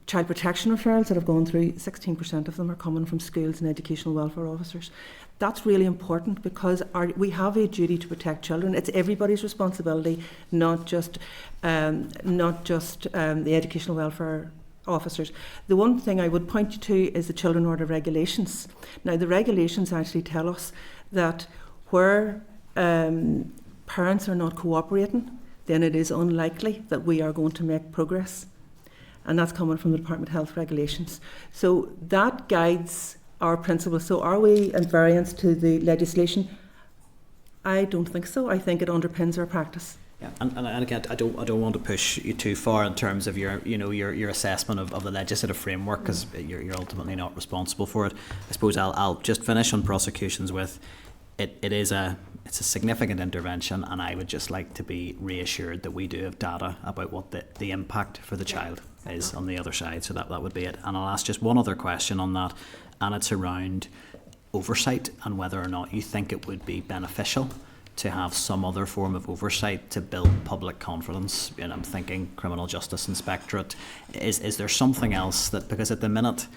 child protection referrals that have gone through, 16% of them are coming from schools and educational welfare officers. That's really important because we have a duty to protect children. It's everybody's responsibility, not just the educational welfare officers. The one thing I would point you to is the children order regulations. Now, the regulations actually tell us that where parents are not cooperating, then it is unlikely that we are going to make progress. And that's coming from the Department of Health regulations. So that guides our principles. So are we in variance to the legislation? I don't think so. I think it underpins our practice. Yeah, and again, I don't want to push you too far in terms of your assessment of the legislative framework, because you're ultimately not responsible for it. I suppose I'll just finish on prosecutions with it's a significant intervention, and I would just like to be reassured that we do have data about what the impact for the child is on the other side. So that would be it. And I'll ask just one other question on that, and it's around oversight and whether or not you think it would be beneficial to have some other form of oversight to build public confidence. And I'm thinking criminal justice inspectorate. Is there something else that, because at the minute,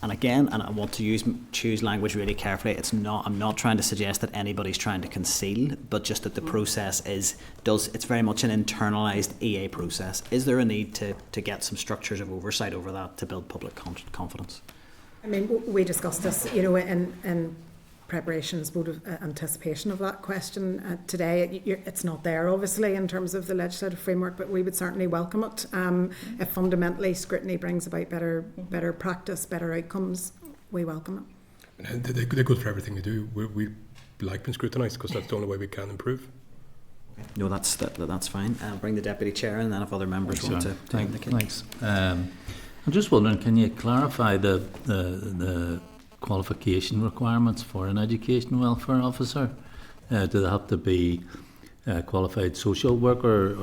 and again, and I want to choose language really carefully, I'm not trying to suggest that anybody's trying to conceal, but just that the process it's very much an internalised EA process. Is there a need to get some structures of oversight over that to build public confidence? I mean, we discussed this, in preparations, vote of anticipation of that question today. It's not there, obviously, in terms of the legislative framework, but we would certainly welcome it. If fundamentally scrutiny brings about better practice, better outcomes, we welcome it. And they go for everything they do. We like being scrutinised because that's the only way we can improve. No, that's fine. I'll bring the Deputy Chair, and then if other members want to indicate. Thanks. I'm just wondering, can you clarify the qualification requirements for an education welfare officer? Do they have to be a qualified social worker,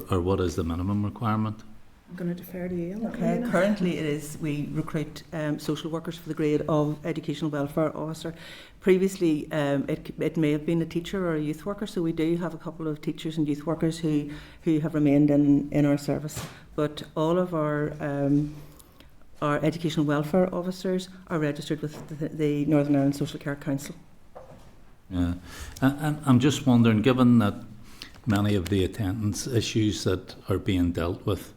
or what is the minimum requirement? I'm going to defer to you. Okay, currently it is, we recruit social workers for the grade of educational welfare officer. Previously it may have been a teacher or a youth worker, so we do have a couple of teachers and youth workers who have remained in our service. But all of our educational welfare officers are registered with the Northern Ireland Social Care Council. Yeah, and I'm just wondering, given that many of the attendance issues that are being dealt with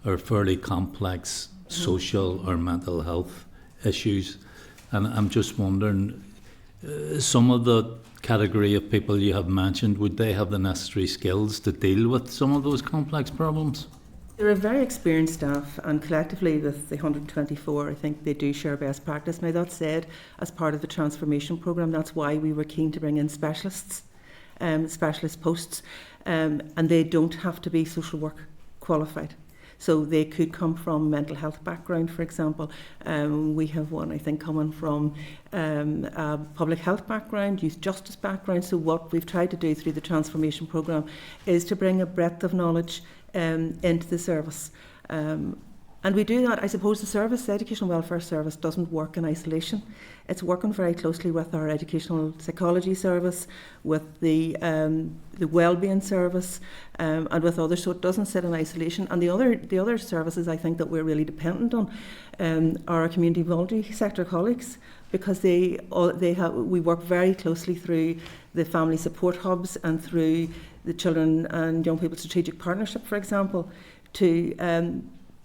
are fairly complex social or mental health issues, and I'm just wondering, some of the category of people you have mentioned, would they have the necessary skills to deal with some of those complex problems? They're a very experienced staff, and collectively with the 124, I think they do share best practice. Now, that said, as part of the transformation programme, that's why we were keen to bring in specialist posts, and they don't have to be social work qualified. So they could come from mental health background, for example. We have one, I think, coming from a public health background, youth justice background. So what we've tried to do through the transformation programme is to bring a breadth of knowledge into the service. And And we do that, I suppose the Educational Welfare Service doesn't work in isolation. It's working very closely with our Educational Psychology Service, with the Wellbeing Service, and with others, so it doesn't sit in isolation. And the other services I think that we're really dependent on are our community multi-sector colleagues, because we work very closely through the family support hubs and through the Children and Young People Strategic Partnership, for example, to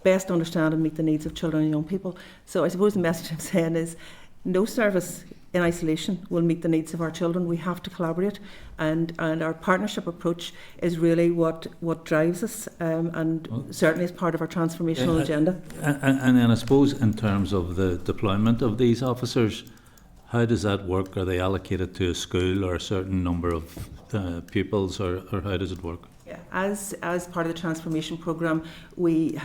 best understand and meet the needs of children and young people. So I suppose the message I'm saying is no service in isolation will meet the needs of our children. We have to collaborate, and our partnership approach is really what drives us, and certainly is part of our transformational agenda. And then I suppose in terms of the deployment of these officers, how does that work? Are they allocated to a school or a certain number of pupils, or how does it work? Yeah, as part of the transformation programme, we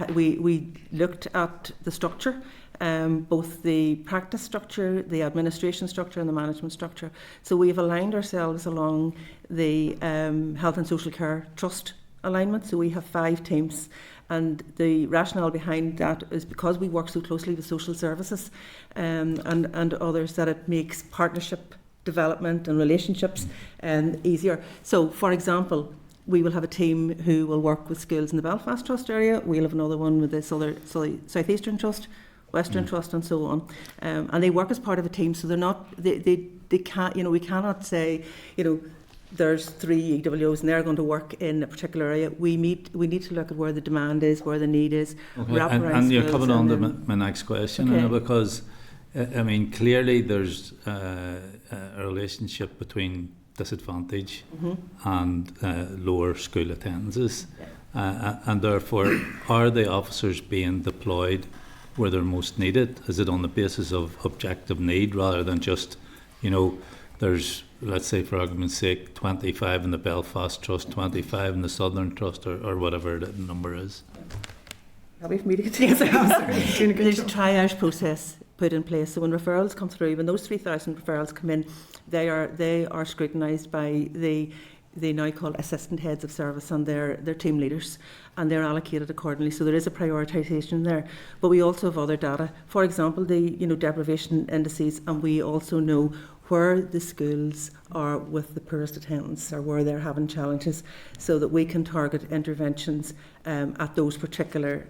looked at the structure, both the practice structure, the administration structure and the management structure. So we've aligned ourselves along the Health and Social Care Trust alignment. So we have 5 teams, and the rationale behind that is because we work so closely with social services and others, that it makes partnership development and relationships easier. So, for example, we will have a team who will work with schools in the Belfast Trust area. We'll have another one with the South Eastern Trust, Western Trust, and so on. And they work as part of a team, so they're not. They can't. We cannot say, there's 3 EWOs and they're going to work in a particular area. We need to look at where the demand is, where the need is. Okay. And you're coming on to my next question, okay. Because clearly there's a relationship between disadvantage and lower school attendances, and therefore are the officers being deployed where they're most needed? Is it on the basis of objective need rather than just, there's, let's say for argument's sake, 25 in the Belfast Trust, 25 in the Southern Trust, or whatever the number is? Happy for me to take it. There's a triage process put in place. So when referrals come through, when those 3,000 referrals come in, they are scrutinised by the now called assistant heads of service and their team leaders, and they're allocated accordingly. So there is a prioritisation there. But we also have other data. For example, the deprivation indices, and we also know where the schools are with the poorest attendance or where they're having challenges, so that we can target interventions at those particular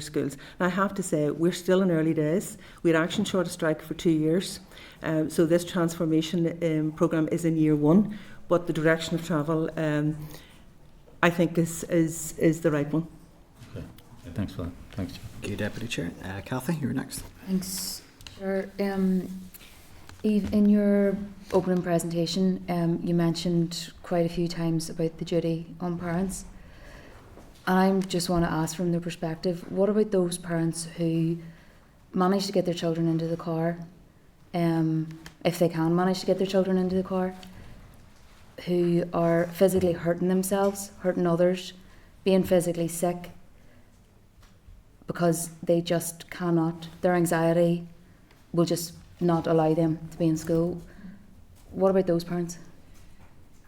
schools. And I have to say, we're still in early days. We had Action Short of Strike for 2 years, so this transformation programme is in year 1, but the direction of travel, I think, is the right one. Okay. Thanks for that. Thanks, Chair. Thank you, Deputy Chair. Cathy, you're next. Thanks, Chair. Eve, in your opening presentation, you mentioned quite a few times about the duty on parents. And I just want to ask, from their perspective, what about those parents who manage to get their children into the car, if they can manage to get their children into the car, who are physically hurting themselves, hurting others, being physically sick, because they just cannot, their anxiety will just not allow them to be in school? What about those parents?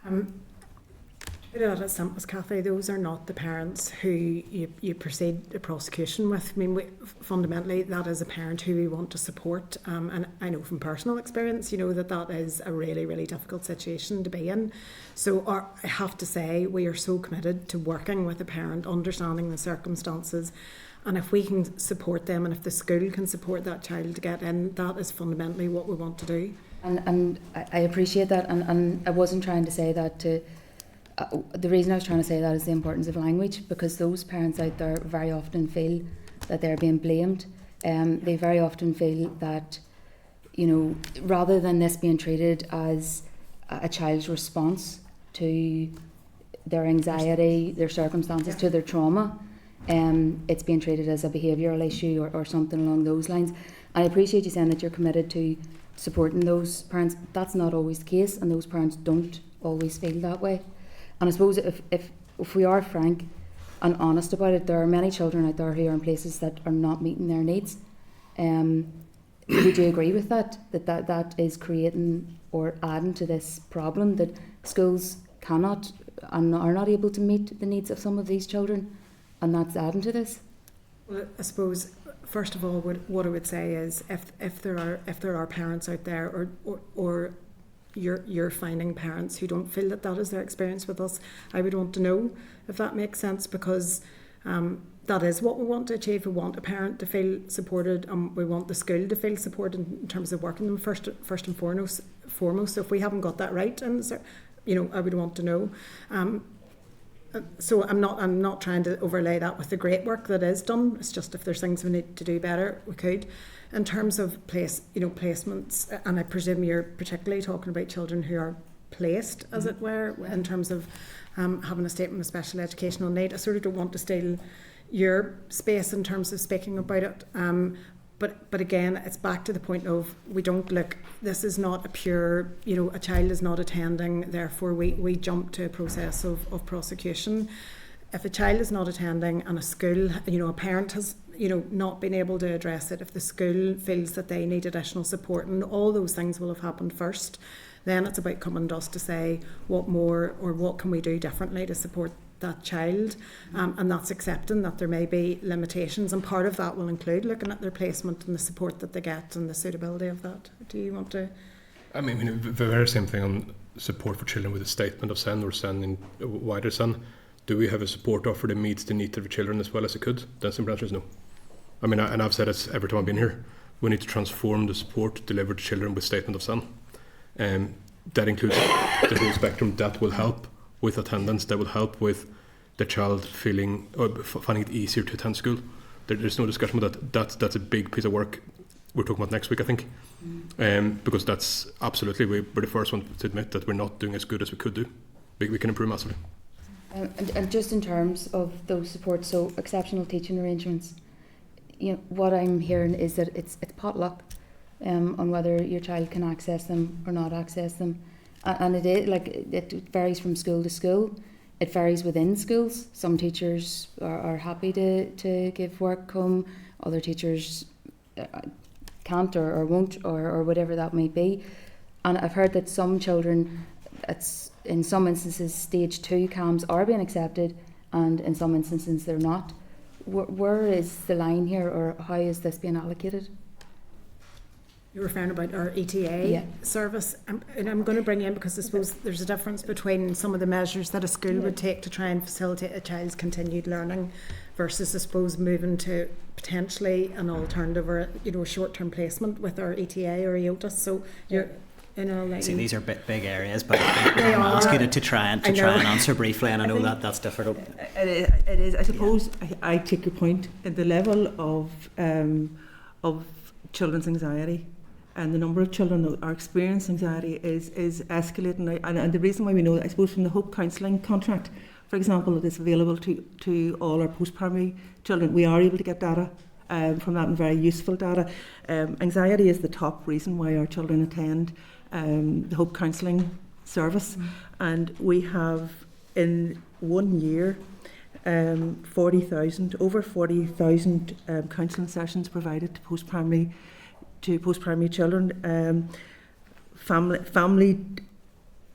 Put it as simple as, Cathy, those are not the parents who you proceed a prosecution with. I mean, fundamentally, that is a parent who we want to support. And I know from personal experience, that is a really, really difficult situation to be in. So I have to say, we are so committed to working with a parent, understanding the circumstances. And if we can support them, and if the school can support that child to get in, that is fundamentally what we want to do. And I appreciate that. And I wasn't trying to say that to... the reason I was trying to say that is the importance of language, because those parents out there very often feel that they're being blamed. They very often feel that, rather than this being treated as a child's response to their anxiety, their circumstances, to their trauma, it's being treated as a behavioural issue or something along those lines. I appreciate you saying that you're committed to supporting those parents. That's not always the case, and those parents don't always feel that way. And I suppose if we are frank and honest about it, there are many children out there who are in places that are not meeting their needs. Would you agree with that is creating or adding to this problem, that schools cannot and are not able to meet the needs of some of these children, and that's adding to this? Well, I suppose first of all, what I would say is if there are parents out there or you're finding parents who don't feel that is their experience with us, I would want to know if that makes sense, because that is what we want to achieve. We want a parent to feel supported, and we want the school to feel supported in terms of working them first and foremost. So if we haven't got that right, and I would want to know. So I'm not trying to overlay that with the great work that is done. It's just if there's things we need to do better, we could. In terms of placements, and I presume you're particularly talking about children who are placed, as it were, in terms of having a statement of special educational need. I sort of don't want to steal your space in terms of speaking about it. But again, it's back to the point of we don't look, this is not a pure, a child is not attending, therefore we jump to a process of prosecution. If a child is not attending and a school, a parent has, not been able to address it, if the school feels that they need additional support, and all those things will have happened first, then it's about coming to us to say what more or what can we do differently to support that child, and that's accepting that there may be limitations, and part of that will include looking at their placement and the support that they get and the suitability of that. Do you want to? I mean, the very same thing on support for children with a statement of SEN or SEN in wider SEN. Do we have a support offer that meets the needs of the children as well as it could? The simple answer is no. I mean, and I've said it every time I've been here, we need to transform the support delivered to children with statement of SEN. That includes the whole spectrum. That will help with attendance, that will help with the child feeling or finding it easier to attend school. There's no discussion about that. That's a big piece of work we're talking about next week, I think, because that's absolutely, we're the first one to admit that we're not doing as good as we could do. We can improve massively. And just in terms of those supports, so exceptional teaching arrangements, what I'm hearing is that it's potluck on whether your child can access them or not access them. And it varies from school to school. It varies within schools. Some teachers are happy to give work home. Other teachers can't or won't or whatever that may be. And I've heard that some children, in some instances, stage 2 CAMs are being accepted, and in some instances they're not. Where is the line here, or how is this being allocated? You're referring about our ETA service, and I'm going to bring in, because I suppose there's a difference between some of the measures that a school would take to try and facilitate a child's continued learning versus, I suppose, moving to potentially an alternative or a short-term placement with our ETA or EOTAS. So you're, see, these are big areas, but I'm asking you to try and answer briefly, and I know that's difficult. It is. I suppose I take your point. The level of children's anxiety and the number of children that are experiencing anxiety is escalating. And the reason why we know that, I suppose, from the Hope Counselling contract, for example, that is available to all our post-primary children, we are able to get data from that, and very useful data. Anxiety is the top reason why our children attend the Hope Counselling service, and we have in 1 year over 40,000 counselling sessions provided to post-primary children. Family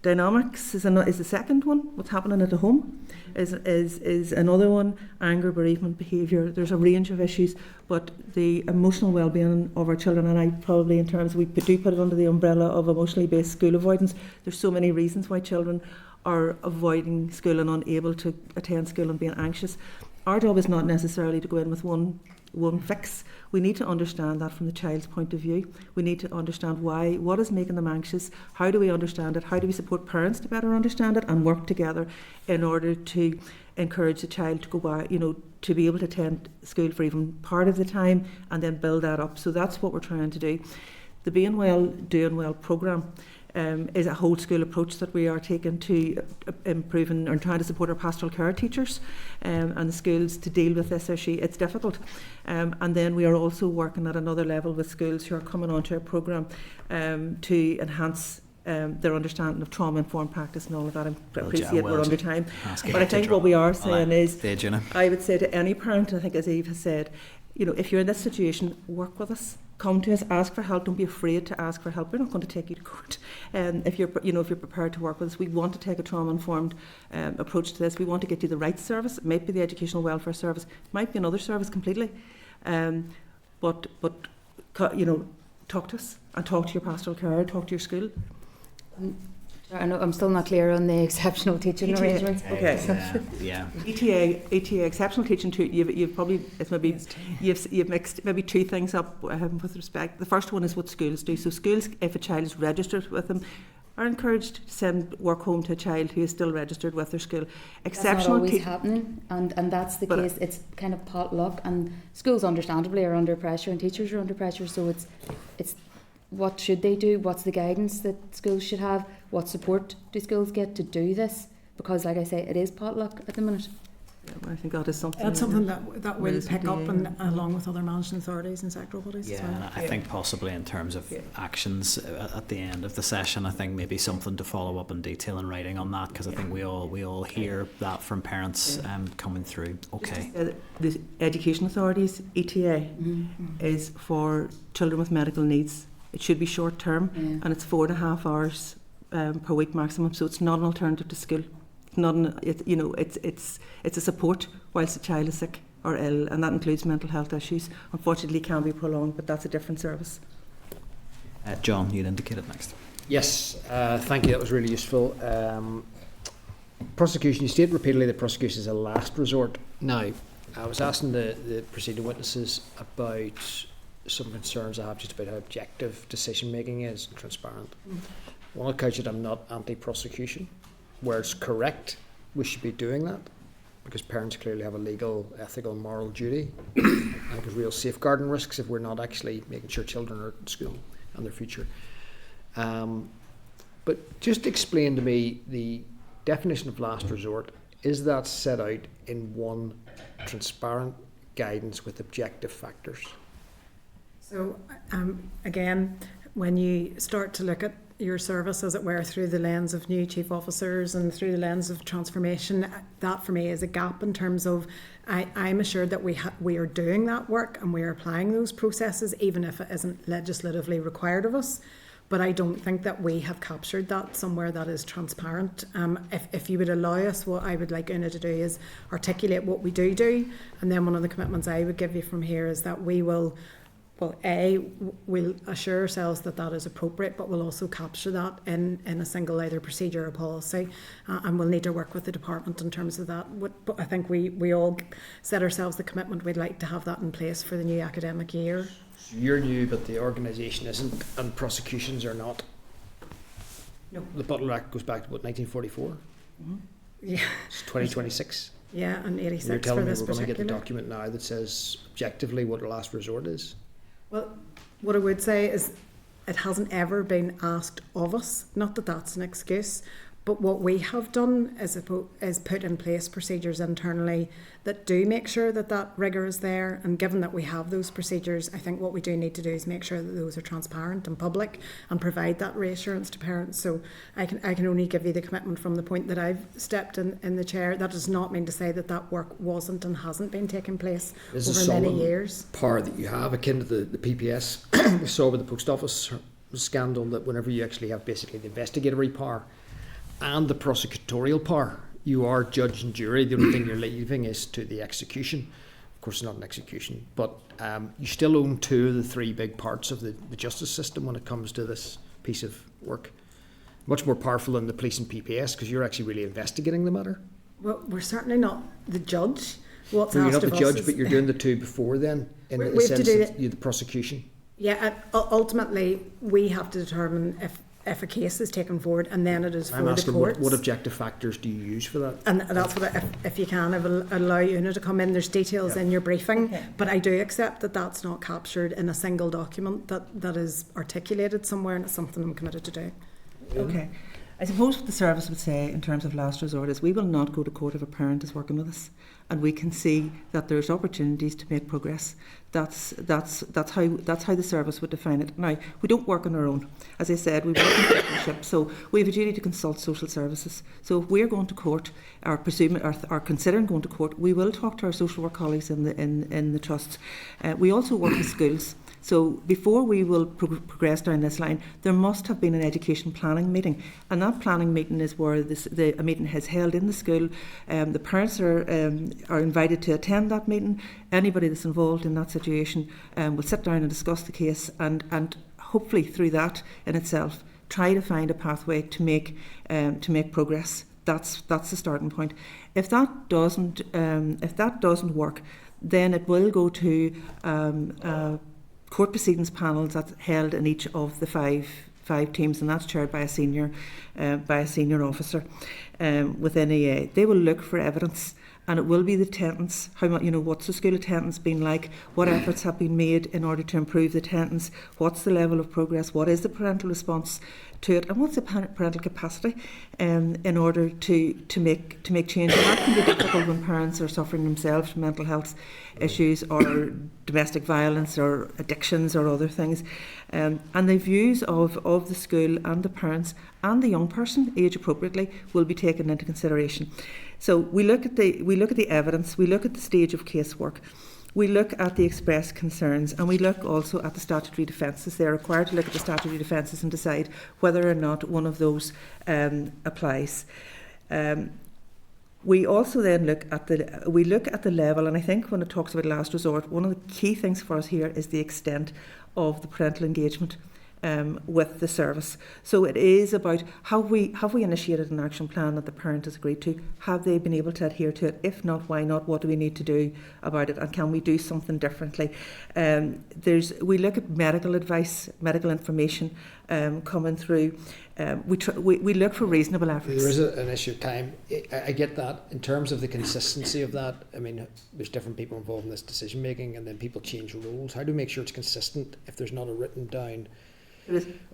dynamics is the second one. What's happening at the home is another one. Anger, bereavement, behaviour. There's a range of issues, but the emotional well-being of our children, and I probably, in terms, we do put it under the umbrella of emotionally based school avoidance. There's so many reasons why children are avoiding school and unable to attend school and being anxious. Our job is not necessarily to go in with one fix. We need to understand that from the child's point of view. We need to understand what is making them anxious, how do we understand it, how do we support parents to better understand it, and work together in order to encourage the child to go by, to be able to attend school for even part of the time, and then build that up. So that's what we're trying to do. The Being Well, Doing Well programme is a whole school approach that we are taking to improving and trying to support our pastoral care teachers and the schools to deal with this issue. It's difficult. And then we are also working at another level with schools who are coming onto our programme to enhance their understanding of trauma-informed practice and all of that. I appreciate we're under time. But I think what we are saying is, I would say to any parent, I think as Eve has said, if you're in this situation, work with us. Come to us, ask for help. Don't be afraid to ask for help. We're not going to take you to court. If you're prepared to work with us, we want to take a trauma-informed approach to this. We want to get you the right service. It might be the educational welfare service. It might be another service completely. But talk to us and talk to your pastoral carer. Talk to your school. I know I'm still not clear on the exceptional teaching arrangements. Okay. Yeah. ETA, exceptional teaching. You've probably you've mixed maybe two things up with respect. The first one is what schools do. So schools, if a child is registered with them, are encouraged to send work home to a child who is still registered with their school. Exceptional that's not always happening, and that's the case. It's kind of potluck, and schools understandably are under pressure, and teachers are under pressure. So it's what should they do? What's the guidance that schools should have? What support do schools get to do this? Because, like I say, it is potluck at the minute. I think that is something. That's something that will pick up, and along with other management authorities and sectoral bodies as well. And I think possibly in terms of actions at the end of the session, I think maybe something to follow up in detail in writing on that, because I think we all hear that from parents coming through. Okay. The education authorities, ETA, is for children with medical needs. It should be short term, and it's 4.5 hours per week maximum. So it's not an alternative to school. It's a support whilst the child is sick or ill, and that includes mental health issues. Unfortunately, can be prolonged, but that's a different service. John, you'd indicated next. Yes, thank you. That was really useful. Prosecution. You state repeatedly that prosecution is a last resort. Now, I was asking the preceding witnesses about some concerns I have just about how objective decision making is and transparent. I want to couch it, I'm not anti-prosecution. Where it's correct, we should be doing that, because parents clearly have a legal, ethical, and moral duty. I think there's real safeguarding risks if we're not actually making sure children are at school and their future. But just explain to me the definition of last resort. Is that set out in one transparent guidance with objective factors? So again, when you start to look at your service, as it were, through the lens of new chief officers and through the lens of transformation, that for me is a gap in terms of I'm assured that we are doing that work and we are applying those processes, even if it isn't legislatively required of us. But I don't think that we have captured that somewhere that is transparent. If you would allow us, what I would like Una to do is articulate what we do, and then one of the commitments I would give you from here is that we will. Well, we'll assure ourselves that that is appropriate, but we'll also capture that in a single either procedure or policy, and we'll need to work with the department in terms of that. But I think we all set ourselves the commitment we'd like to have that in place for the new academic year. So you're new, but the organisation isn't, and prosecutions are not. No. The Butler Act goes back to what, 1944? Yeah. It's 2026. Yeah, and 86 You're telling for me this we're going to get the particular. document now that says objectively what a last resort is? Well, what I would say is it hasn't ever been asked of us, not that that's an excuse, but what we have done is put in place procedures internally that do make sure that that rigour is there, and given that we have those procedures, I think what we do need to do is make sure that those are transparent and public and provide that reassurance to parents. So I can only give you the commitment from the point that I've stepped in the chair. That does not mean to say that that work wasn't and hasn't been taking place over many years. Power that you have akin to the PPS we saw with the post office scandal, that whenever you actually have basically the investigatory power and the prosecutorial power, you are judge and jury. The only thing you're leaving is to the execution. Of course, it's not an execution, but you still own two of the three big parts of the justice system when it comes to this piece of work. Much more powerful than the police and PPS, because you're actually really investigating the matter. Well, we're certainly not the judge. What's You're asked not the of us judge, is- but you're doing the two before then, in We the have to sense do that it. you're the prosecution. Yeah, ultimately we have to determine if a case is taken forward, and then it is I'm for the asking courts. what objective factors do you use for that? And that's what if you can, I will allow Una to come in. There's details in your briefing, but I do accept that that's not captured in a single document that is articulated somewhere, and it's something I'm committed to do. Okay. I suppose what the service would say in terms of last resort is we will not go to court if a parent is working with us and we can see that there's opportunities to make progress. That's how the service would define it. Now, we don't work on our own. As I said, we work in partnership, so we have a duty to consult social services. So if we're going to court or considering going to court, we will talk to our social work colleagues in the trusts. We also work with schools. So before we will progress down this line, there must have been an education planning meeting, and that planning meeting is where a meeting is held in the school. The parents are invited to attend that meeting. Anybody that's involved in that situation will sit down and discuss the case, and hopefully through that in itself try to find a pathway to make progress. That's the starting point. If that doesn't work, then it will go to court proceedings panels that's held in each of the five teams, and that's chaired by a senior officer within EA. They will look for evidence, and it will be the attendance. How much, what's the school attendance been like? What efforts have been made in order to improve the attendance? What's the level of progress? What is the parental response to it? And what's the parental capacity in order to make change? And that can be difficult when parents are suffering themselves from mental health issues or domestic violence or addictions or other things. And the views of the school and the parents and the young person, age appropriately, will be taken into consideration. So we look at the evidence, we look at the stage of casework, we look at the expressed concerns, and we look also at the statutory defences. They are required to look at the statutory defences and decide whether or not one of those applies. We also then look at the level, and I think when it talks about last resort, one of the key things for us here is the extent of the parental engagement with the service. So it is about have we initiated an action plan that the parent has agreed to? Have they been able to adhere to it? If not, why not? What do we need to do about it? And can we do something differently? We look at medical advice, medical information coming through. We look for reasonable efforts. There is an issue of time. I get that. In terms of the consistency of that, I mean, there's different people involved in this decision making, and then people change rules. How do we make sure it's consistent if there's not a written down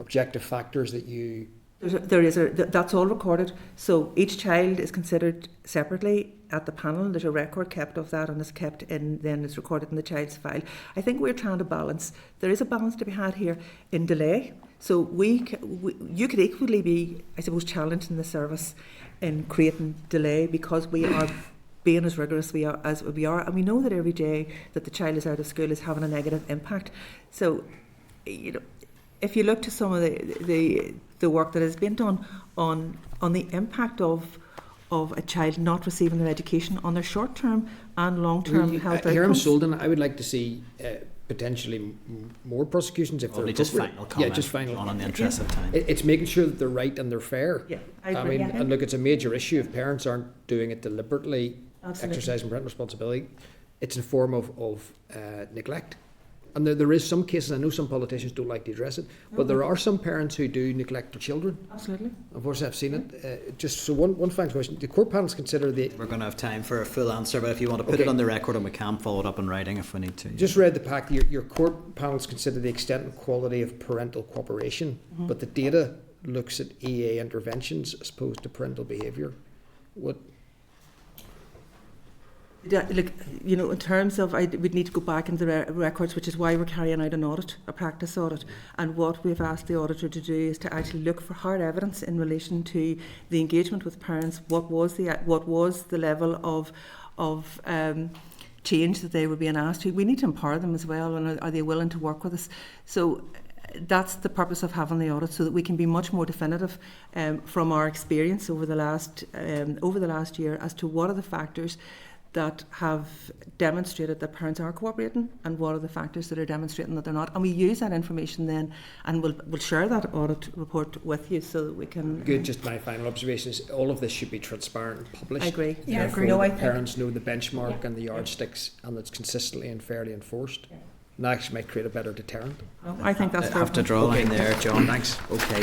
objective factors that you... That's all recorded. So each child is considered separately at the panel. There's a record kept of that, and it's kept in, then it's recorded in the child's file. I think we're trying to balance. There is a balance to be had here in delay. So you could equally be, I suppose, challenged in the service in creating delay because we are being as rigorous as we are, and we know that every day that the child is out of school is having a negative impact. So, if you look to some of the work that has been done on the impact of a child not receiving their education on their short-term and long-term health outcomes. Here I'm sold, and I would like to see potentially more prosecutions if they're just final comment. Yeah, just final. On the interest of time. It's making sure that they're right and they're fair. Yeah, I agree. And look, it's a major issue if parents aren't doing it deliberately, Absolutely. exercising parental responsibility. It's a form of neglect. And there is some cases, I know some politicians don't like to address it, but there are some parents who do neglect their children. Absolutely. Of course, I've seen it. Just so one final question. The court panels consider We're going to have time for a full answer, but if you want to put it on the record, and we can follow it up in writing if we need to. Just read the pack. Your court panels consider the extent and quality of parental cooperation, but the data looks at EA interventions as opposed to parental behaviour. What? Look, in terms of, we'd need to go back into the records, which is why we're carrying out an audit, a practice audit. And what we've asked the auditor to do is to actually look for hard evidence in relation to the engagement with parents. What was the level of change that they were being asked to? We need to empower them as well, and are they willing to work with us? So that's the purpose of having the audit, so that we can be much more definitive from our experience over the last year as to what are the factors that have demonstrated that parents are cooperating and what are the factors that are demonstrating that they're not. And we use that information then, and we'll share that audit report with you so that we can... Good, just my final observation is all of this should be transparent and published. I agree. Yeah, I agree. No, I parents know the benchmark and the yardsticks, and it's consistently and fairly enforced. And actually might create a better deterrent. No, I think that's I have to draw a line there, John. Thanks. Okay,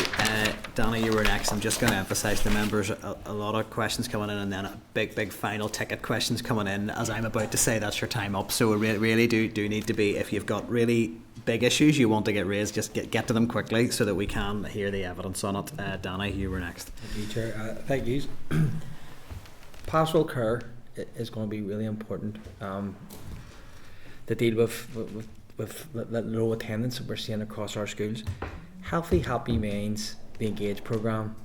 Dana, you were next. I'm just going to emphasise to the members a lot of questions coming in, and then a big final ticket questions coming in. As I'm about to say, that's your time up. So we really do need to be, if you've got really big issues you want to get raised, just get to them quickly so that we can hear the evidence on it. Danny, you were next. Thank you, Chair. Thank you. Pastoral care is going to be really important to deal with the low attendance that we're seeing across our schools. Healthy, Happy Minds, the Engage programme,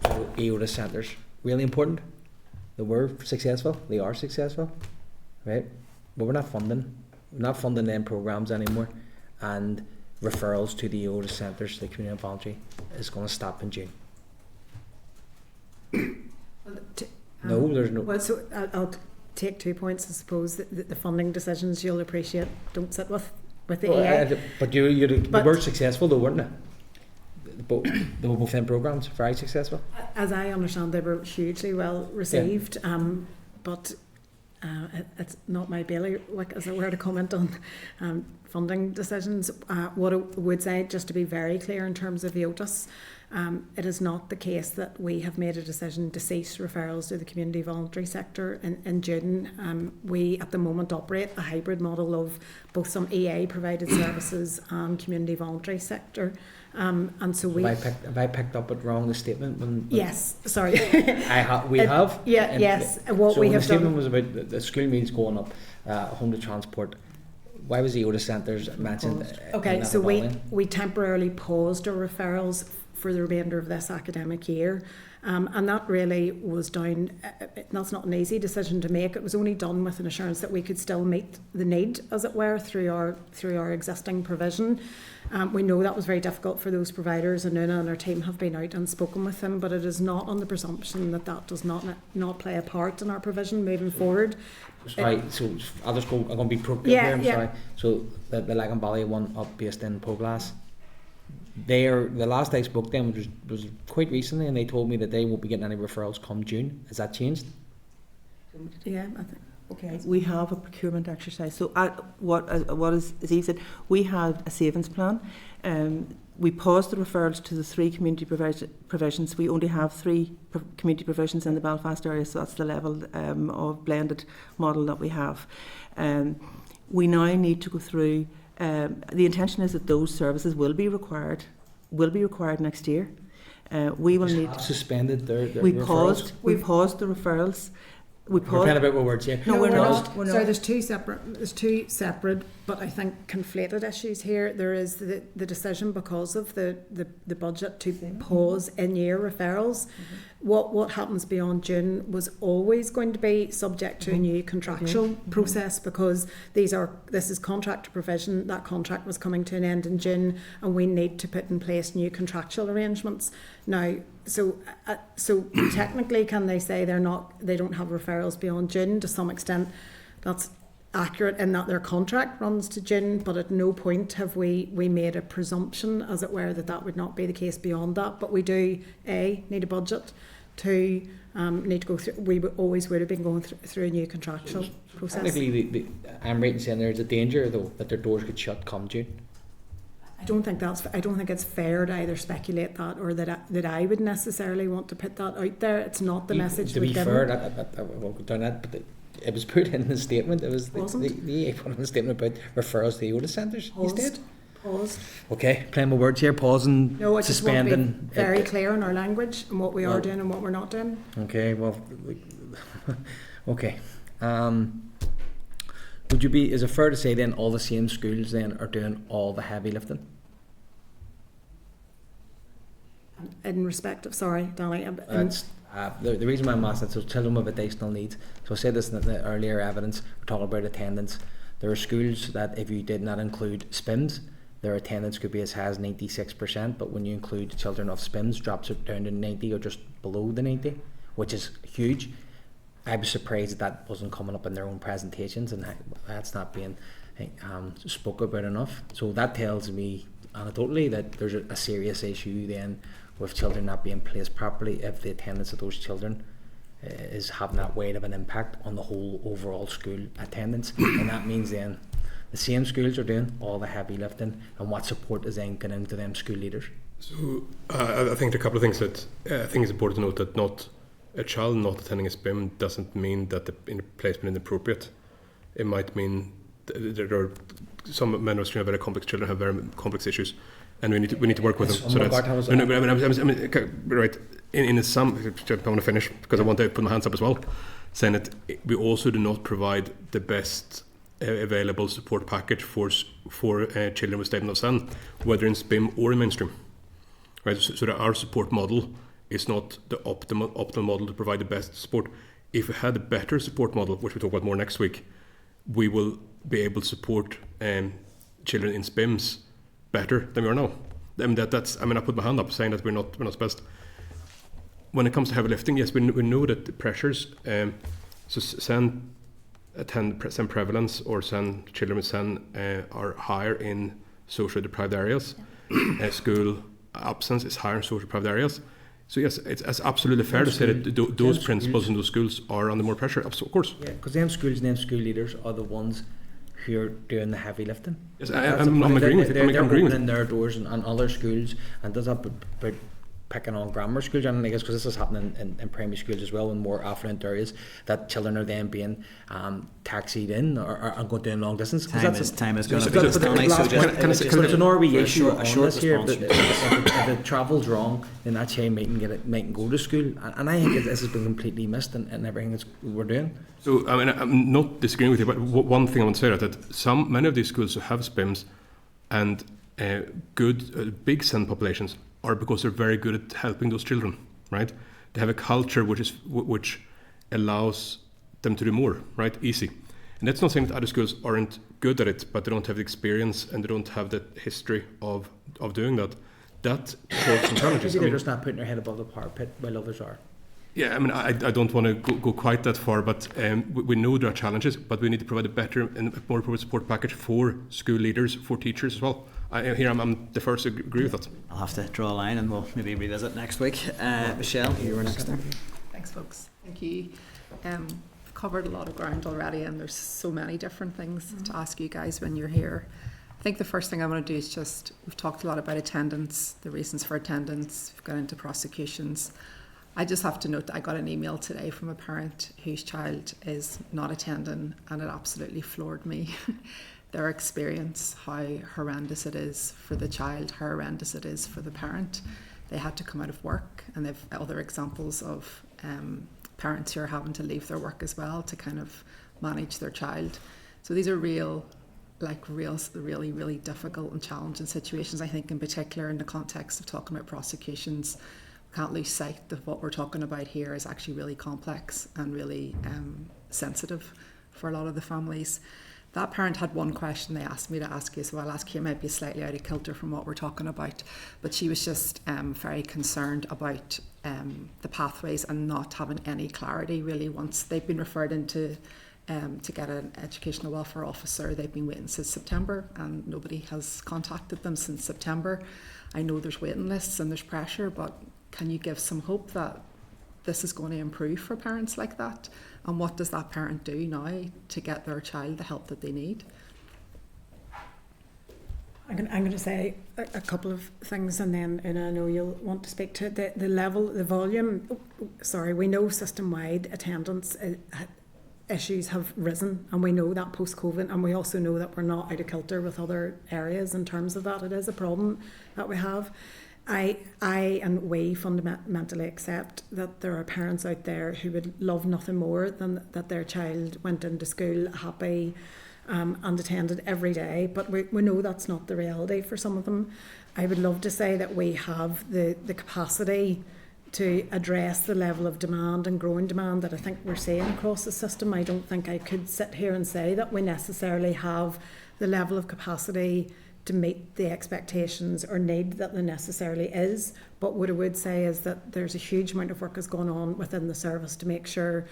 EOTA centres, really important. They were successful, they are successful, right? But we're not funding them programmes anymore, and referrals to the EOTA centres, the community voluntary, is going to stop in June. No, there's no. Well, so I'll take 2 points. I suppose the funding decisions you'll appreciate don't sit with the EA. But they were successful, though, weren't they? They were both in programmes, very successful. As I understand, they were hugely well received. Yeah. But it's not my bailiwick, as it were, to comment on funding decisions. What I would say, just to be very clear in terms of EOTAS, it is not the case that we have made a decision to cease referrals to the community voluntary sector in June. We at the moment operate a hybrid model of both some EA provided services and community voluntary sector. And so we have I picked up it wrong, the statement? When yes, sorry. We have. Yeah, yes. What so we have the statement done was about the school meals going up, home to transport. Why was the EOTA centres mentioned? Okay, so we temporarily paused our referrals for the remainder of this academic year. And that really was down, that's not an easy decision to make. It was only done with an assurance that we could still meet the need, as it were, through our existing provision. We know that was very difficult for those providers, and Una and our team have been out and spoken with them, but it is not on the presumption that does not play a part in our provision moving forward. Sorry, so I'll just go, I'm going to be pro yeah, here, I'm yeah. sorry. So the Lagan Valley one up based in Poglass, the last I spoke to them was quite recently, and they told me that they won't be getting any referrals come June. Has that changed? Yeah, I think. Okay, we have a procurement exercise. So what is, as Eve said, we had a savings plan. We paused the referrals to the 3 community provisions. We only have 3 community provisions in the Belfast area, so that's the level of blended model that we have. We now need to go through. The intention is that those services will be required next year. We will need suspended their we referrals. paused the referrals. We're playing a bit with words here. No, we're not. Sorry, there's two separate, but I think conflated issues here. There is the decision because of the budget to pause in-year referrals. What happens beyond June was always going to be subject to a new contractual process, because this is contract provision. That contract was coming to an end in June, and we need to put in place new contractual arrangements now. So technically, can they say they don't have referrals beyond June? To some extent, that's accurate in that their contract runs to June, but at no point have we made a presumption, as it were, that would not be the case beyond that. But we do, A, need a budget, 2, need to go through, we always would have been going through a new contractual process. Technically, I'm right in saying there's a danger, though, that their doors get shut come June. I don't think it's fair to either speculate that, or that I would necessarily want to put that out there. It's not the message to we've be given. fair, I won't go down that, but it was put in the statement. It was the put in the statement about referrals to the EOTA centres. Instead, paused. Okay, playing with words here, pausing, no, I just suspending. Want to be very clear in our language and what we are doing and what we're not doing. Okay, well, okay. Is it fair to say then all the same schools then are doing all the heavy lifting? In respect of, sorry, Danny. The reason why I'm asking, so children with additional needs. So I said this in the earlier evidence, we're talking about attendance. There are schools that if you did not include SPIMS, their attendance could be as high as 96%, but when you include children of SPIMS, drops it down to 90 or just below the 90, which is huge. I was surprised that wasn't coming up in their own presentations, and that's not being spoke about enough. So that tells me anecdotally that there's a serious issue then with children not being placed properly, if the attendance of those children is having that weight of an impact on the whole overall school attendance. And that means then the same schools are doing all the heavy lifting, and what support is then going into them school leaders. So I think a couple of things that I think it's important to note, that not a child not attending a SPIM doesn't mean that the placement is inappropriate. It might mean there are some men of Australia have very complex children, have very complex issues, and we need to work with them. So that's right. In some, I want to finish because I want to put my hands up as well, saying that we also do not provide the best available support package for children with statement of SEN, whether in SPIM or in mainstream. Right. So that our support model is not the optimal model to provide the best support. If we had a better support model, which we'll talk about more next week, we will be able to support children in SPIMs better than we are now. I mean, I put my hand up saying that we're not best. When it comes to heavy lifting, yes, we know that the pressures. So SEN prevalence or SEN children with SEN are higher in socially deprived areas. Yeah. School absence is higher in socially deprived areas. So yes, it's absolutely fair to say that those principals in those schools are under more pressure. Of course. Yeah, because them schools and them school leaders are the ones who are doing the heavy lifting. Yes, I'm agreeing with you. They're opening their doors and other schools, and does that about picking on grammar schools, and I guess because this is happening in primary schools as well in more affluent areas, that children are then being taxied in or going doing long distance. Time is going to be just it's an RB issue on this here. If it travels wrong, then that child mightn't go to school, and I think this has been completely missed in everything that we're doing. So I mean, I'm not disagreeing with you, but one thing I want to say is that many of these schools who have SPIMs and good big SEN populations are because they're very good at helping those children, right? They have a culture which allows them to do more, right? Easy. And that's not saying that other schools aren't good at it, but they don't have the experience and they don't have the history of doing that. That causes some challenges. Maybe they're just not putting their head above the parapet while others are. Yeah, I mean, I don't want to go quite that far, but we know there are challenges, but we need to provide a better and more appropriate support package for school leaders, for teachers as well. I'm the first to agree with that. I'll have to draw a line and we'll maybe revisit next week. Michelle, you were next there. Thanks, folks. Thank you. We've covered a lot of ground already, and there's so many different things to ask you guys when you're here. I think the first thing I want to do is we've talked a lot about attendance, the reasons for attendance, we've gone into prosecutions. I just have to note that I got an email today from a parent whose child is not attending, and it absolutely floored me. Their experience, how horrendous it is for the child, how horrendous it is for the parent. They had to come out of work, and they've other examples of parents who are having to leave their work as well to kind of manage their child. So these are really, really difficult and challenging situations, I think, in particular in the context of talking about prosecutions. We can't lose sight that what we're talking about here is actually really complex and really sensitive for a lot of the families. That parent had one question they asked me to ask you, so I'll ask you. It might be slightly out of kilter from what we're talking about, but she was just very concerned about the pathways and not having any clarity really once they've been referred into to get an educational welfare officer. They've been waiting since September and nobody has contacted them since September. I know there's waiting lists and there's pressure, but can you give some hope that this is going to improve for parents like that? And what does that parent do now to get their child the help that they need? I'm going to say a couple of things, and then I know you'll want to speak to it. The level, the volume. We know system-wide attendance issues have risen, and we know that post-COVID, and we also know that we're not out of kilter with other areas in terms of that. It is a problem that we have. I and we fundamentally accept that there are parents out there who would love nothing more than that their child went into school happy and attended every day, but we know that's not the reality for some of them. I would love to say that we have the capacity to address the level of demand and growing demand that I think we're seeing across the system. I don't think I could sit here and say that we necessarily have the level of capacity to meet the expectations or need that there necessarily is, but what I would say is that there's a huge amount of work has gone on within the service to make sure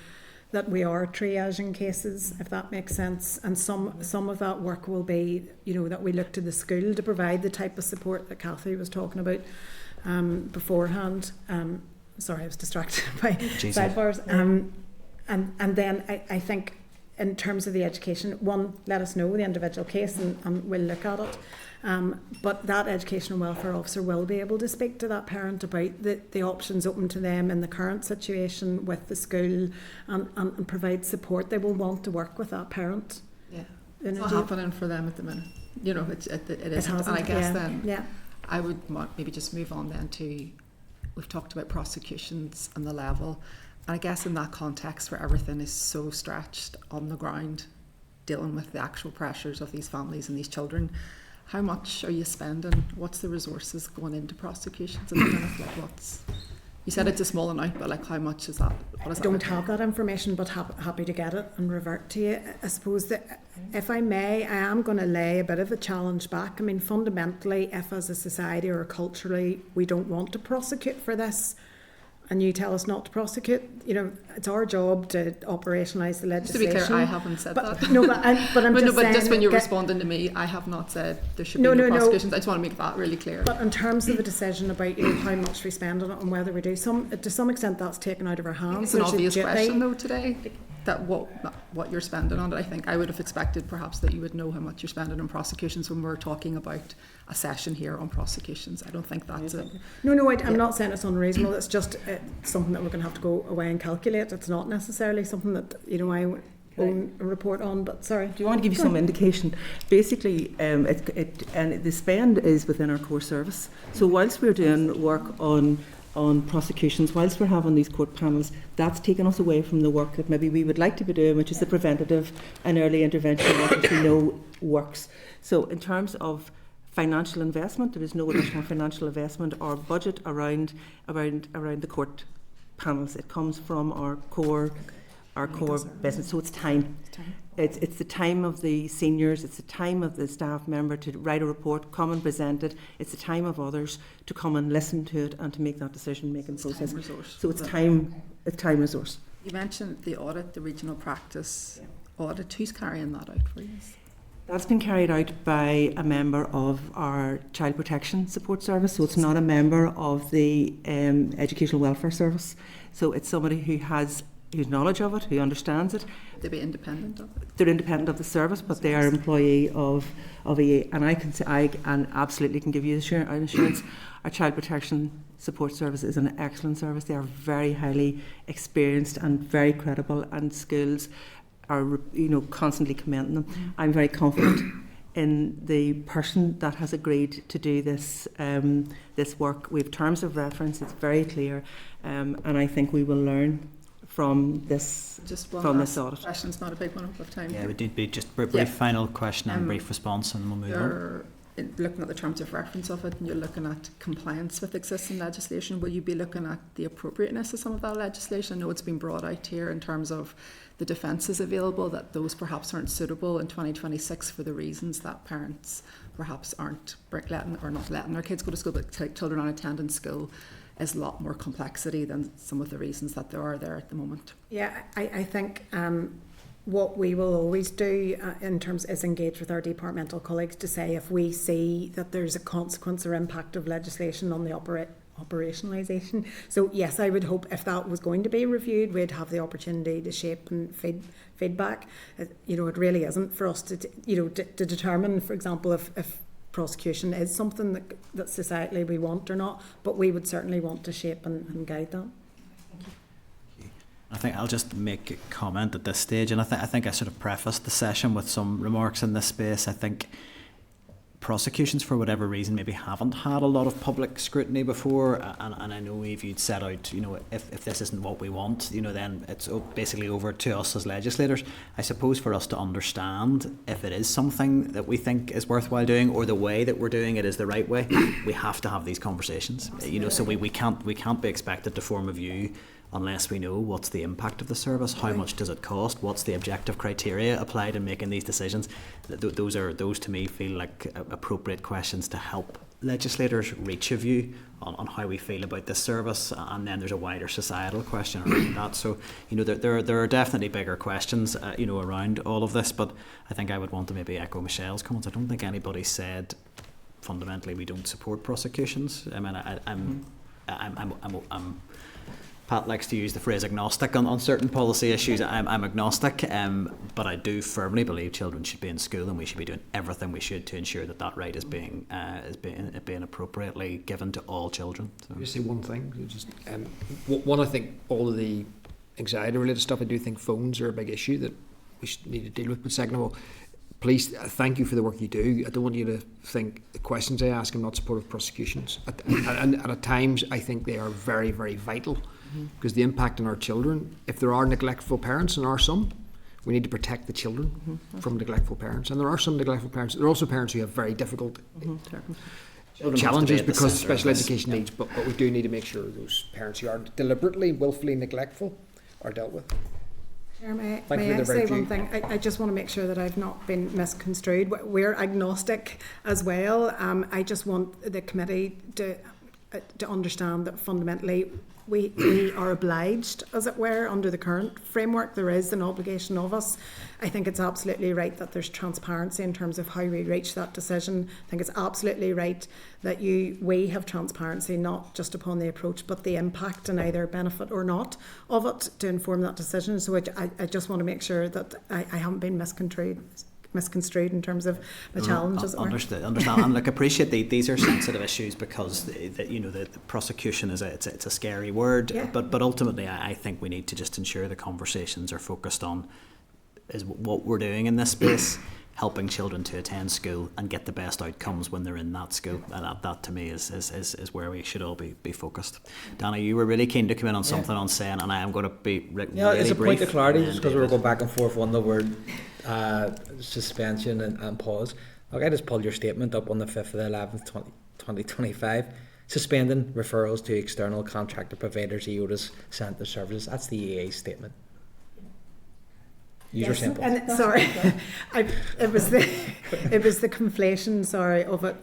that we are triaging cases, if that makes sense, and some of that work will be, that we look to the school to provide the type of support that Cathy was talking about beforehand. Sorry, I was distracted by sidebars. And then I think in terms of the education, one, let us know the individual case and we'll look at it. But that educational welfare officer will be able to speak to that parent about the options open to them in the current situation with the school and provide support. They will want to work with that parent. Yeah. in It's not happening for them at the minute. You know, it isn't. And I guess then I would want maybe just move on then to, we've talked about prosecutions and the level. And I guess in that context where everything is so stretched on the ground, dealing with the actual pressures of these families and these children, how much are you spending? What's the resources going into prosecutions at the minute? Like what's... You said it's a small amount, but like how much is that? What is I don't have that information, but happy to get it and revert to you. I suppose that, if I may, I am going to lay a bit of a challenge back. I mean, fundamentally, if as a society or culturally we don't want to prosecute for this, and you tell us not to prosecute, you know, it's our job to operationalise the legislation. Just to be clear, I haven't said that. No, but I'm just saying... just when you're responding to me, I have not said there should be no prosecutions. I just want to make that really clear. But in terms of a decision about, you know, how much we spend on it and whether we do, to some extent that's taken out of our hands. It's an obvious question though today, that what you're spending on it. I think I would have expected perhaps that you would know how much you're spending on prosecutions when we're talking about a session here on prosecutions. I don't think that's it. No, I'm not saying it's unreasonable. It's just something that we're going to have to go away and calculate. It's not necessarily something that, you know, I own a report on, but sorry. Do you want to give you some indication? Basically, and the spend is within our core service. So whilst we're doing work on prosecutions, whilst we're having these court panels, that's taken us away from the work that maybe we would like to be doing, which is the preventative and early intervention work which we know works. So in terms of financial investment, there is no additional financial investment or budget around the court panels. It comes from our core business. So it's time. It's the time of the seniors, it's the time of the staff member to write a report, come and present it. It's the time of others to come and listen to it and to make that decision-making process. So it's time resource. You mentioned the audit, the regional practice audit. Who's carrying that out for you? That's been carried out by a member of our Child Protection Support Service, so it's not a member of the Educational Welfare Service. So it's somebody who's knowledge of it, who understands it. They'd be independent of it? They're independent of the service, but they are an employee of EA. And I absolutely can give you an assurance. Our Child Protection Support Service is an excellent service. They are very highly experienced and very credible, and schools are, you know, constantly commending them. I'm very confident in the person that has agreed to do this this work. We have terms of reference. It's very clear, and I think we will learn from this audit. Question's not a big one of time. Yeah, it would be just a brief final question and brief response, and we'll move on. Looking at the terms of reference of it, and you're looking at compliance with existing legislation, will you be looking at the appropriateness of some of that legislation? I know it's been brought out here in terms of the defences available, that those perhaps aren't suitable in 2026 for the reasons that parents perhaps aren't not letting their kids go to school, but children aren't attending school is a lot more complexity than some of the reasons that there are there at the moment. Yeah, I think what we will always do in terms is engage with our departmental colleagues to say if we see that there's a consequence or impact of legislation on the operationalisation. So yes, I would hope if that was going to be reviewed, we'd have the opportunity to shape and feedback. You know, it really isn't for us to determine, for example, if prosecution is something that societally we want or not, but we would certainly want to shape and guide that. I think I'll just make a comment at this stage, and I think I sort of prefaced the session with some remarks in this space. I think prosecutions, for whatever reason, maybe haven't had a lot of public scrutiny before, and I know if you'd set out, you know, if this isn't what we want, you know, then it's basically over to us as legislators. I suppose for us to understand if it is something that we think is worthwhile doing, or the way that we're doing it is the right way, we have to have these conversations. You know, so we can't be expected to form a view unless we know what's the impact of the service, how much does it cost, what's the objective criteria applied in making these decisions. Those to me feel like appropriate questions to help legislators reach a view on how we feel about this service, and then there's a wider societal question around that. So, you know, there are definitely bigger questions, you know, around all of this, but I think I would want to maybe echo Michelle's comments. I don't think anybody said fundamentally we don't support prosecutions. I mean, I'm Pat likes to use the phrase agnostic on certain policy issues. I'm agnostic, but I do firmly believe children should be in school, and we should be doing everything we should to ensure that right is being appropriately given to all children. So. Just say one thing. One, I think all of the anxiety-related stuff. I do think phones are a big issue that we should need to deal with. But second of all, please, thank you for the work you do. I don't want you to think the questions I ask, I'm not supportive of prosecutions. And at times, I think they are very, very vital, because the impact on our children, if there are neglectful parents, and there are some, we need to protect the children from neglectful parents. And there are some neglectful parents. There are also parents who have very difficult challenges because of special education needs, but we do need to make sure those parents who are deliberately, willfully neglectful are dealt with. Chair, may I say one thing? I just want to make sure that I've not been misconstrued. We're agnostic as well. I just want the committee to understand that fundamentally we are obliged, as it were, under the current framework. There is an obligation of us. I think it's absolutely right that there's transparency in terms of how we reach that decision. I think it's absolutely right that we have transparency not just upon the approach but the impact and either benefit or not of it to inform that decision. So I just want to make sure that I haven't been misconstrued in terms of the challenges. Understood. And look, appreciate these are sensitive issues because the prosecution is it's a scary word. Yeah. But ultimately, I think we need to just ensure the conversations are focused on is what we're doing in this space, helping children to attend school and get the best outcomes when they're in that school. And that to me is where we should all be focused. Danny, you were really keen to come in on something on saying, and I am going to be really it's a brief. point of clarity, just because we were going back and forth on the word suspension and pause. Look, I just pulled your statement up on the 5th of the 11th, 2025. Suspending referrals to external contractor providers, EOTAS, Centre Services. That's the EA statement. User samples. And sorry, it was the conflation,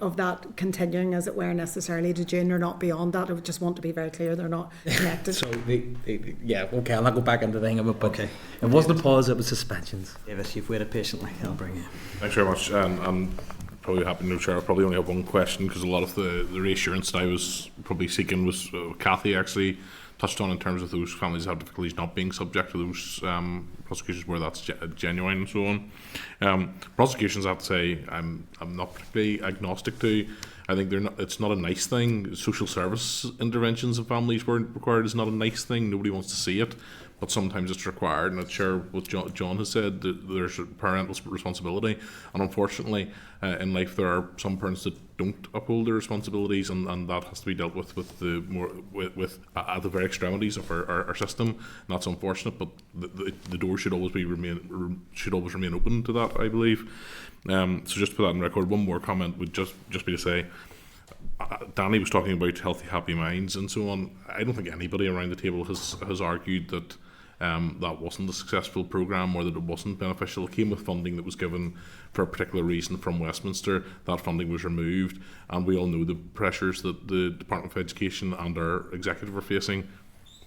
of that continuing, as it were, necessarily to June or not beyond that. I would just want to be very clear they're not connected. So I'll not go back into the thing of it, but okay. It wasn't a pause, it was suspensions. David, you've waited patiently. I'll bring you. Thanks very much. I'm probably happy to share. I probably only have one question because a lot of the reassurance that I was probably seeking was Kathy actually touched on in terms of those families that have difficulties not being subject to those prosecutions where that's genuine and so on. Prosecutions, I have to say, I'm not particularly agnostic to. I think it's not a nice thing. Social service interventions in families where required is not a nice thing. Nobody wants to see it, but sometimes it's required. And I share what John has said, that there's a parental responsibility, and unfortunately, in life there are some parents that don't uphold their responsibilities, and that has to be dealt with at the very extremities of our system. And that's unfortunate, but the door should always remain open to that, I believe. So just to put that on record, one more comment would just be to say, Danny was talking about healthy, happy minds and so on. I don't think anybody around the table has argued that that wasn't a successful programme or that it wasn't beneficial. It came with funding that was given for a particular reason from Westminster. That funding was removed, and we all know the pressures that the Department of Education and our executive are facing.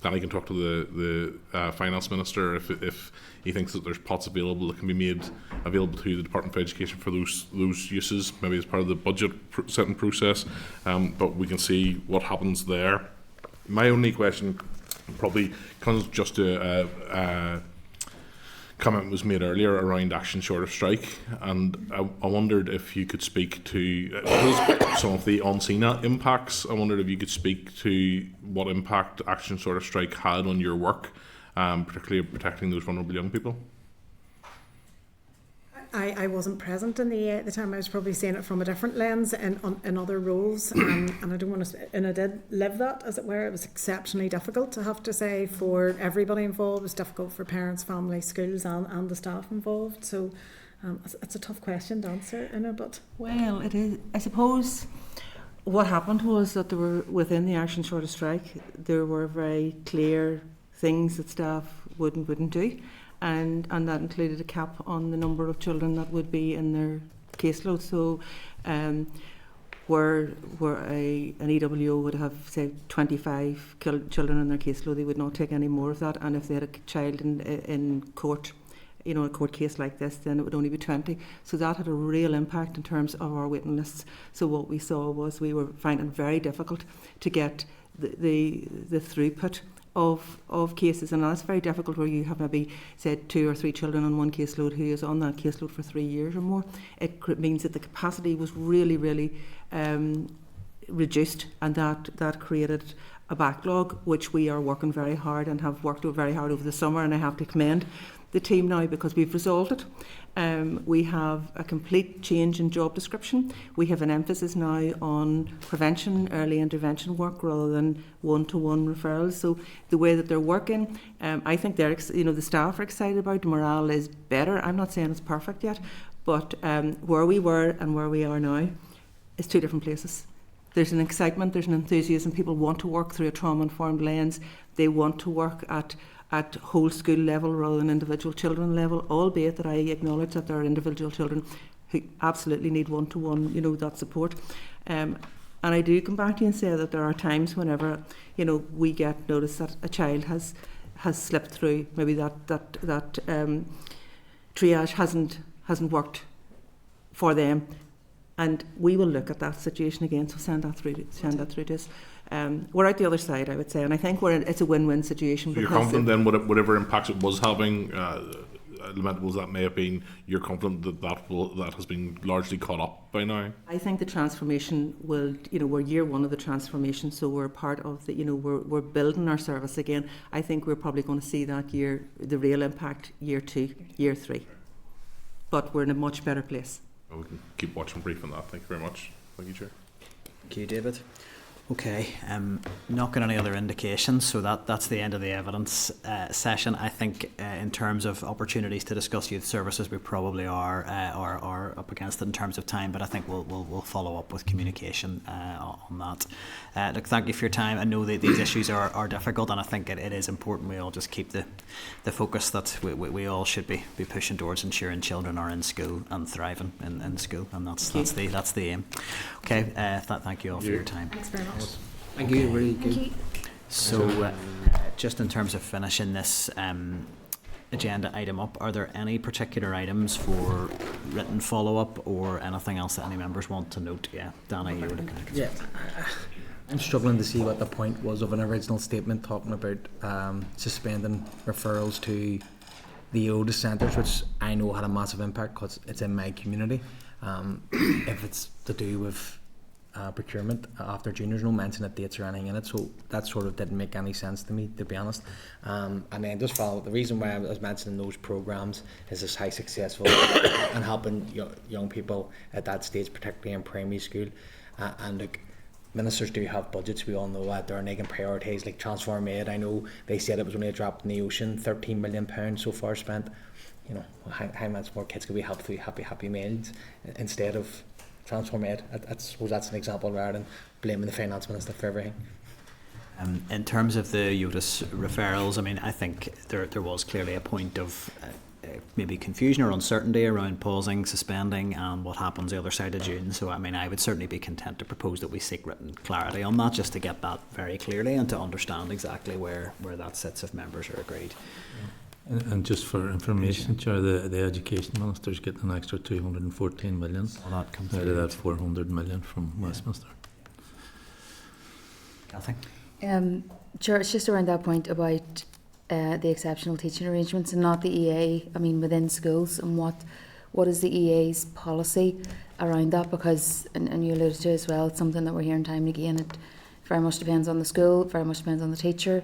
Danny can talk to the Finance Minister if he thinks that there's pots available that can be made available to the Department of Education for those uses, maybe as part of the budget setting process, but we can see what happens there. My only question probably comes just to a comment was made earlier around action short of strike, and I wondered if you could speak to some of the unseen impacts. I wondered if you could speak to what impact action short of strike had on your work, particularly protecting those vulnerable young people. I wasn't present in the EA at the time. I was probably seeing it from a different lens in other roles, and I don't want to. And I did live that, as it were. It was exceptionally difficult, I have to say, for everybody involved. It was difficult for parents, families, schools, and the staff involved. So it's a tough question to answer, but well, it is. I suppose what happened was that there were within the action short of strike, there were very clear things that staff wouldn't do. And that included a cap on the number of children that would be in their caseload. So where an EWO would have, say, 25 children in their caseload, they would not take any more of that. And if they had a child in court, a court case like this, then it would only be 20. So that had a real impact in terms of our waiting lists. So what we saw was we were finding it very difficult to get the throughput of cases, and that's very difficult where you have maybe, say, 2 or 3 children on one caseload who is on that caseload for 3 years or more. It means that the capacity was really, really reduced, and that created a backlog, which we are working very hard and have worked very hard over the summer, and I have to commend the team now because we've resolved it. We have a complete change in job description. We have an emphasis now on prevention, early intervention work rather than one-to-one referrals. So the way that they're working, I think they're, the staff are excited about it. Morale is better. I'm not saying it's perfect yet, but where we were and where we are now is two different places. There's an excitement, there's an enthusiasm. People want to work through a trauma-informed lens. They want to work at whole school level rather than individual children level, albeit that I acknowledge that there are individual children who absolutely need one-to-one, that support. And I do come back to you and say that there are times whenever, we get notice that a child has slipped through, maybe that triage hasn't worked for them. And we will look at that situation again, so send that through to us. We're out the other side, I would say, and I think it's a win-win situation. So you're confident then whatever impacts it was having, lamentables that may have been, you're confident that has been largely caught up by now? I think the transformation will, we're year one of the transformation, so we're part of the, we're building our service again. I think we're probably going to see that the real impact, year 2, year 3. But we're in a much better place. Well, we can keep watching brief on that. Thank you very much. Thank you, Chair. Thank you, David. Okay, not got any other indications, so that's the end of the evidence session. I think in terms of opportunities to discuss youth services, we probably are up against it in terms of time, but I think we'll follow up with communication on that. Look, thank you for your time. I know that these issues are difficult, and I think it is important we all just keep the focus that we all should be pushing towards ensuring children are in school and thriving in school, and that's the aim. Okay, thank you all for your time. Thanks very much. Thank you, really good. Thank you. So, just in terms of finishing this agenda item up, are there any particular items for written follow-up or anything else that any members want to note? Yeah, Dana, you were looking at it. Yeah, I'm struggling to see what the point was of an original statement talking about suspending referrals to the oldest centres, which I know had a massive impact because it's in my community. If it's to do with procurement after juniors, no mention of dates or anything in it, so that sort of didn't make any sense to me, to be honest. And then just follow the reason why I was mentioning those programs is just how successful and helping young people at that stage, particularly in primary school. And look, ministers do have budgets, we all know that there, and they can prioritise, like Transform Aid. I know they said it was only a drop in the ocean, £13 million so far spent. How much more kids could we help through Happy Meals instead of Transform Aid? I suppose that's an example rather than blaming the finance minister for everything. In terms of the UTIS referrals, I mean, I think there was clearly a point of maybe confusion or uncertainty around pausing, suspending, and what happens the other side of June. So, I mean, I would certainly be content to propose that we seek written clarity on that, just to get that very clearly and to understand exactly where that sits if members are agreed. And just for information, Chair, the Education Minister's getting an extra 214 million. Well, that comes out of that 400 million from Westminster. Kathy? Chair, it's just around that point about the exceptional teaching arrangements and not the EA, I mean within schools, and what is the EA's policy around that, because, and you alluded to as well, it's something that we're hearing time and again, it very much depends on the school, very much depends on the teacher.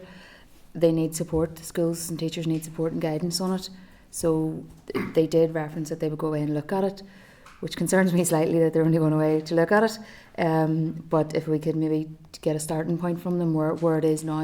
They need support, the schools and teachers need support and guidance on it. So they did reference that they would go away and look at it, which concerns me slightly that they're only going away to look at it. But if we could maybe get a starting point from them where it is now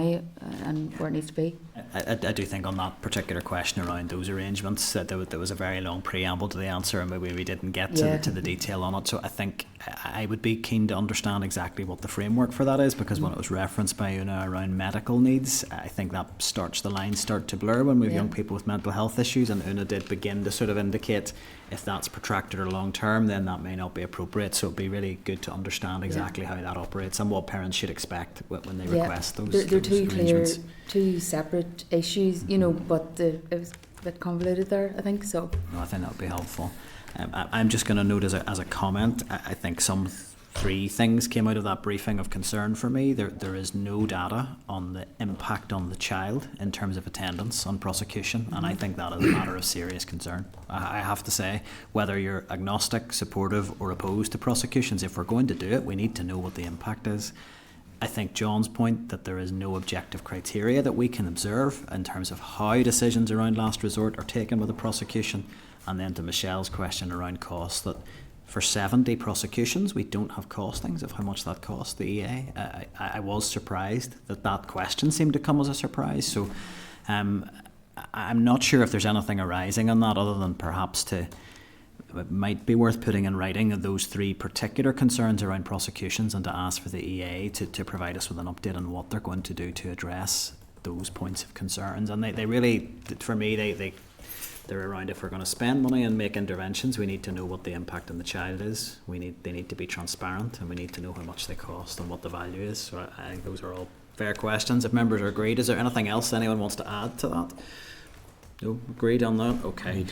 and where it needs to be. I do think on that particular question around those arrangements that there was a very long preamble to the answer, and maybe we didn't get to the detail on it. So I think I would be keen to understand exactly what the framework for that is, because when it was referenced by Una around medical needs, I think that the lines start to blur when we have young people with mental health issues, and Una did begin to sort of indicate if that's protracted or long term, then that may not be appropriate. So it'd be really good to understand exactly how that operates and what parents should expect when they request those. They're two clear, two separate issues, but it was a bit convoluted there, I think. So no, I think that would be helpful. I'm just going to note as a comment, I think some 3 things came out of that briefing of concern for me. There is no data on the impact on the child in terms of attendance on prosecution, and I think that is a matter of serious concern. I have to say, whether you're agnostic, supportive or opposed to prosecutions, if we're going to do it, we need to know what the impact is. I think John's point that there is no objective criteria that we can observe in terms of how decisions around last resort are taken with a prosecution, and then to Michelle's question around costs, that for 70 prosecutions we don't have costings of how much that costs the EA. I was surprised that question seemed to come as a surprise, so I'm not sure if there's anything arising on that other than perhaps it might be worth putting in writing of those 3 particular concerns around prosecutions and to ask for the EA to provide us with an update on what they're going to do to address those points of concerns. And they really, for me, they're around, if we're going to spend money and make interventions, we need to know what the impact on the child is. They need to be transparent, and we need to know how much they cost and what the value is. So I think those are all fair questions. If members are agreed, is there anything else anyone wants to add to that? No, agreed on that? Okay.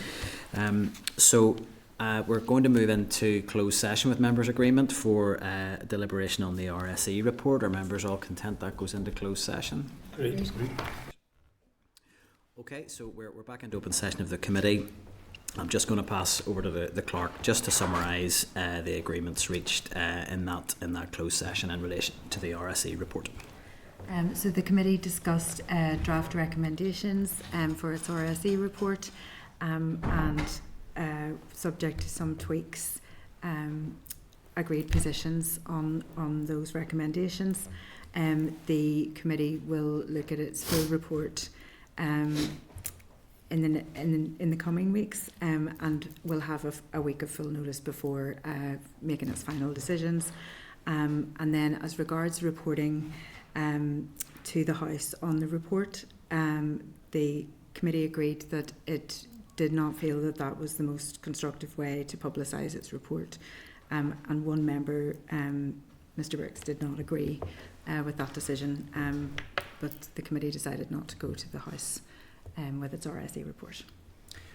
So we're going to move into closed session with members' agreement for deliberation on the RSE report. Are members all content that goes into closed session? Great. Okay, so we're back into open session of the committee. I'm just going to pass over to the clerk just to summarise the agreements reached in that closed session in relation to the RSE report. So the committee discussed draft recommendations for its RSE report, and subject to some tweaks, agreed positions on those recommendations. The committee will look at its full report in the coming weeks, and will have a week of full notice before making its final decisions. And then, as regards reporting to the House on the report, the committee agreed that it did not feel that that was the most constructive way to publicise its report, and one member, Mr. Brooks, did not agree with that decision, but the committee decided not to go to the House with its RSE report.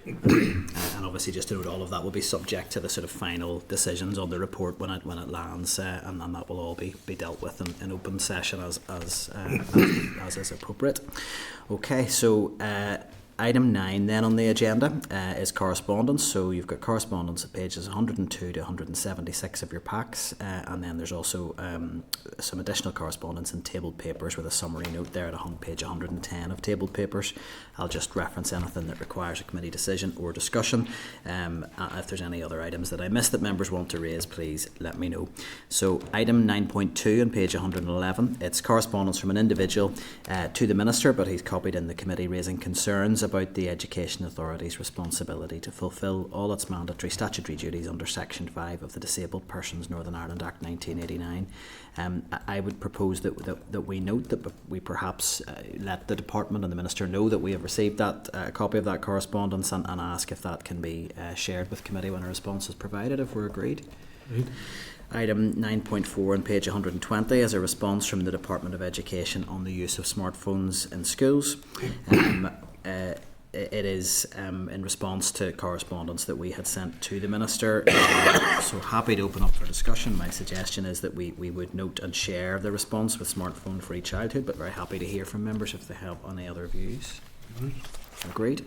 And obviously, just to note, all of that will be subject to the sort of final decisions on the report when it lands, and that will all be dealt with in open session as is appropriate. Okay, so item 9 then on the agenda is correspondence. So you've got correspondence at pages 102 to 176 of your packs, and then there's also some additional correspondence in tabled papers with a summary note there at page 110 of tabled papers. I'll just reference anything that requires a committee decision or discussion. If there's any other items that I missed that members want to raise, please let me know. So item 9.2 on page 111, it's correspondence from an individual to the Minister, but he's copied in the committee raising concerns about the Education Authority's responsibility to fulfil all its mandatory statutory duties under Section 5 of the Disabled Persons Northern Ireland Act 1989. I would propose that we note that we perhaps let the Department and the Minister know that we have received that copy of that correspondence, and ask if that can be shared with committee when a response is provided, if we're agreed. Right. Item 9.4 on page 120 is a response from the Department of Education on the use of smartphones in schools. It is in response to correspondence that we had sent to the Minister. So happy to open up for discussion. My suggestion is that we would note and share the response with Smartphone Free Childhood, but very happy to hear from members if they have any other views. Agreed.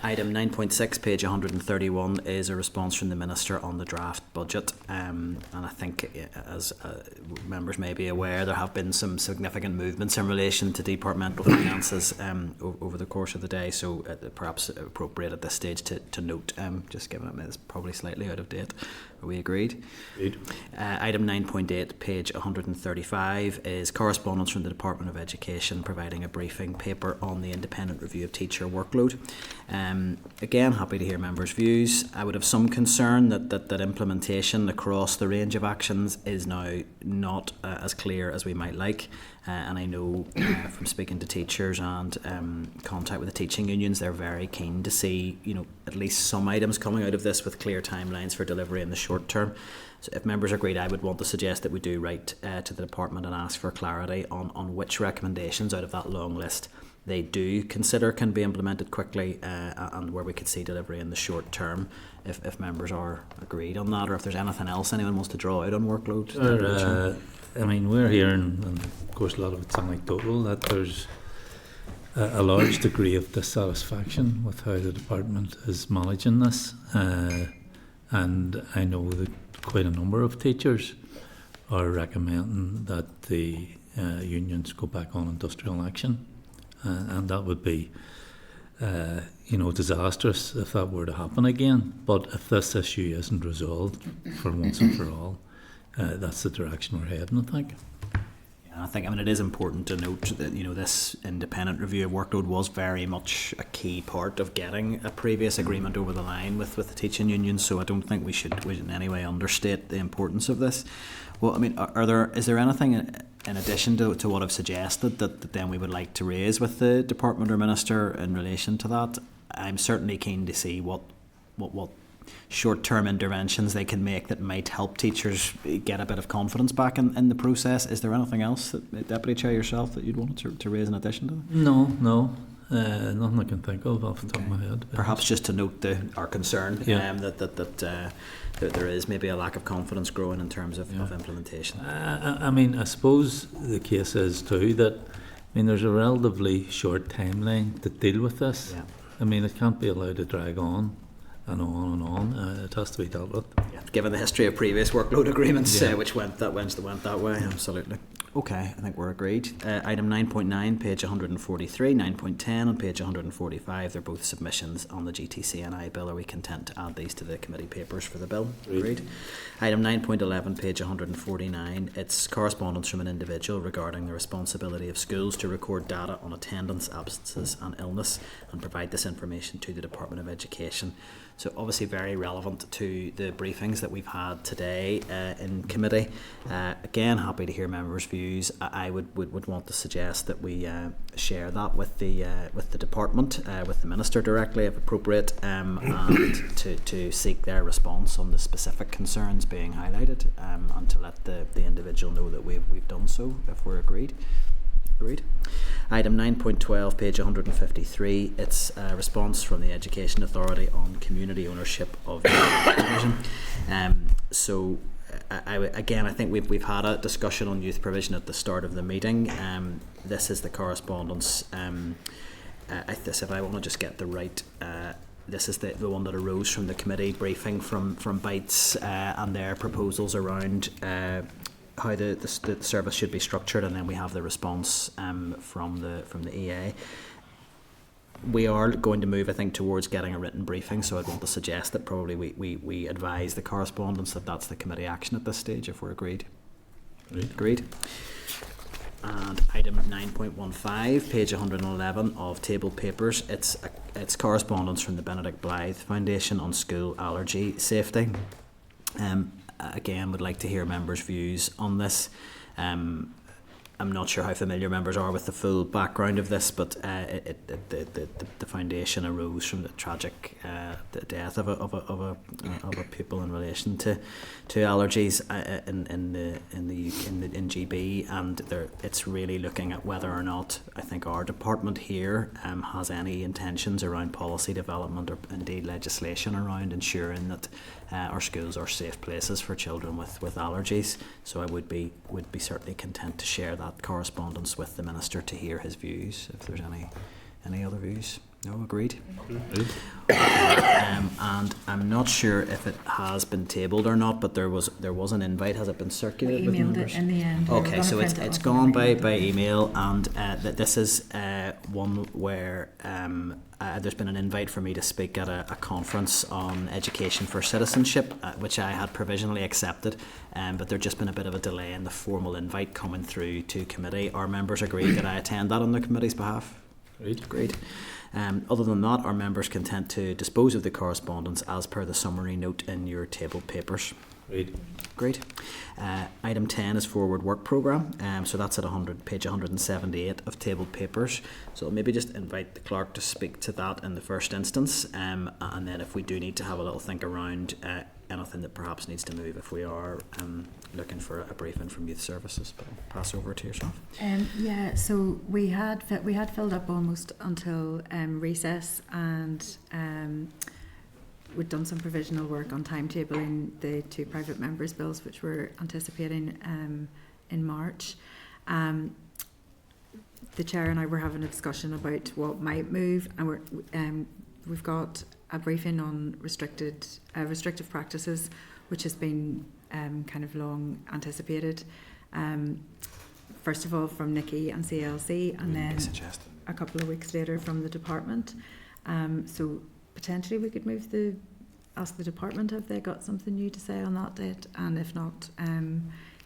Item 9.6, page 131, is a response from the Minister on the draft budget. And I think, as members may be aware, there have been some significant movements in relation to departmental finances over the course of the day, so perhaps appropriate at this stage to note, just given it is probably slightly out of date. Are we agreed? Agreed. Item 9.8, page 135, is correspondence from the Department of Education providing a briefing paper on the independent review of teacher workload. Again, happy to hear members' views. I would have some concern that implementation across the range of actions is now not as clear as we might like. And I know from speaking to teachers and contact with the teaching unions, they're very keen to see, at least some items coming out of this with clear timelines for delivery in the short term. So if members agreed, I would want to suggest that we do write to the department and ask for clarity on which recommendations out of that long list they do consider can be implemented quickly, and where we could see delivery in the short term, if members are agreed on that, or if there's anything else anyone wants to draw out on workload. We're hearing, and of course a lot of it's anecdotal, that there's a large degree of dissatisfaction with how the department is managing this, and I know that quite a number of teachers are recommending that the unions go back on industrial action, and that would be disastrous if that were to happen again. But if this issue isn't resolved for once and for all, that's the direction we're heading, I think. I mean, it is important to note that, this independent review of workload was very much a key part of getting a previous agreement over the line with the teaching unions, so I don't think we should in any way understate the importance of this. Well, I mean, is there anything in addition to what I've suggested that then we would like to raise with the Department or Minister in relation to that? I'm certainly keen to see what short-term interventions they can make that might help teachers get a bit of confidence back in the process. Is there anything else, Deputy Chair, yourself, that you'd want to raise in addition to that? No. Nothing I can think of off the top of my head. Perhaps just to note our concern that there is maybe a lack of confidence growing in terms of implementation. I mean, I suppose the case is too that, there's a relatively short timeline to deal with this. Yeah. I mean, it can't be allowed to drag on and on and on. It has to be dealt with. Yeah, given the history of previous workload agreements, which went that way, absolutely. Okay, I think we're agreed. Item 9.9, page 143, 9.10 on page 145. They're both submissions on the GTCNI bill. Are we content to add these to the committee papers for the bill? Agreed. Item 9.11, page 149. It's correspondence from an individual regarding the responsibility of schools to record data on attendance, absences and illness and provide this information to the Department of Education. So obviously very relevant to the briefings that we've had today in committee. Again, happy to hear members' views. I would want to suggest that we share that with the department, with the Minister directly if appropriate, and to seek their response on the specific concerns being highlighted, and to let the individual know that we've done so if we're agreed. Agreed. Item 9.12, page 153. It's a response from the Education Authority on community ownership of provision. I think we've had a discussion on youth provision at the start of the meeting. This is the correspondence. If I want to just get the right. This is the one that arose from the committee briefing from Bites and their proposals around how the service should be structured, and then we have the response from the EA. We are going to move, I think, towards getting a written briefing, so I'd want to suggest that probably we advise the correspondence that that's the committee action at this stage, if we're agreed. Agreed. And item 9.15, page 111 of tabled papers. It's correspondence from the Benedict Blythe Foundation on school allergy safety. Again, would like to hear members' views on this. I'm not sure how familiar members are with the full background of this, but the foundation arose from the tragic the death of a pupil in relation to allergies in GB, and it's really looking at whether or not I think our department here has any intentions around policy development or indeed legislation around ensuring that our schools are safe places for children with allergies. So I would be certainly content to share that correspondence with the Minister to hear his views, if there's any other views. No, agreed. And I'm not sure if it has been tabled or not, but there was an invite. Has it been circulated? We emailed it in the end. Okay, so it's gone by email, and this is one where there's been an invite for me to speak at a conference on education for citizenship, which I had provisionally accepted, but there's just been a bit of a delay in the formal invite coming through to committee. Are members agreed that I attend that on the committee's behalf? Agreed. Other than that, are members content to dispose of the correspondence as per the summary note in your tabled papers? Great. Item 10 is forward work programme, so that's at page 178 of tabled papers. So I'll maybe just invite the clerk to speak to that in the first instance, and then if we do need to have a little think around anything that perhaps needs to move, if we are looking for a briefing from Youth Services. But I'll pass over to yourself. So we had filled up almost until recess, and we'd done some provisional work on timetabling the two private members' bills, which we're anticipating in March. The chair and I were having a discussion about what might move, and we've got a briefing on restrictive practices, which has been kind of long anticipated. First of all from Nikki and CLC, and then a couple of weeks later from the department. So potentially we could ask the department if they got something new to say on that date, and if not,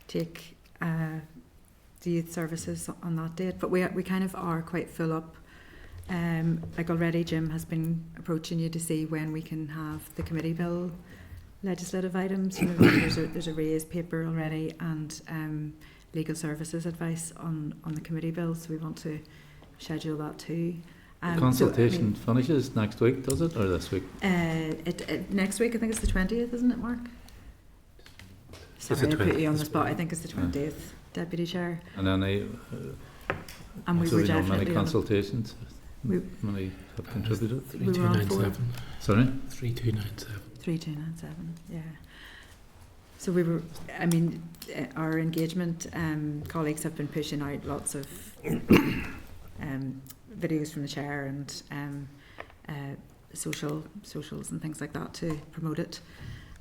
take the youth services on that date. But we kind of are quite full up. Like already Jim has been approaching you to see when we can have the committee bill legislative items. You know, there's a raised paper already, and legal services advice on the committee bill, so we want to schedule that too. The consultation finishes next week, does it, or this week? Next week, I think it's the 20th, isn't it, Mark? Sorry, I put you on the spot. I think it's the 20th, Deputy Chair. And then and we so were we know definitely many consultations. Many have contributed. 3297. Sorry? 3297. 3297, yeah. So we were, I mean, our engagement colleagues have been pushing out lots of videos from the chair and socials and things like that to promote it.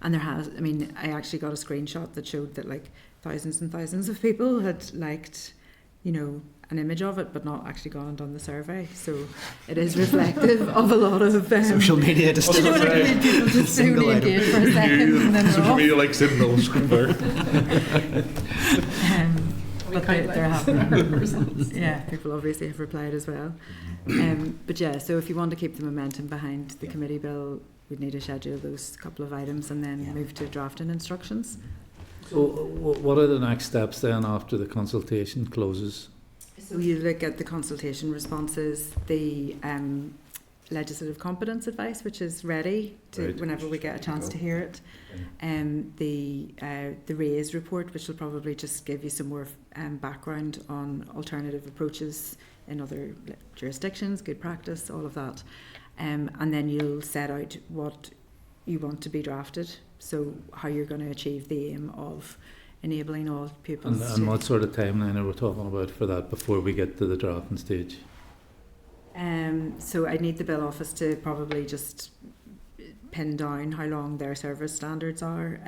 And there has, I mean, I actually got a screenshot that showed that like thousands and thousands of people had liked, you know, an image of it, but not actually gone and done the survey. So it is reflective of a lot of social media. Just you know what I mean? People just only engage for a second and then social media like signals. But they're happening. Yeah, people obviously have replied as well. But yeah, so if you want to keep the momentum behind the committee bill, we'd need to schedule those couple of items and then move to drafting instructions. So what are the next steps then after the consultation closes? So you look at the consultation responses, the legislative competence advice, which is ready to whenever we get a chance to hear it, the RAISE report, which will probably just give you some more background on alternative approaches in other jurisdictions, good practice, all of that, and then you'll set out what you want to be drafted, so how you're going to achieve the aim of enabling all pupils. And what sort of timeline are we talking about for that before we get to the drafting stage? So I need the bill office to probably just pin down how long their service standards are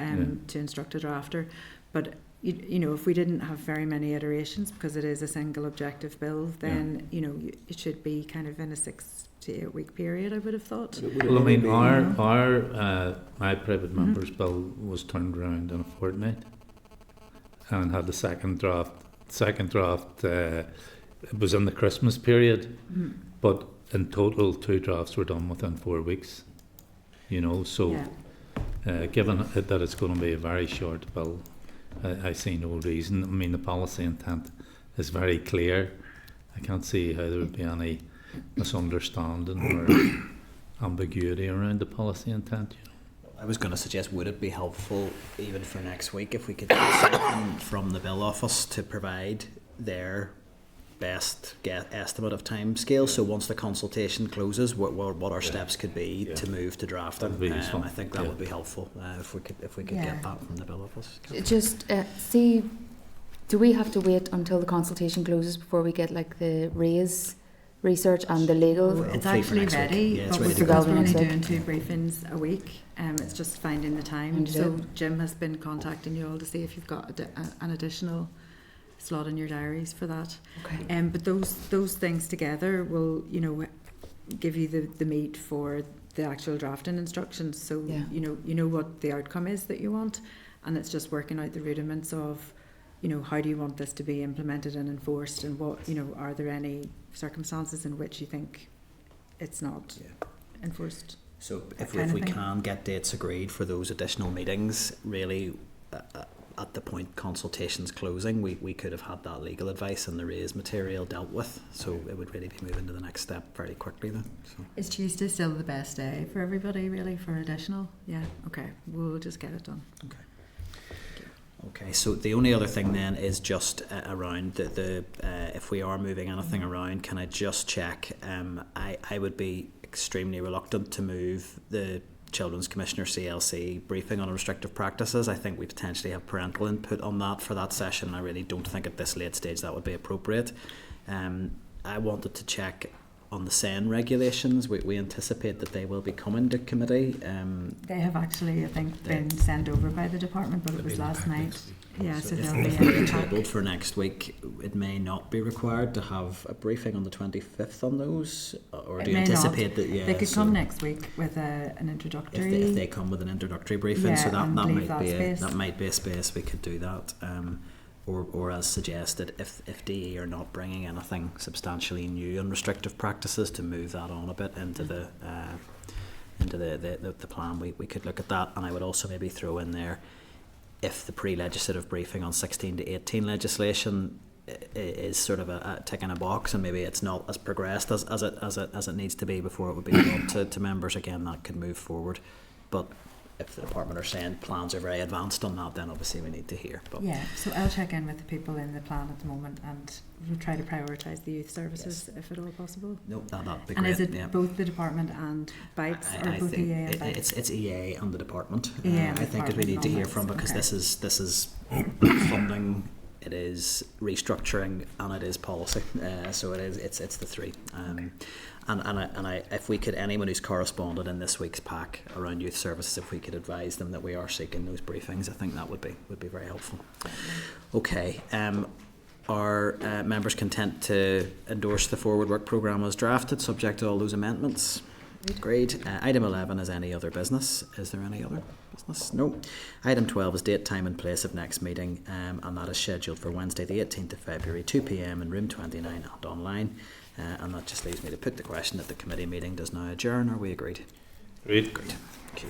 to instruct a drafter. But you know, if we didn't have very many iterations, because it is a single objective bill, then you know it should be kind of in a 6 to 8 week period, I would have thought. Well, I mean, my private member's bill was turned around in a fortnight and had the second draft. It was in the Christmas period, but in total 2 drafts were done within 4 weeks. You know, so given that it's going to be a very short bill, I see no reason. I mean, the policy intent is very clear. I can't see how there would be any misunderstanding or ambiguity around the policy intent. You know. I was going to suggest, would it be helpful even for next week if we could get something from the bill office to provide their best estimate of time scale, so once the consultation closes, what our steps could be to move to drafting. I think that would be helpful if we could get that from the bill office. Just see, do we have to wait until the consultation closes before we get like the RAISE research and the legal? It's actually ready, but because we're only doing 2 briefings a week, it's just finding the time. So Jim has been contacting you all to see if you've got an additional slot in your diaries for that. Okay. But those things together will, you know, give you the meat for the actual drafting instructions. So you know what the outcome is that you want, and it's just working out the rudiments of, you know, how do you want this to be implemented and enforced, and what, you know, are there any circumstances in which you think it's not enforced? So if we can get dates agreed for those additional meetings, really at the point consultations closing, we could have had that legal advice and the RAISE material dealt with, so it would really be moving to the next step very quickly then. So. Is Tuesday still the best day for everybody really for additional? Yeah, okay, we'll just get it done. Okay, so the only other thing then is just around the if we are moving anything around, can I just check, I would be extremely reluctant to move the Children's Commissioner CLC briefing on restrictive practices. I think we potentially have parental input on that for that session, and I really don't think at this late stage that would be appropriate. I wanted to check on the SEN regulations, we anticipate that they will be coming to committee. They have actually, I think, been sent over by the department, but it was last night. Yeah, so if they'll be they're in tabled for next week, it may not be required to have a briefing on the 25th on those, or do you anticipate that? Yeah, they could come next week with an introductory. If they come with an introductory briefing, so that might be a space we could do that. Or as suggested, if DE are not bringing anything substantially new on restrictive practices, to move that on a bit into the plan, we could look at that. And I would also maybe throw in there, if the pre-legislative briefing on 16 to 18 legislation is sort of a tick in a box, and maybe it's not as progressed as it needs to be before it would be brought to members again, that could move forward. But if the department are saying plans are very advanced on that, then obviously we need to hear. But yeah, so I'll check in with the people in the plan at the moment, and we'll try to prioritise the youth services if at all possible. No, that'd be and great. is it both the department and BITES, or both EA and BITES? It's EA and the department. I think that we need to hear from, because this is funding, it is restructuring, and it is policy. So it's the three. And if we could, anyone who's corresponded in this week's pack around youth services, if we could advise them that we are seeking those briefings, I think that would be very helpful. Okay. Are members content to endorse the forward work programme as drafted, subject to all those amendments? Agreed. Item 11 is any other business. Is there any other business? No. Item 12 is date, time and place of next meeting, and that is scheduled for Wednesday the 18th of February, 2 p.m. in room 29 and online. And that just leaves me to put the question that the committee meeting does now adjourn. Are we agreed? Agreed. Good.